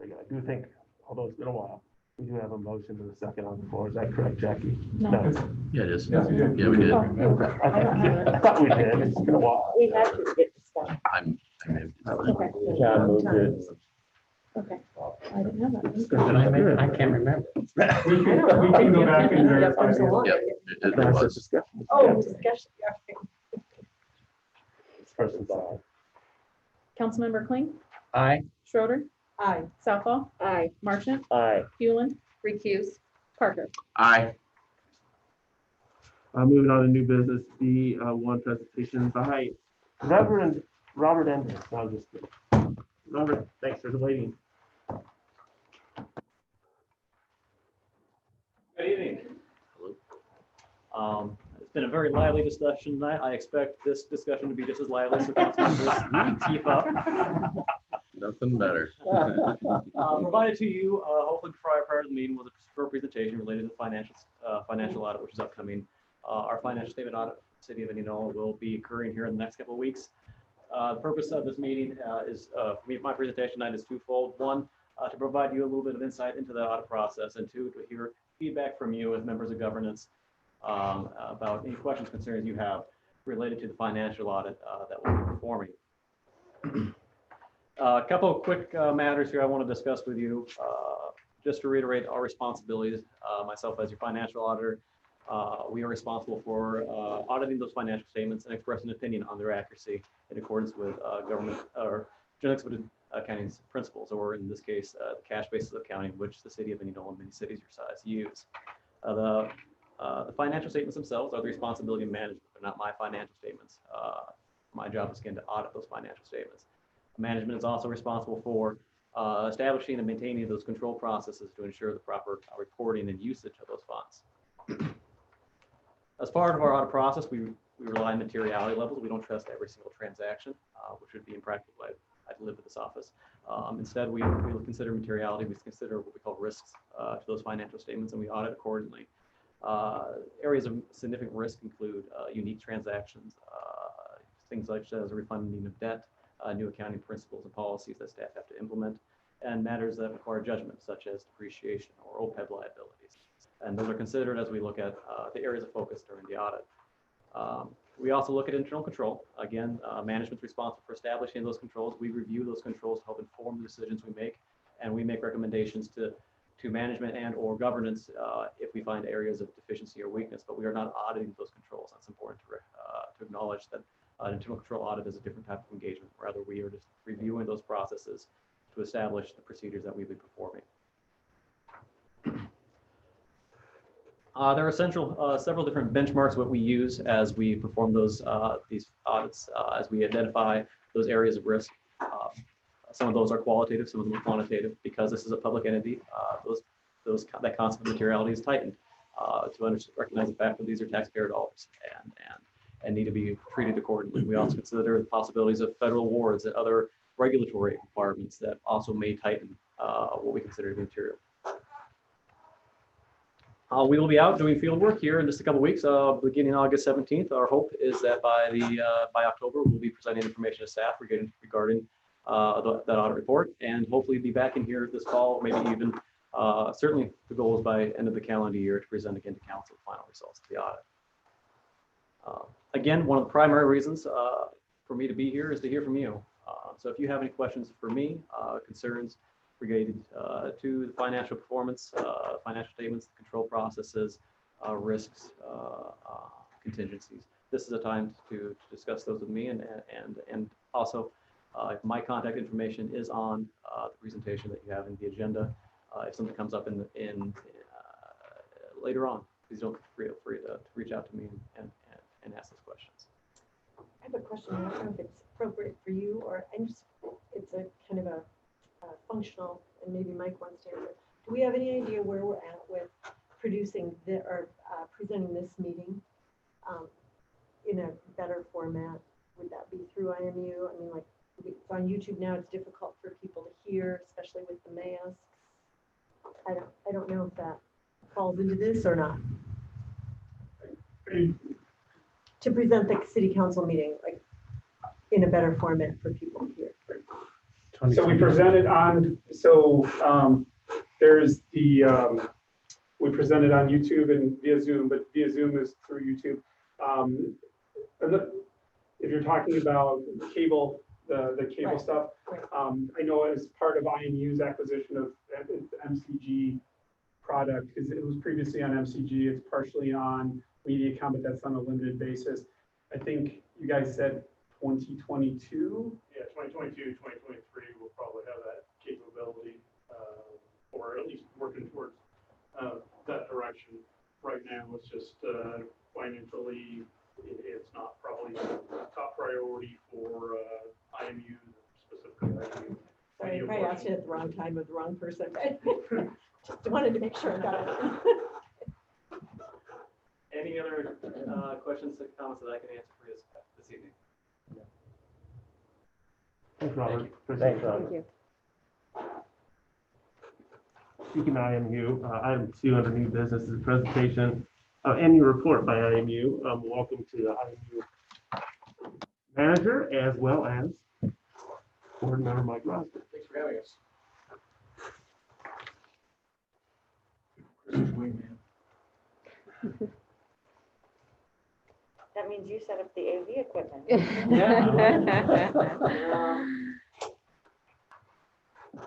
I do think, although it's been a while, we do have a motion and a second on the floor. Is that correct, Jackie? No. Yeah, it is. Yes, we did. Yeah, we did. Okay. I thought we did. It's been a while. We had to get discussion. I moved. Okay. John moved it. Okay. I didn't know that. Did I can't remember. we can go back and verify. Yep, it That's a was. discussion. Oh, discussion. This person's on. Councilmember Kling, Aye. Schroeder, Aye. Southall, Aye. Marchant, Aye. Hewlin, recuse, Parker. Aye. Moving on to new business, the one presentation by Reverend Robert Enders. No, I'm just kidding. Robert, thanks for waiting. Good evening. It's been a very lively discussion tonight. I expect this discussion to be just as lively, so council members keep up. Nothing better. Provided to you, hopefully prior to the meeting, was a short presentation related to financial audit, which is upcoming. Our financial statement audit for the city of Indianola will be occurring here in the next couple of weeks. The purpose of this meeting is, my presentation tonight is twofold. One, to provide you a little bit of insight into the audit process, and two, to hear feedback from you as members of governance about any questions, concerns you have related to the financial audit that we'll be performing. A couple of quick matters here I want to discuss with you. Just to reiterate our responsibilities, myself as your financial auditor, we are responsible for auditing those financial statements and expressing an opinion on their accuracy in accordance with government or general accepted accounting principles, or in this case, the cash basis of accounting, which the city of Indianola and many cities your size use. The financial statements themselves are the responsibility of management. They're not my financial statements. My job is again to audit those financial statements. Management is also responsible for establishing and maintaining those control processes to ensure the proper reporting and usage of those funds. As part of our audit process, we rely on materiality levels. We don't trust every single transaction, which would be impractical. I'd live at this office. Instead, we consider materiality. We consider what we call risks to those financial statements, and we audit accordingly. Areas of significant risk include unique transactions, things like as a refunding of debt, new accounting principles and policies that staff have to implement, and matters that require judgment, such as depreciation or OPEB liabilities. And those are considered as we look at the areas of focus during the audit. We also look at internal control. Again, management's responsible for establishing those controls. We review those controls to help inform the decisions we make, and we make recommendations to management and or governance if we find areas of deficiency or weakness, but we are not auditing those controls. That's important to acknowledge that an internal control audit is a different type of engagement. Rather, we are just reviewing those processes to establish the procedures that we'll be performing. There are several different benchmarks what we use as we perform these audits, as we identify those areas of risk. Some of those are qualitative, some of them are quantitative. Because this is a public entity, that concept of materiality is tightened to recognize the fact that these are taxpayer dollars and need to be treated accordingly. We also consider the possibilities of federal awards and other regulatory requirements that also may tighten what we consider to be material. We will be out doing field work here in just a couple of weeks, beginning August 17th. Our hope is that by October, we'll be presenting information to staff regarding that audit report, and hopefully be back in here this fall, maybe even, certainly the goal is by end of the calendar year to present again to council the final results of the audit. Again, one of the primary reasons for me to be here is to hear from you. So if you have any questions for me, concerns related to the financial performance, financial statements, control processes, risks, contingencies, this is a time to discuss those with me, and also my contact information is on the presentation that you have in the agenda. If something comes up in later on, please don't feel free to reach out to me and ask those questions. I have a question. I don't know if it's appropriate for you, or it's a kind of a functional, and maybe Mike wants to answer. Do we have any idea where we're at with producing presenting this meeting in a better format? Would that be through IMU? I mean, like, it's on YouTube now. It's difficult for people to hear, especially with the masks. I don't know if that falls into this or not. To present the city council meeting like in a better format for people to hear. So we presented on, there's the, we presented on YouTube and via Zoom, but via Zoom is through YouTube. If you're talking about cable, the cable stuff, I know as part of IMU's acquisition of the MCG product, because it was previously on MCG, it's partially on Mediacom, but that's on a limited basis. I think you guys said 2022. Yeah, 2022, 2023, we'll probably have that capability, or at least working towards that direction. Right now, it's just financially, it's not probably top priority for IMU, specifically IMU. Sorry, I probably asked you at the wrong time with the wrong person. Just wanted to make sure I got it. Any other questions or comments that I can answer for you this evening? Thanks, Robert. Thanks, Robert. Thank you. Speaking of IMU, item 2 under new business is a presentation of annual report by IMU. Welcome to the IMU manager as well as board member Mike Rosner. Thanks for having us. That means you set up the AV equipment.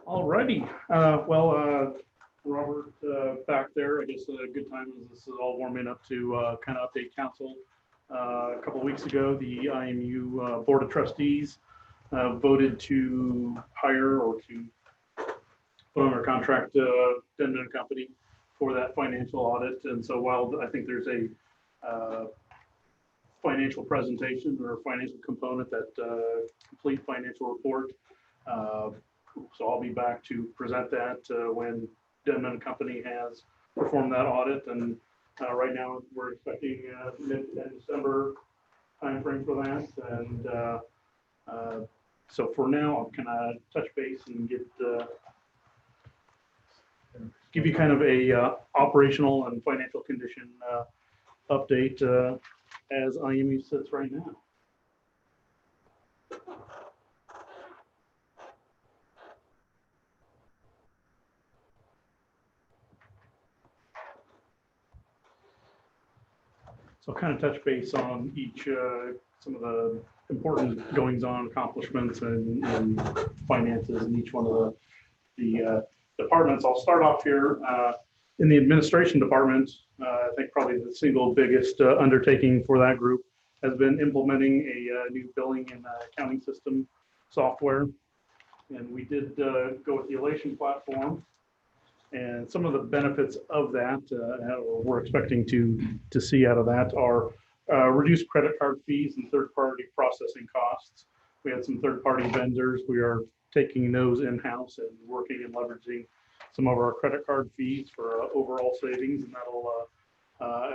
Alrighty, Robert, back there, I guess a good time as this is all warming up to kind of update council. A couple of weeks ago, the IMU Board of Trustees voted to hire or to put under contract Denman & Company for that financial audit. And so while I think there's a financial presentation or financial component, that complete financial report, so I'll be back to present that when Denman & Company has performed that audit. And right now we're expecting mid-December timeframe for that. And so for now, I'm gonna touch base and give you kind of a operational and financial condition update as IMU sits right now. So I'll kind of touch base on each, some of the important goings on, accomplishments, and finances in each one of the departments. I'll start off here in the administration department. I think probably the single biggest undertaking for that group has been implementing a new billing and accounting system software. And we did go with the Elation platform. And some of the benefits of that, we're expecting to see out of that are reduced credit card fees and third-party processing costs. We had some third-party vendors. We are taking those in-house and working and leveraging some of our credit card fees for overall savings, and that'll,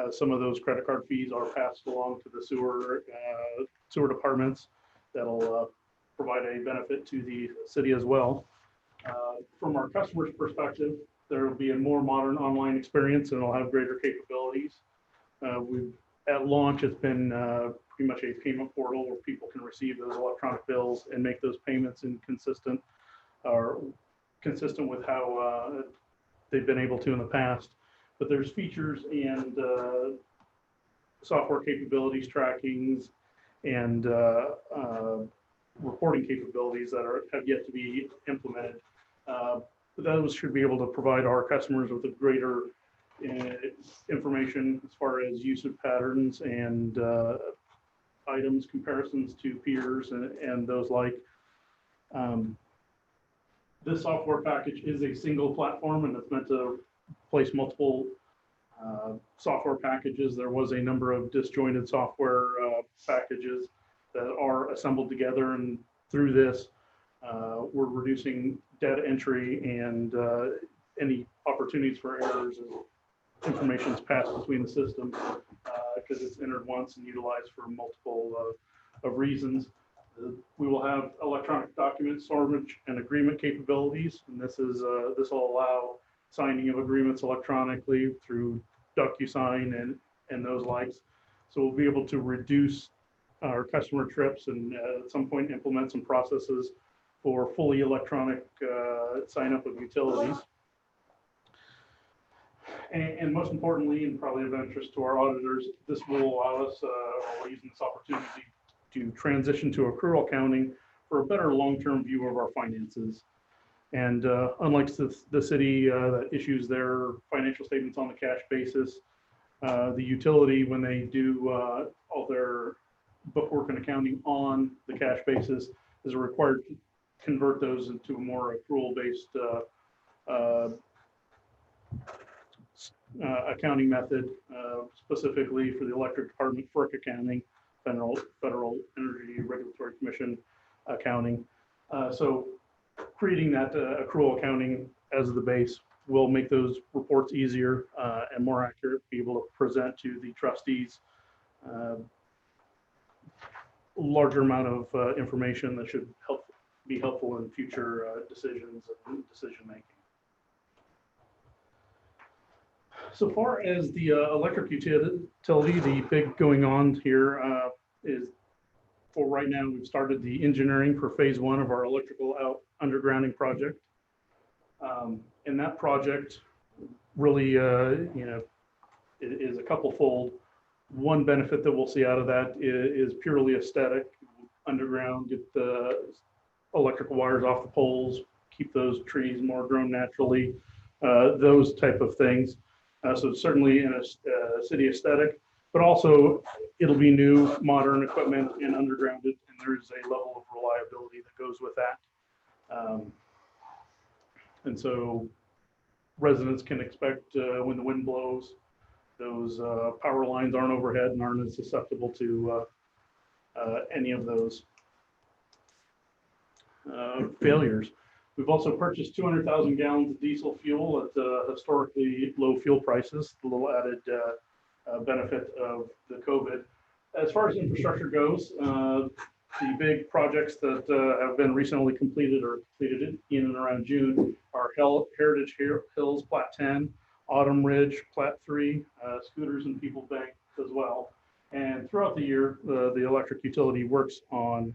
as some of those credit card fees are passed along to the sewer departments, that'll provide a benefit to the city as well. From our customers' perspective, there will be a more modern online experience and it'll have greater capabilities. At launch, it's been pretty much a payment portal where people can receive those electronic bills and make those payments consistent with how they've been able to in the past. But there's features and software capabilities, trackings, and reporting capabilities that have yet to be implemented. Those should be able to provide our customers with a greater information as far as usage patterns and items, comparisons to peers and those like. This software package is a single platform and it's meant to place multiple software packages. There was a number of disjointed software packages that are assembled together, and through this, we're reducing data entry and any opportunities for errors as information is passed between the systems because it's entered once and utilized for multiple of reasons. We will have electronic document storage and agreement capabilities, and this will allow signing of agreements electronically through DocuSign and those likes. So we'll be able to reduce our customer trips and at some point implement some processes for fully electronic sign up of utilities. And most importantly, and probably of interest to our auditors, this will allow us, we're using this opportunity to transition to accrual accounting for a better long-term view of our finances. And unlike the city that issues their financial statements on the cash basis, the utility, when they do all their bookwork and accounting on the cash basis, is required to convert those into a more accrual-based accounting method, specifically for the electric department, FERC accounting, Federal Energy Regulatory Commission accounting. So creating that accrual accounting as the base will make those reports easier and more accurate, be able to present to the trustees larger amount of information that should be helpful in future decisions and decision making. So far as the electric utility, the big going on here is, for right now, we've started the engineering for phase 1 of our electrical undergrounding project. And that project really, is a couple-fold. One benefit that we'll see out of that is purely aesthetic. Underground, get the electrical wires off the poles, keep those trees more grown naturally, those type of things. So certainly in a city aesthetic, but also it'll be new, modern equipment and undergrounded, and there's a level of reliability that goes with that. And so residents can expect when the wind blows, those power lines aren't overhead and aren't as susceptible to any of those failures. We've also purchased 200,000 gallons of diesel fuel at historically low fuel prices, a little added benefit of the COVID. As far as infrastructure goes, the big projects that have been recently completed or completed in and around June are Heritage Hills Plat 10, Autumn Ridge Plat 3, Scooters and People Bank as well. And throughout the year, the electric utility works on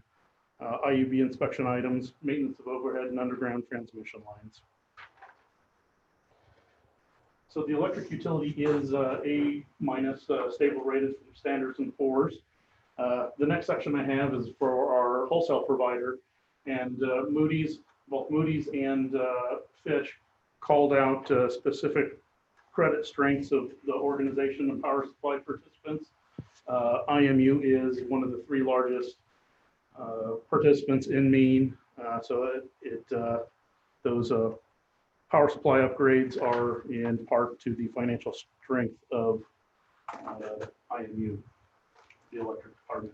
IUB inspection items, maintenance of overhead and underground transmission lines. So the electric utility is A- stable rated from Standards and Poor's. The next section I have is for our wholesale provider, and both Moody's and Fitch called out specific credit strengths of the organization and power supply participants. IMU is one of the three largest participants in Maine. So those power supply upgrades are in part to the financial strength of IMU, the electric department.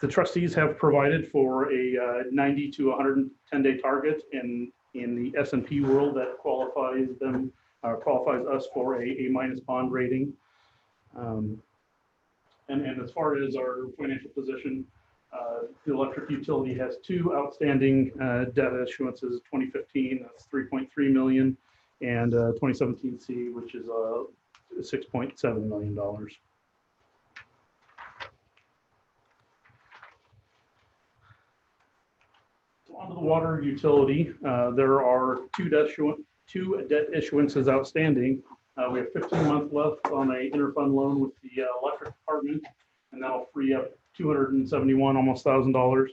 The trustees have provided for a 90 to 110-day target in the S&P world that qualifies us for a A- bond rating. And as far as our financial position, the electric utility has two outstanding debt issuances, 2015, that's 3.3 million, and 2017 C, which is $6.7 million. So onto the water utility, there are two debt issuances outstanding. We have 15 months left on a interfund loan with the electric department, and that'll free up $271 almost $1,000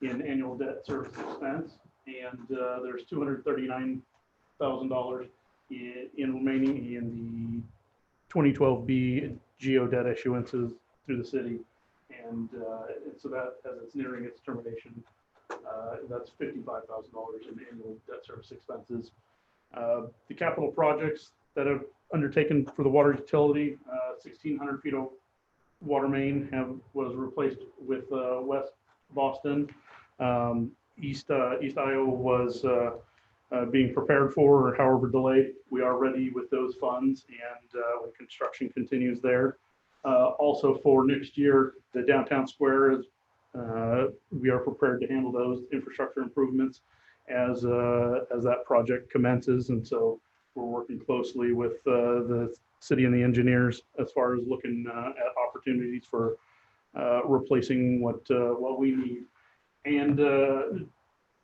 in annual debt service expense, and there's $239,000 in remaining in the 2012B GO debt issuances through the city, and so that as it's nearing its termination, that's $55,000 in annual debt service expenses. The capital projects that have undertaken for the water utility, 1,600 feet of water main was replaced with West Boston. East Iowa was being prepared for, however delayed. We are ready with those funds, and when construction continues there. Also for next year, the downtown square is, we are prepared to handle those infrastructure improvements as that project commences, and so we're working closely with the city and the engineers as far as looking at opportunities for replacing what we need. And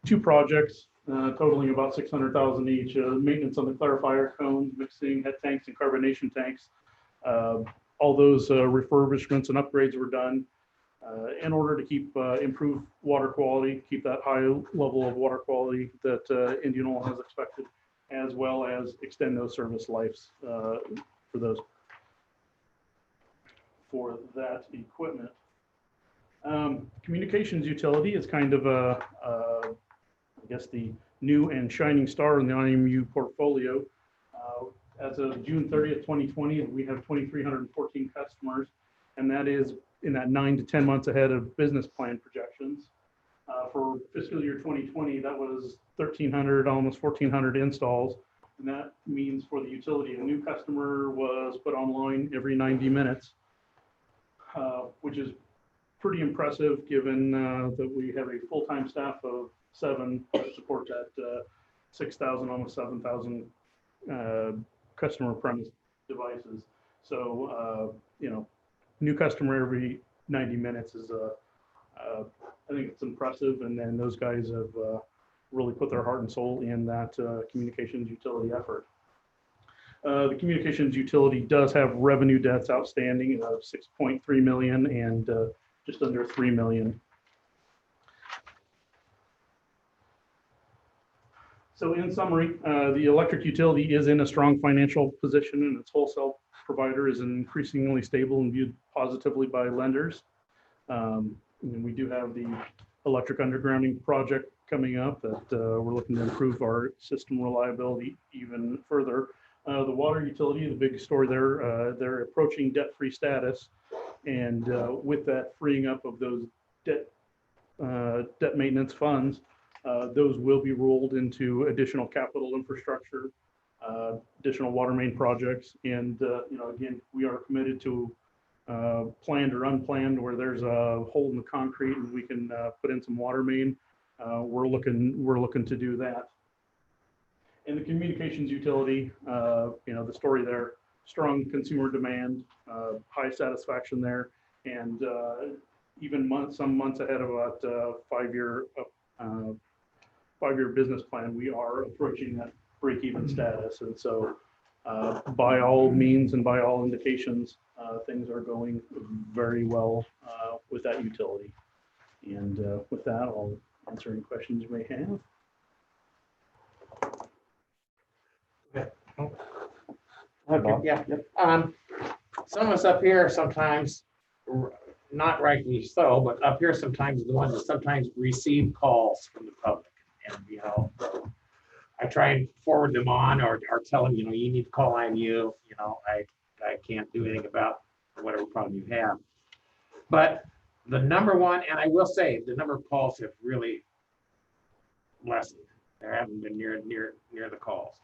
two projects totaling about $600,000 each, maintenance on the clarifier cones, mixing head tanks and carbonation tanks. All those refurbishments and upgrades were done in order to keep improve water quality, keep that high level of water quality that Indianola has expected, as well as extend those service lives for that equipment. Communications utility is kind of I guess the new and shining star in the IMU portfolio. As of June 30th, 2020, we have 2,314 customers, and that is in that 9 to 10 months ahead of business plan projections. For fiscal year 2020, that was 1,300, almost 1,400 installs. And that means for the utility, a new customer was put online every 90 minutes, which is pretty impressive given that we have a full-time staff of 7 to support that 6,000, almost 7,000 customer premise devices. So, new customer every 90 minutes is, I think it's impressive. And then those guys have really put their heart and soul in that communications utility effort. The communications utility does have revenue debts outstanding of $6.3 million and just under $3 million. So in summary, the electric utility is in a strong financial position, and its wholesale provider is increasingly stable and viewed positively by lenders. And we do have the electric undergrounding project coming up that we're looking to improve our system reliability even further. The water utility, the big story there, they're approaching debt-free status, and with that freeing up of those debt maintenance funds, those will be rolled into additional capital infrastructure, additional water main projects, and again, we are committed to planned or unplanned where there's a hole in the concrete and we can put in some water main. We're looking to do that. And the communications utility, the story there, strong consumer demand, high satisfaction there, and even some months ahead of about 5-year business plan, we are approaching that break-even status. And so by all means and by all indications, things are going very well with that utility. And with that, I'll answer any questions you may have. Okay. Yeah. some of us up here sometimes, not rightly so, but up here sometimes the ones that sometimes receive calls from the public. And, I try and forward them on or tell them, you need to call IMU, I can't do anything about whatever problem you have. But the number one, and I will say, the number of calls have really lessened. There haven't been near the calls.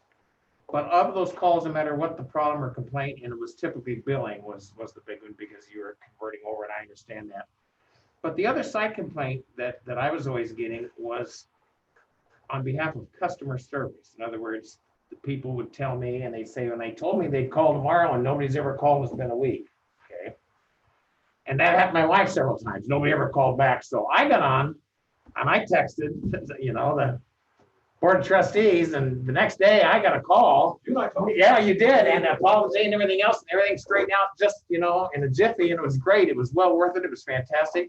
But of those calls, no matter what the problem or complaint, and it was typically billing was the big one because you were converting over, and I understand that. But the other side complaint that I was always getting was on behalf of customer service. In other words, the people would tell me, and they say, when they told me they'd call tomorrow and nobody's ever called, it's been a week. Okay. And that happened to my wife several times. Nobody ever called back. So I got on and I texted, the board of trustees, and the next day I got a call. Yeah, you did. And apology and everything else, and everything straightened out just, in a jiffy, and it was great. It was well worth it. It was fantastic.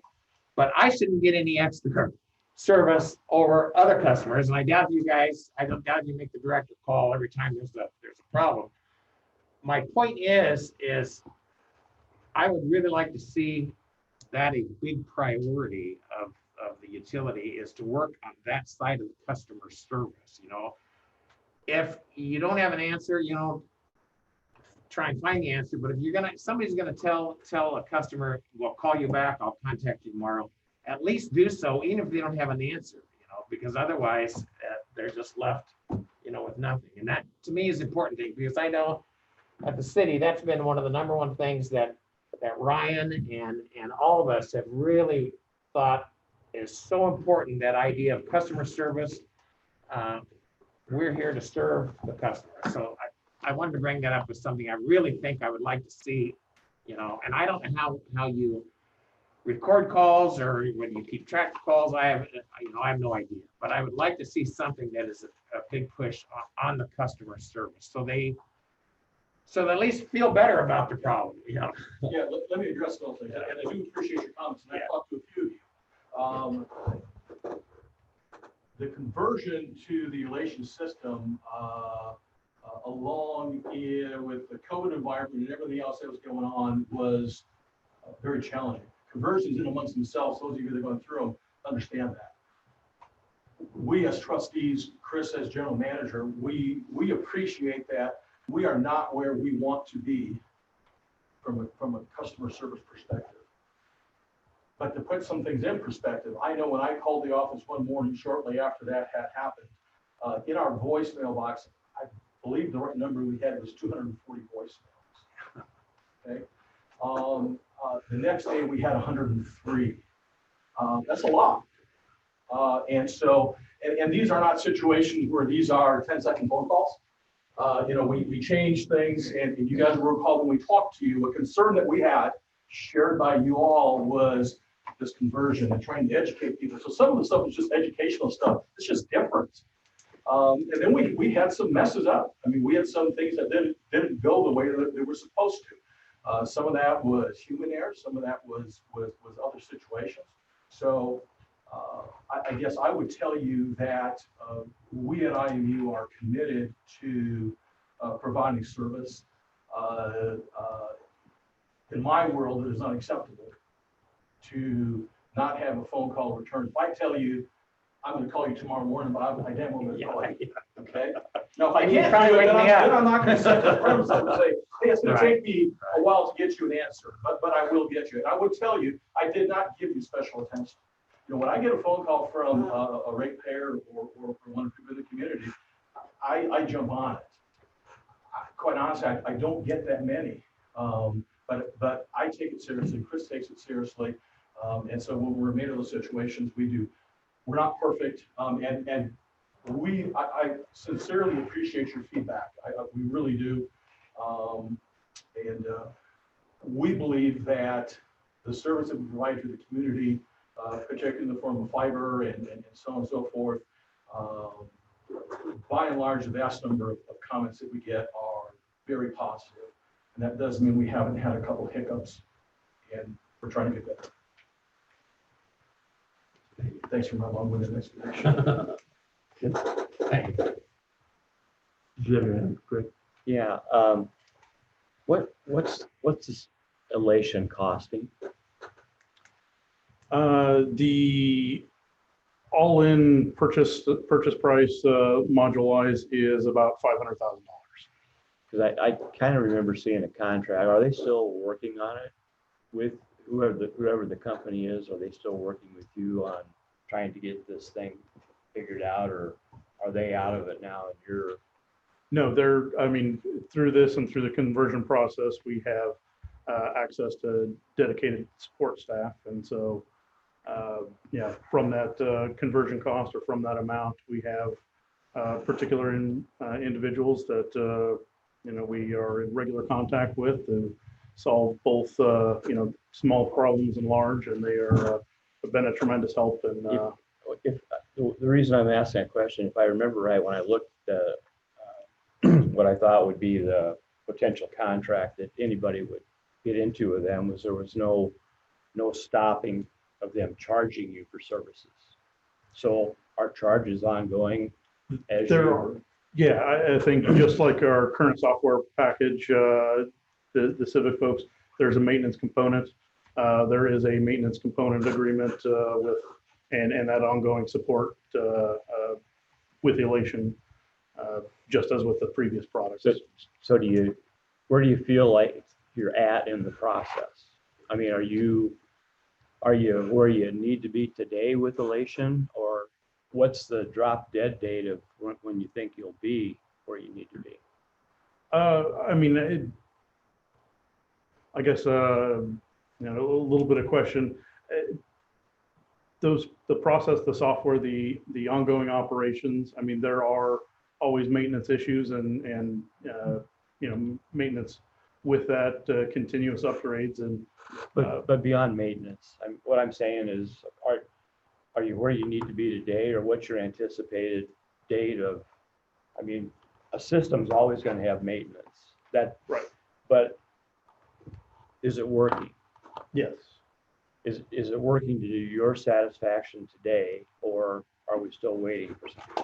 But I shouldn't get any extra service over other customers. And I doubt you guys, I don't doubt you make the director call every time there's a problem. My point is I would really like to see that a big priority of the utility is to work on that side of the customer service. If you don't have an answer, try and find the answer. But if somebody's gonna tell a customer, "Well, call you back, I'll contact you tomorrow," at least do so, even if they don't have an answer, because otherwise they're just left, with nothing. And that to me is important thing, because I know at the city, that's been one of the number one things that Ryan and all of us have really thought is so important, that idea of customer service. We're here to serve the customer. So I wanted to bring that up as something I really think I would like to see, and I don't know how you record calls or when you keep track of calls. I have no idea, but I would like to see something that is a big push on the customer service. So they at least feel better about the problem, Yeah, let me address those things. And I do appreciate your comments, and I talked to a few of you. The conversion to the relation system, along with the COVID environment and everything else that was going on, was very challenging. Conversions in amongst themselves, those of you that are going through them, understand that. We as trustees, Chris as general manager, we appreciate that we are not where we want to be from a customer service perspective. But to put some things in perspective, I know when I called the office one morning shortly after that had happened, in our voicemail box, I believe the right number we had was 240 voicemails. Okay. The next day we had 103. That's a lot. And these are not situations where these are 10-second phone calls. We changed things, and you guys will recall when we talked to you, a concern that we had shared by you all was this conversion and trying to educate people. So some of the stuff was just educational stuff. It's just different. And then we had some messes up. I mean, we had some things that didn't go the way that they were supposed to. Some of that was human error. Some of that was other situations. So I guess I would tell you that we at IMU are committed to providing service. In my world, it is unacceptable to not have a phone call returned. If I tell you, I'm going to call you tomorrow morning, but I damn well going to call you. Okay. Now, if I can't do it, then I'm not going to set the premise up and say, hey, it's going to take me a while to get you an answer, but I will get you. And I would tell you, I did not give you special attention. When I get a phone call from a ratepayer or one of the people in the community, I jump on it. Quite honestly, I don't get that many. But I take it seriously. Chris takes it seriously. And so when we're made of those situations, we're not perfect. And I sincerely appreciate your feedback. We really do. We believe that the service that we provide to the community, particularly in the form of fiber and so on and so forth, by and large, the vast number of comments that we get are very positive. And that does mean we haven't had a couple of hiccups, and we're trying to get better. Thanks for my long-winded explanation. Thank you. Greg? Yeah. What's this elation costing? The all-in purchase price, module wise, is about $500,000. Because I kind of remember seeing a contract. Are they still working on it with whoever the company is? Are they still working with you on trying to get this thing figured out, or are they out of it now and you're? No, through this and through the conversion process, we have access to dedicated support staff. And so, from that conversion cost or from that amount, we have particular individuals that, we are in regular contact with to solve both, small problems and large, and they are have been a tremendous help. And If the reason I'm asking that question, if I remember right, when I looked at what I thought would be the potential contract that anybody would get into with them, was there was no stopping of them charging you for services. So our charge is ongoing as there you are, I think just like our current software package, the Civic folks, there's a maintenance component. There is a maintenance component agreement with and that ongoing support with Elation, just as with the previous products. So where do you feel like you're at in the process? I mean, are you where you need to be today with Elation, or what's the drop dead date of when you think you'll be where you need to be? I guess a little bit of question. The process, the software, the ongoing operations. I mean, there are always maintenance issues and maintenance with that, continuous upgrades and. But beyond maintenance, what I'm saying is, are you where you need to be today, or what's your anticipated date of? I mean, a system's always going to have maintenance. That right. But is it working? Yes. Is it working to your satisfaction today, or are we still waiting for something?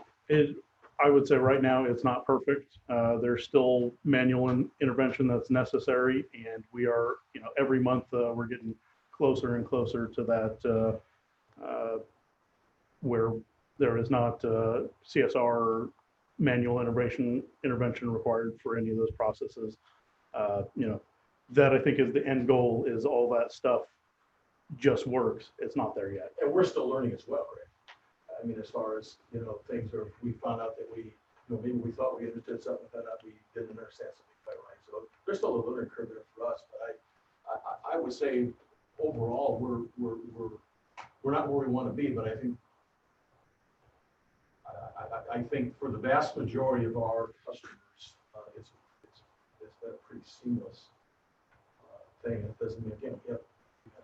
I would say right now it's not perfect. There's still manual intervention that's necessary, and we are, every month we're getting closer and closer to that where there is not CSR or manual intervention required for any of those processes. That I think is the end goal, is all that stuff just works. It's not there yet. And we're still learning as well, right? I mean, as far as, things are, we found out that maybe we thought we understood something, found out we didn't understand something quite right. So there's still a learning curve there for us, but I would say overall, we're not where we want to be, but I think for the vast majority of our customers, it's been a pretty seamless thing. It doesn't mean, again, we had a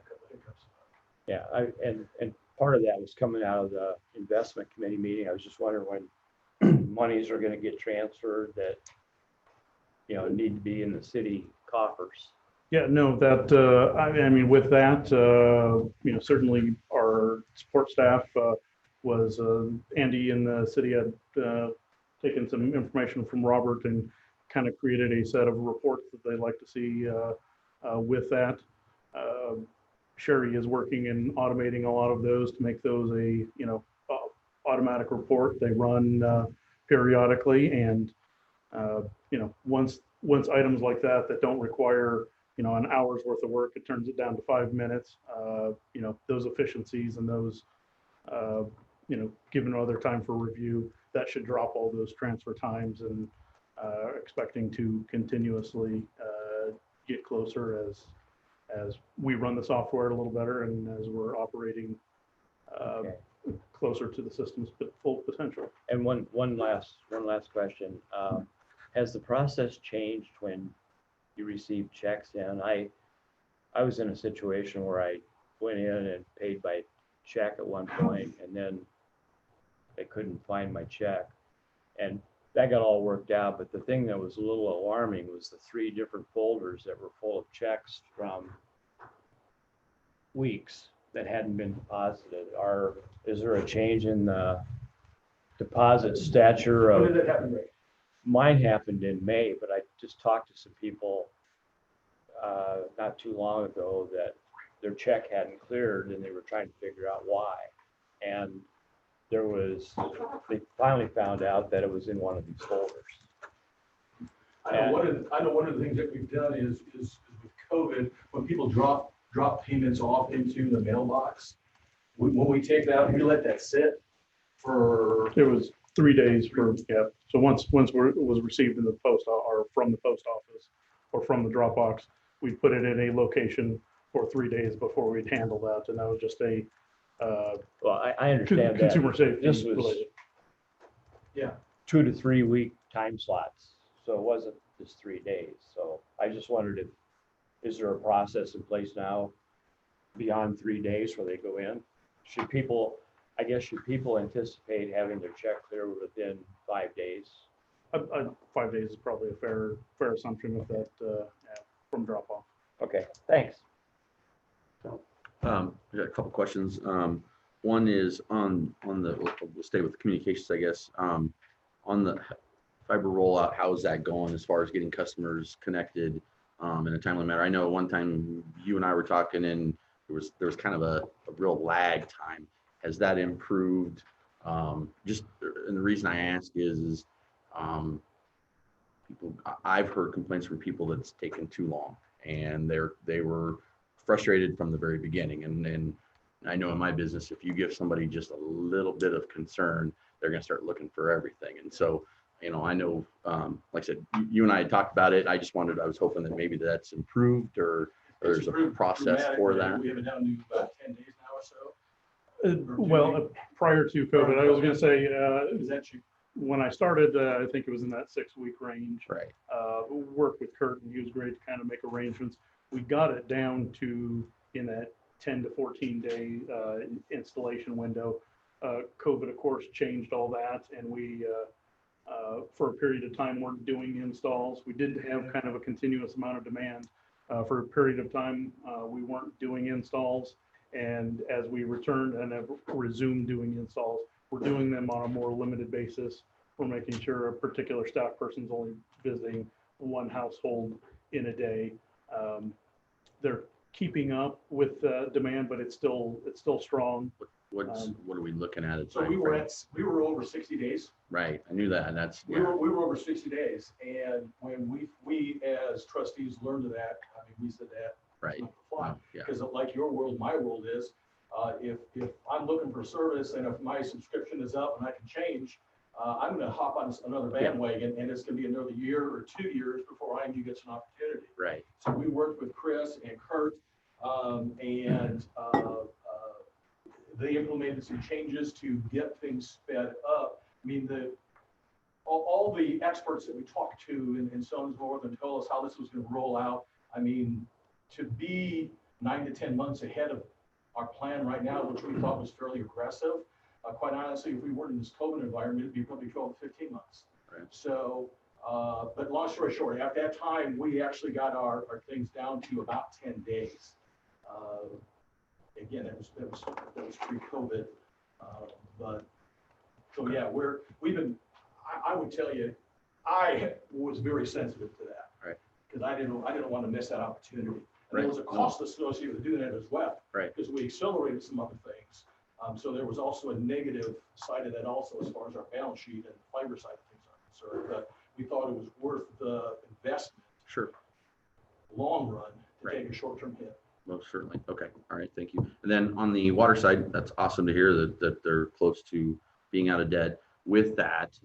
couple of hiccups. Yeah, and part of that was coming out of the investment committee meeting. I was just wondering when monies are going to get transferred that, need to be in the city coffers. Yeah, no, that, with that, certainly our support staff was, Andy in the city had taken some information from Robert and kind of created a set of reports that they'd like to see with that. Sherry is working in automating a lot of those to make those a, automatic report. They run periodically, and, once items like that don't require, an hour's worth of work, it turns it down to 5 minutes. Those efficiencies and those, given other time for review, that should drop all those transfer times, and expecting to continuously get closer as we run the software a little better and as we're operating closer to the system's full potential. And one last question. Has the process changed when you receive checks in? I was in a situation where I went in and paid by check at one point, and then they couldn't find my check, and that got all worked out. But the thing that was a little alarming was the 3 different folders that were full of checks from weeks that hadn't been deposited. Is there a change in the deposit stature of? When did that happen, Ray? Mine happened in May, but I just talked to some people not too long ago that their check hadn't cleared and they were trying to figure out why. And they finally found out that it was in one of these folders. I know one of the things that we've done is with COVID, when people drop payments off into the mailbox, when we take that, we let that sit for. It was 3 days for, yeah. So once it was received in the post or from the post office or from the Dropbox, we put it in a location for 3 days before we'd handle that. And that was just a, well, I understand that. Consumer safety This was related. Yeah. 2 to 3 week time slots. So it wasn't just 3 days. So I just wondered is there a process in place now beyond 3 days where they go in? Should people anticipate having their check clear within 5 days? 5 days is probably a fair assumption with that from drop off. Okay, thanks. I got a couple questions. One is on we'll stay with the communications, I guess. On the fiber rollout, how is that going as far as getting customers connected in a timely manner? I know one time you and I were talking and there was kind of a real lag time. Has that improved? And the reason I ask is I've heard complaints from people that it's taken too long, and they were frustrated from the very beginning. And I know in my business, if you give somebody just a little bit of concern, they're going to start looking for everything. And so, I know, like I said, you and I had talked about it. I was hoping that maybe that's improved or there's a process for that. We have it down to about 10 days now or so. Well, prior to COVID, I was going to say, Is that you? when I started, I think it was in that 6 week range. Right. Worked with Kurt, and he was great to kind of make arrangements. We got it down to in that 10 to 14 day installation window. COVID, of course, changed all that, and we, for a period of time, weren't doing installs. We did have kind of a continuous amount of demand. For a period of time, we weren't doing installs, and as we returned and have resumed doing installs, we're doing them on a more limited basis. We're making sure a particular staff person's only visiting one household in a day. They're keeping up with demand, but it's still strong. What are we looking at? So we were over 60 days. Right. I knew that. And that's We were over 60 days, and when we as trustees learned of that, I mean, we said that right. Fly. Yeah. Because like your world, my world is, if I'm looking for service and if my subscription is up and I can change, I'm going to hop on another bandwagon, and it's going to be another year or 2 years before IMU gets an opportunity. Right. So we worked with Chris and Kurt, and they implemented some changes to get things sped up. I mean, all the experts that we talked to in Sons Northern told us how this was going to roll out. I mean, to be 9 to 10 months ahead of our plan right now, which we thought was fairly aggressive. Quite honestly, if we weren't in this COVID environment, it'd be probably 12 to 15 months. Right. So, but long story short, at that time, we actually got our things down to about 10 days. Again, that was pre-COVID. But so yeah, I would tell you, I was very sensitive to that. Right. Because I didn't want to miss that opportunity. And Right. there was a cost associated with doing that as well. Right. Because we accelerated some other things. So there was also a negative side of that also as far as our balance sheet and the fiber side of things are concerned. But we thought it was worth the investment. Sure. Long run to Right. take a short-term hit. Most certainly. Okay. All right. Thank you. And then on the water side, that's awesome to hear that they're close to being out of debt. With that,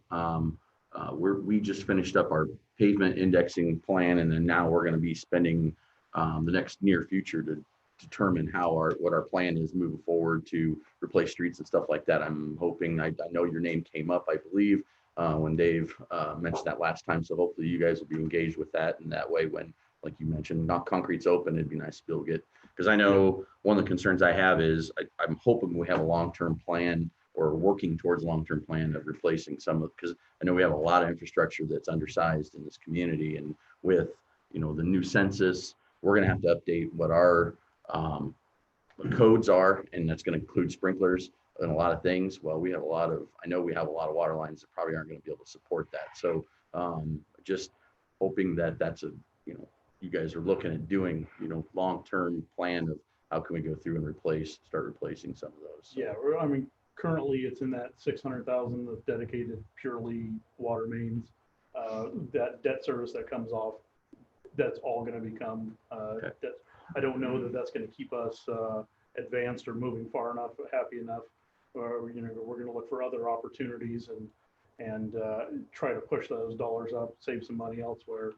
we just finished up our pavement indexing plan, and then now we're going to be spending the next near future to determine what our plan is moving forward to replace streets and stuff like that. I'm hoping, I know your name came up, I believe, when Dave mentioned that last time. So hopefully you guys will be engaged with that. And that way, when, like you mentioned, not concrete's open, it'd be nice to be able to get, because I know one of the concerns I have is I'm hoping we have a long-term plan or working towards a long-term plan of replacing some of, because I know we have a lot of infrastructure that's undersized in this community. And with, the new census, we're going to have to update what our codes are, and that's going to include sprinklers and a lot of things. Well, I know we have a lot of water lines that probably aren't going to be able to support that. So just hoping that that's a you guys are looking at doing, long-term plan of how can we go through and start replacing some of those. So, Yeah, I mean, currently it's in that 600,000 of dedicated purely water mains. That debt service that comes off, that's all gonna become, debt. I don't know that that's gonna keep us, advanced or moving far enough, happy enough. Or, we're gonna look for other opportunities and try to push those dollars up, save some money elsewhere.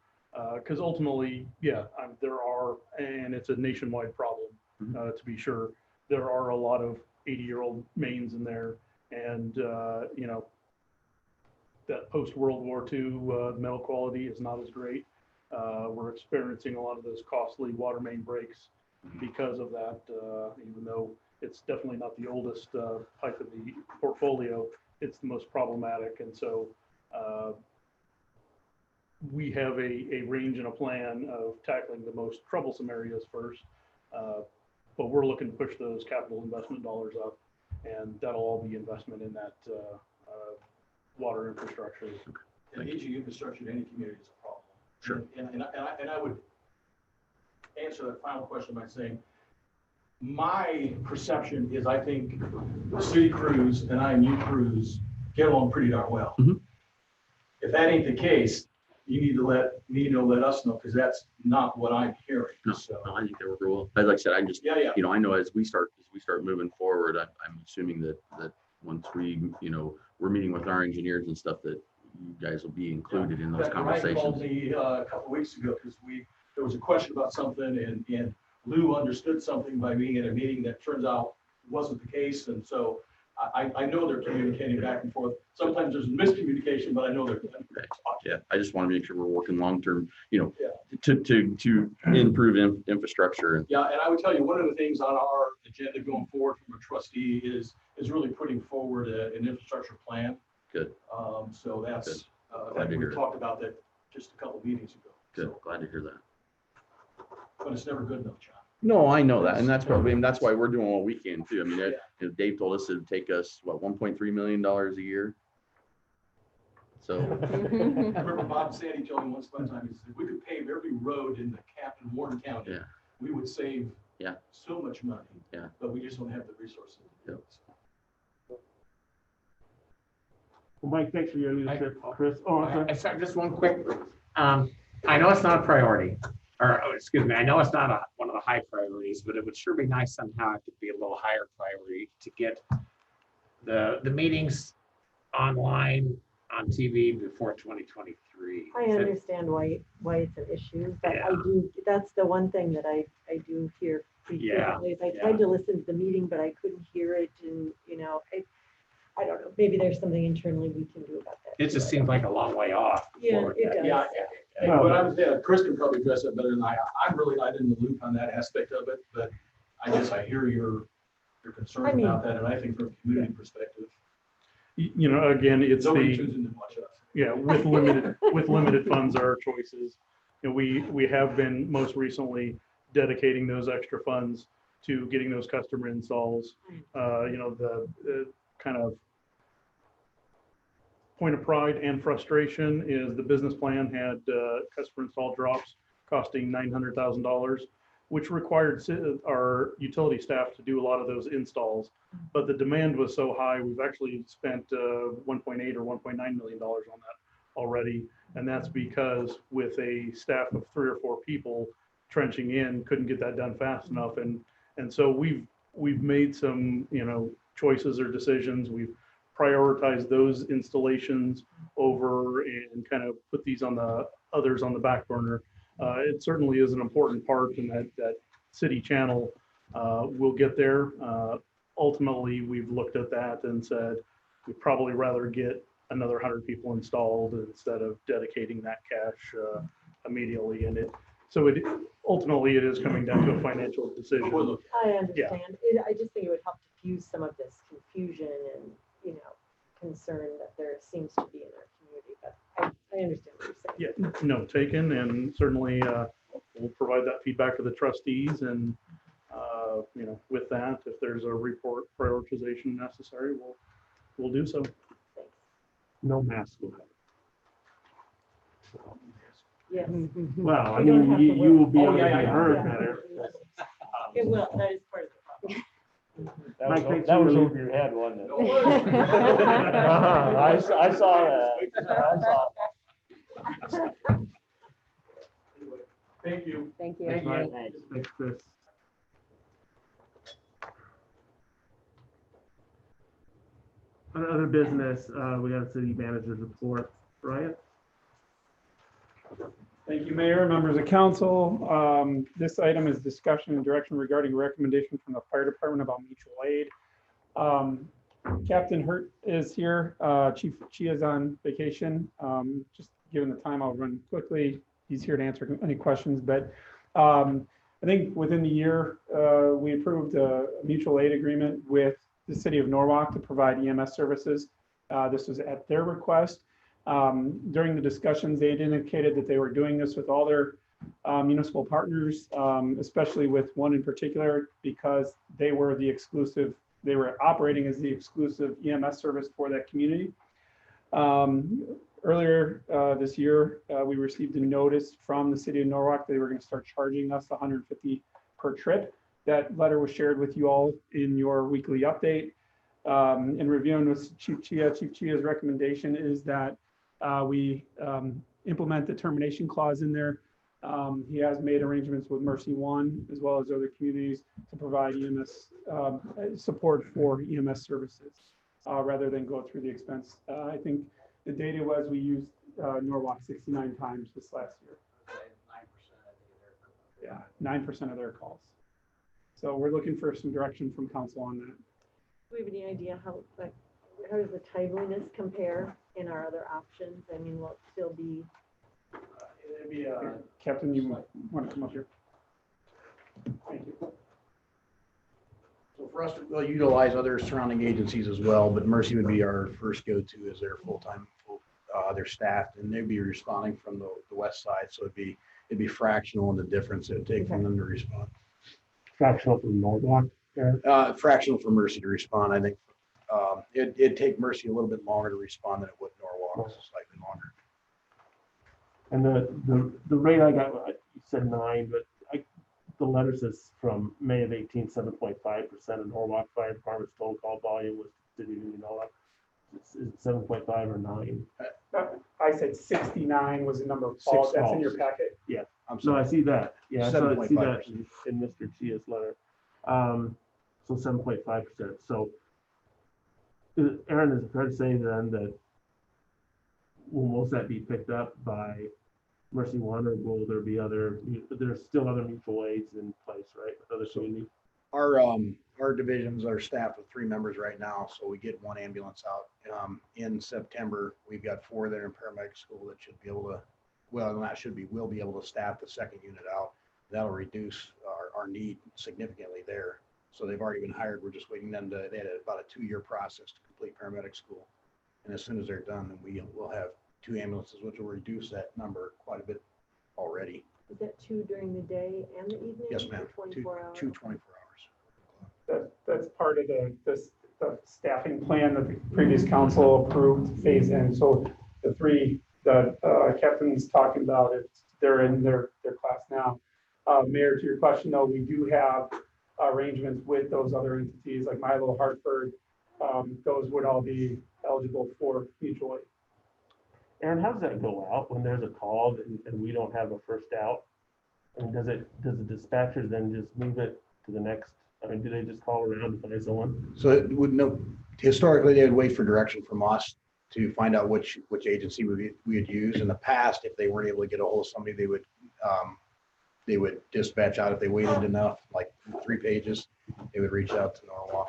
Because ultimately, there are, and it's a nationwide problem, to be sure. There are a lot of 80-year-old mains in there, and that post-World War II metal quality is not as great. We're experiencing a lot of those costly water main breaks because of that, even though it's definitely not the oldest pipe in the portfolio, it's the most problematic. And so we have a range and a plan of tackling the most troublesome areas first, but we're looking to push those capital investment dollars up, and that'll all be investment in that water infrastructure. And aging infrastructure in any community is a problem. Sure. And I would answer that final question by saying, my perception is I think the city crews and IMU crews get along pretty darn well. If that ain't the case, you need to let us know, because that's not what I'm hearing. No, I think they were cool. Like I said, I just, I know as we start moving forward, I'm assuming that once we're meeting with our engineers and stuff, that you guys will be included in those conversations. Called me a couple weeks ago because there was a question about something, and Lou understood something by being at a meeting that turns out wasn't the case, and so I know they're communicating back and forth. Sometimes there's miscommunication, but I know they're talking. Yeah, I just want to make sure we're working long-term, to improve infrastructure. Yeah, and I would tell you, one of the things on our agenda going forward from a trustee is really putting forward an infrastructure plan. Good. So that's, Glad to hear we it. talked about that just a couple meetings ago. Good, glad to hear that. But it's never good enough, John. No, I know that, and that's probably, that's why we're doing what we can too. I mean, Dave told us it'd take us, $1.3 million a year? So. I remember Bob Sandy told me once upon a time, he said, if we could pave every road in the Captain Warren County, we would save so much money. Yeah. But we just don't have the resources. Yep. Well, Mike, thanks for your leadership, Chris. Oh, I'm sorry. Just one quick, I know it's not a priority, or excuse me, I know it's not one of the high priorities, but it would sure be nice somehow it could be a little higher priority to get the meetings online on TV before 2023. I understand why it's an issue, but that's the one thing that I do hear frequently. Is I tried to listen to the meeting, but I couldn't hear it, and I don't know, maybe there's something internally we can do about that. It just seems like a long way off. Yeah, it does. Yeah, but I was there. Chris can probably address that better than I. I'm really not in the loop on that aspect of it, but I guess I hear your concern about that, and I think from a community perspective. Again, it's nobody tunes in to watch us. Yeah, with limited funds are our choices. We have been most recently dedicating those extra funds to getting those customer installs. The kind of point of pride and frustration is the business plan had customer install drops costing $900,000, which required our utility staff to do a lot of those installs. But the demand was so high, we've actually spent 1.8 or $1.9 million on that already. And that's because with a staff of 3 or 4 people trenching in, couldn't get that done fast enough. And so we've made some, choices or decisions. We've prioritized those installations over and kind of put these on the others on the back burner. It certainly is an important part in that city channel. We'll get there. Ultimately, we've looked at that and said, we'd probably rather get another 100 people installed instead of dedicating that cash immediately. And ultimately it is coming down to a financial decision. I understand. I just think it would help diffuse some of this confusion and, concern that there seems to be in our community, but I understand what you're saying. Yeah, no, taken, and certainly we'll provide that feedback to the trustees, and with that, if there's a report prioritization necessary, we'll do so. No mask. Yes. Well, I We don't mean, have to you will be worry. able to Oh, yeah, be yeah, heard yeah. better. It will, that is part of the problem. Mike, thanks That for was your- over your head, wasn't it? I I saw that. I saw Thank you. Thank you. Thanks, Mike. Thanks, Chris. On other business, we have city manager's report. Brian? Thank you, Mayor, members of council. This item is discussion and direction regarding recommendation from the fire department about mutual aid. Captain Hurt is here. Chief Chia is on vacation. Just given the time, I'll run quickly. He's here to answer any questions, but I think within the year, we approved a mutual aid agreement with the city of Norwalk to provide EMS services. This was at their request. During the discussions, they had indicated that they were doing this with all their municipal partners, especially with one in particular, because they were the exclusive, they were operating as the exclusive EMS service for that community. Earlier this year, we received a notice from the city of Norwalk. They were going to start charging us $150 per trip. That letter was shared with you all in your weekly update. In reviewing with Chief Chia's recommendation is that we implement the termination clause in there. He has made arrangements with Mercy One as well as other communities to provide EMS support for EMS services rather than go through the expense. I think the data was we used Norwalk 69 times this last year. 9% of their calls. So we're looking for some direction from council on that. Do we have any idea how does the timeliness compare in our other options? I mean, will it still be? Maybe, Captain, you want to come up here? Thank you. So for us, we'll utilize other surrounding agencies as well, but Mercy would be our first go-to as their full-time, their staff, and they'd be responding from the west side. So it'd be fractional in the difference it would take from them to respond. Fractional from Norwalk? Fractional for Mercy to respond. I think it'd take Mercy a little bit longer to respond than it would Norwalk, so slightly longer. And the rate I got, you said 9, but the letter says from May of 18, 7.5% of Norwalk Fire Department's total call volume was city of Indianola. Is it 7.5 or 9? I said 69 was the number of calls. That's in your packet. Yeah. I'm No, sorry. I see that. Yeah, so I see that 7.5%. in Mr. Chia's letter. So 7.5%. So Aaron, is it fair to say then that will most of that be picked up by Mercy One, or will there be there's still other mutual aids in place, right? With other communities? Our divisions are staffed with 3 members right now, so we get 1 ambulance out. In September, we've got 4 that are in paramedic school that should be able to, we'll be able to staff the 2nd unit out. That'll reduce our need significantly there. So they've already been hired. We're just waiting them they had about a 2-year process to complete paramedic school. And as soon as they're done, then we'll have 2 ambulances, which will reduce that number quite a bit already. Is that 2 during the day and the evening? Yes, ma'am. Or 24 hours? 2 24 hours. That's part of the staffing plan that the previous council approved phase in. So the 3 that Captain's talking about, they're in their class now. Mayor, to your question though, we do have arrangements with those other entities like Milo, Hartford. Those would all be eligible for mutual aid. Aaron, how does that go out when there's a call and we don't have a first out? And does the dispatcher then just move it to the next? I mean, do they just call around to find someone? So it would historically, they would wait for direction from us to find out which agency we would use. In the past, if they weren't able to get a hold of somebody, they would dispatch out. If they waited enough, like 3 pages, they would reach out to Norwalk.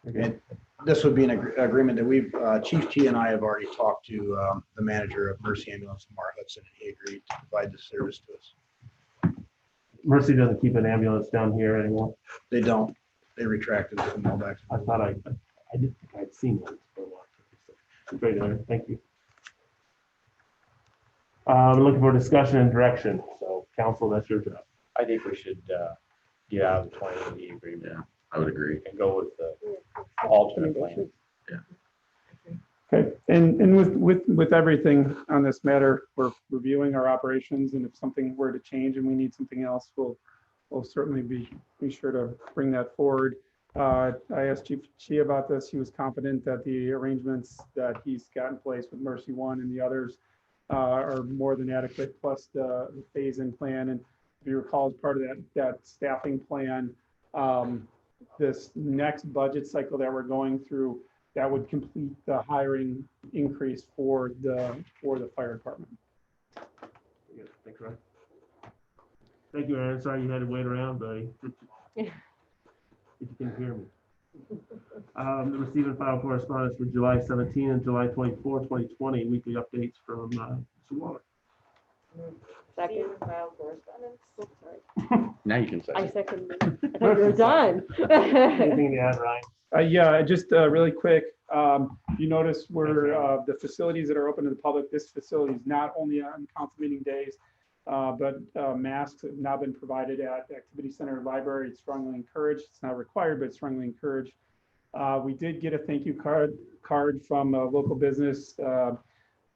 And this would be an agreement that Chief T and I have already talked to the manager of Mercy Ambulance, Mark Hudson, and he agreed to provide this service to us. Mercy doesn't keep an ambulance down here anymore. They don't. They retracted it from all back. I thought I didn't think I'd seen one for a while. Great, Aaron. Thank you. We're looking for discussion and direction. So council, that's your job. I think we should get out of the 2080 agreement. I would agree. And go with the alternate plan. Yeah. Okay, and with everything on this matter, we're reviewing our operations, and if something were to change and we need something else, we'll certainly be sure to bring that forward. I asked Chief Chi about this. He was confident that the arrangements that he's got in place with Mercy One and the others are more than adequate, plus the phase-in plan. And if you recall, as part of that staffing plan, this next budget cycle that we're going through, that would complete the hiring increase for the fire department. Yeah, thanks, Ryan. Thank you, Aaron. Sorry you had to wait around, buddy. If you can hear me. The receive and file correspondence for July 17 and July 24, 2020, weekly updates from Mr. Waller. Second, file correspondence. Oh, sorry. Now you can say. I second. I thought you were done. Anything to add, Ryan? Yeah, just really quick. You notice where the facilities that are open to the public, this facility is not only on council meeting days, but masks have now been provided at the Activity Center Library. It's strongly encouraged. It's not required, but it's strongly encouraged. We did get a thank you card from a local business,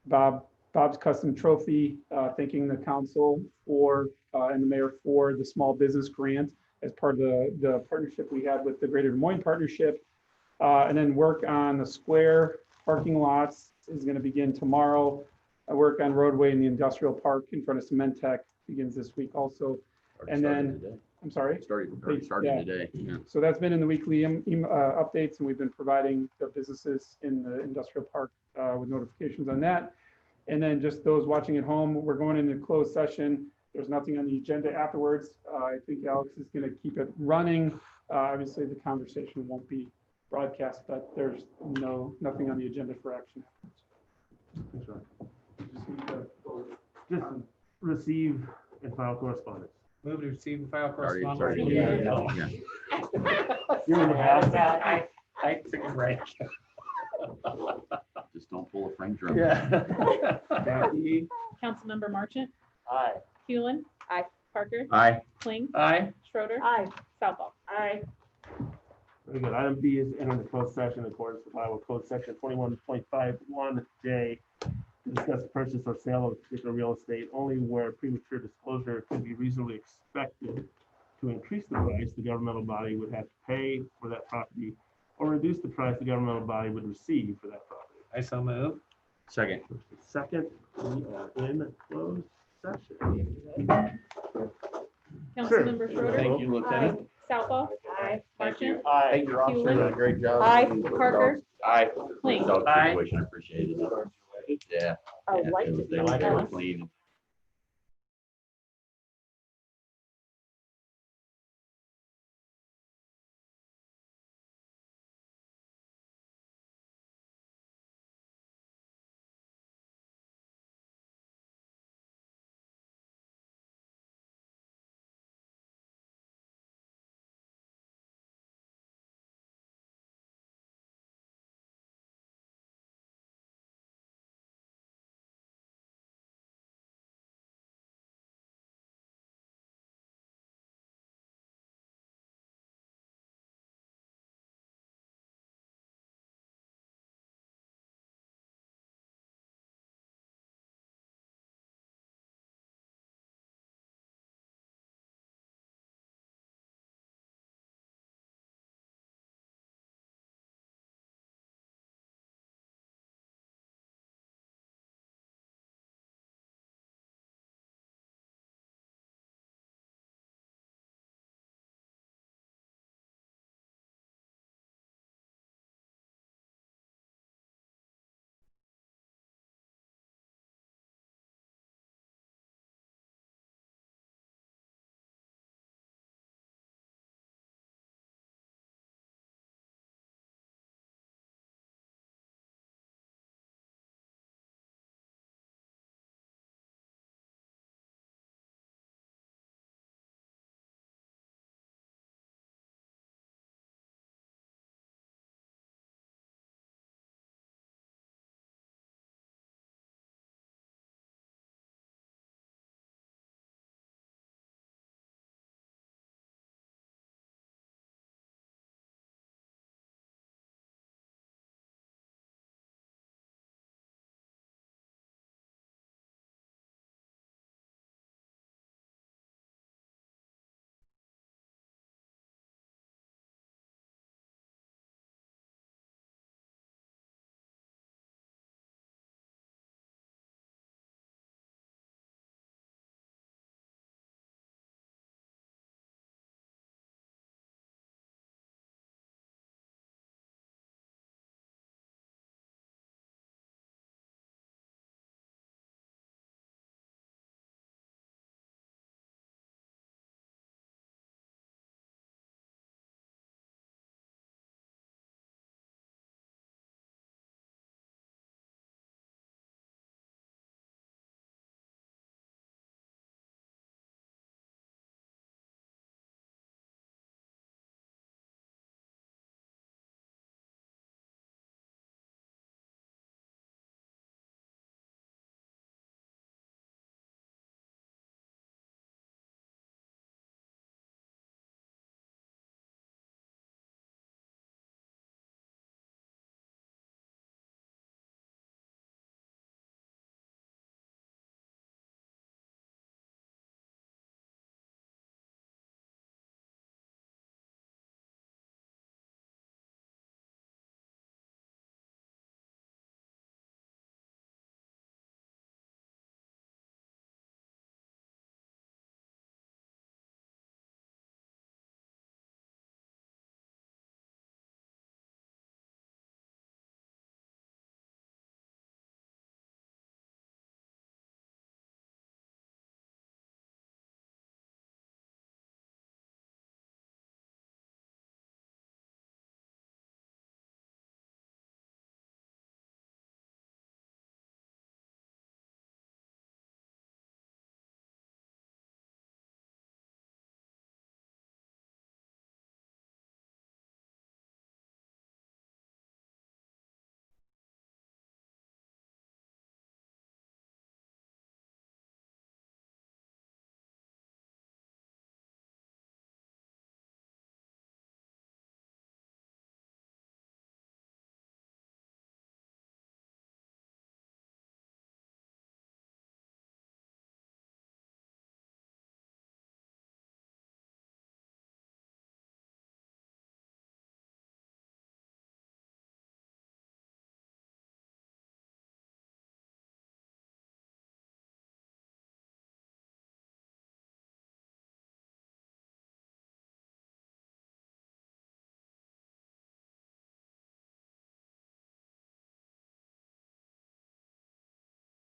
Bob's Custom Trophy, thanking the council for and the mayor for the small business grant as part of the partnership we had with the Greater Des Moines Partnership. And then work on the square parking lots is going to begin tomorrow. I work on roadway in the industrial park in front of Cementech begins this week also. And then, I'm sorry? Starting Yeah. today. Yeah. So that's been in the weekly updates, and we've been providing the businesses in the industrial park with notifications on that. And then just those watching at home, we're going into closed session. There's nothing on the agenda afterwards. I think Alex is going to keep it running. Obviously, the conversation won't be broadcast, but there's nothing on the agenda for action. That's right. Just receive and file correspondence. Move to receive and file Sorry. correspondence. Yeah. You're in the house. I took a break. Just don't pull a Frank drum. Yeah. Councilmember Marchant, Aye. Hewlin. Aye. Parker. Aye. Kling. Aye. Schroeder. Aye. Southall. Aye. Very good. Item B is enter the closed session in accordance with Iowa Code Section 21.51J to discuss the purchase or sale of particular real estate only where premature disclosure could be reasonably expected to increase the price the governmental body would have to pay for that property or reduce the price the governmental body would receive for that property. I so move. Second. Second, we are in closed session. Councilmember Schroeder. Thank you, Lieutenant. Southall. Aye. Marchant. Thank you, officer. Hewlin. Done a great job. Aye. Parker. Aye. Kling. Dog Aye. situation, I appreciate it. Yeah. I Yeah, like it to was- be they were honest. clean.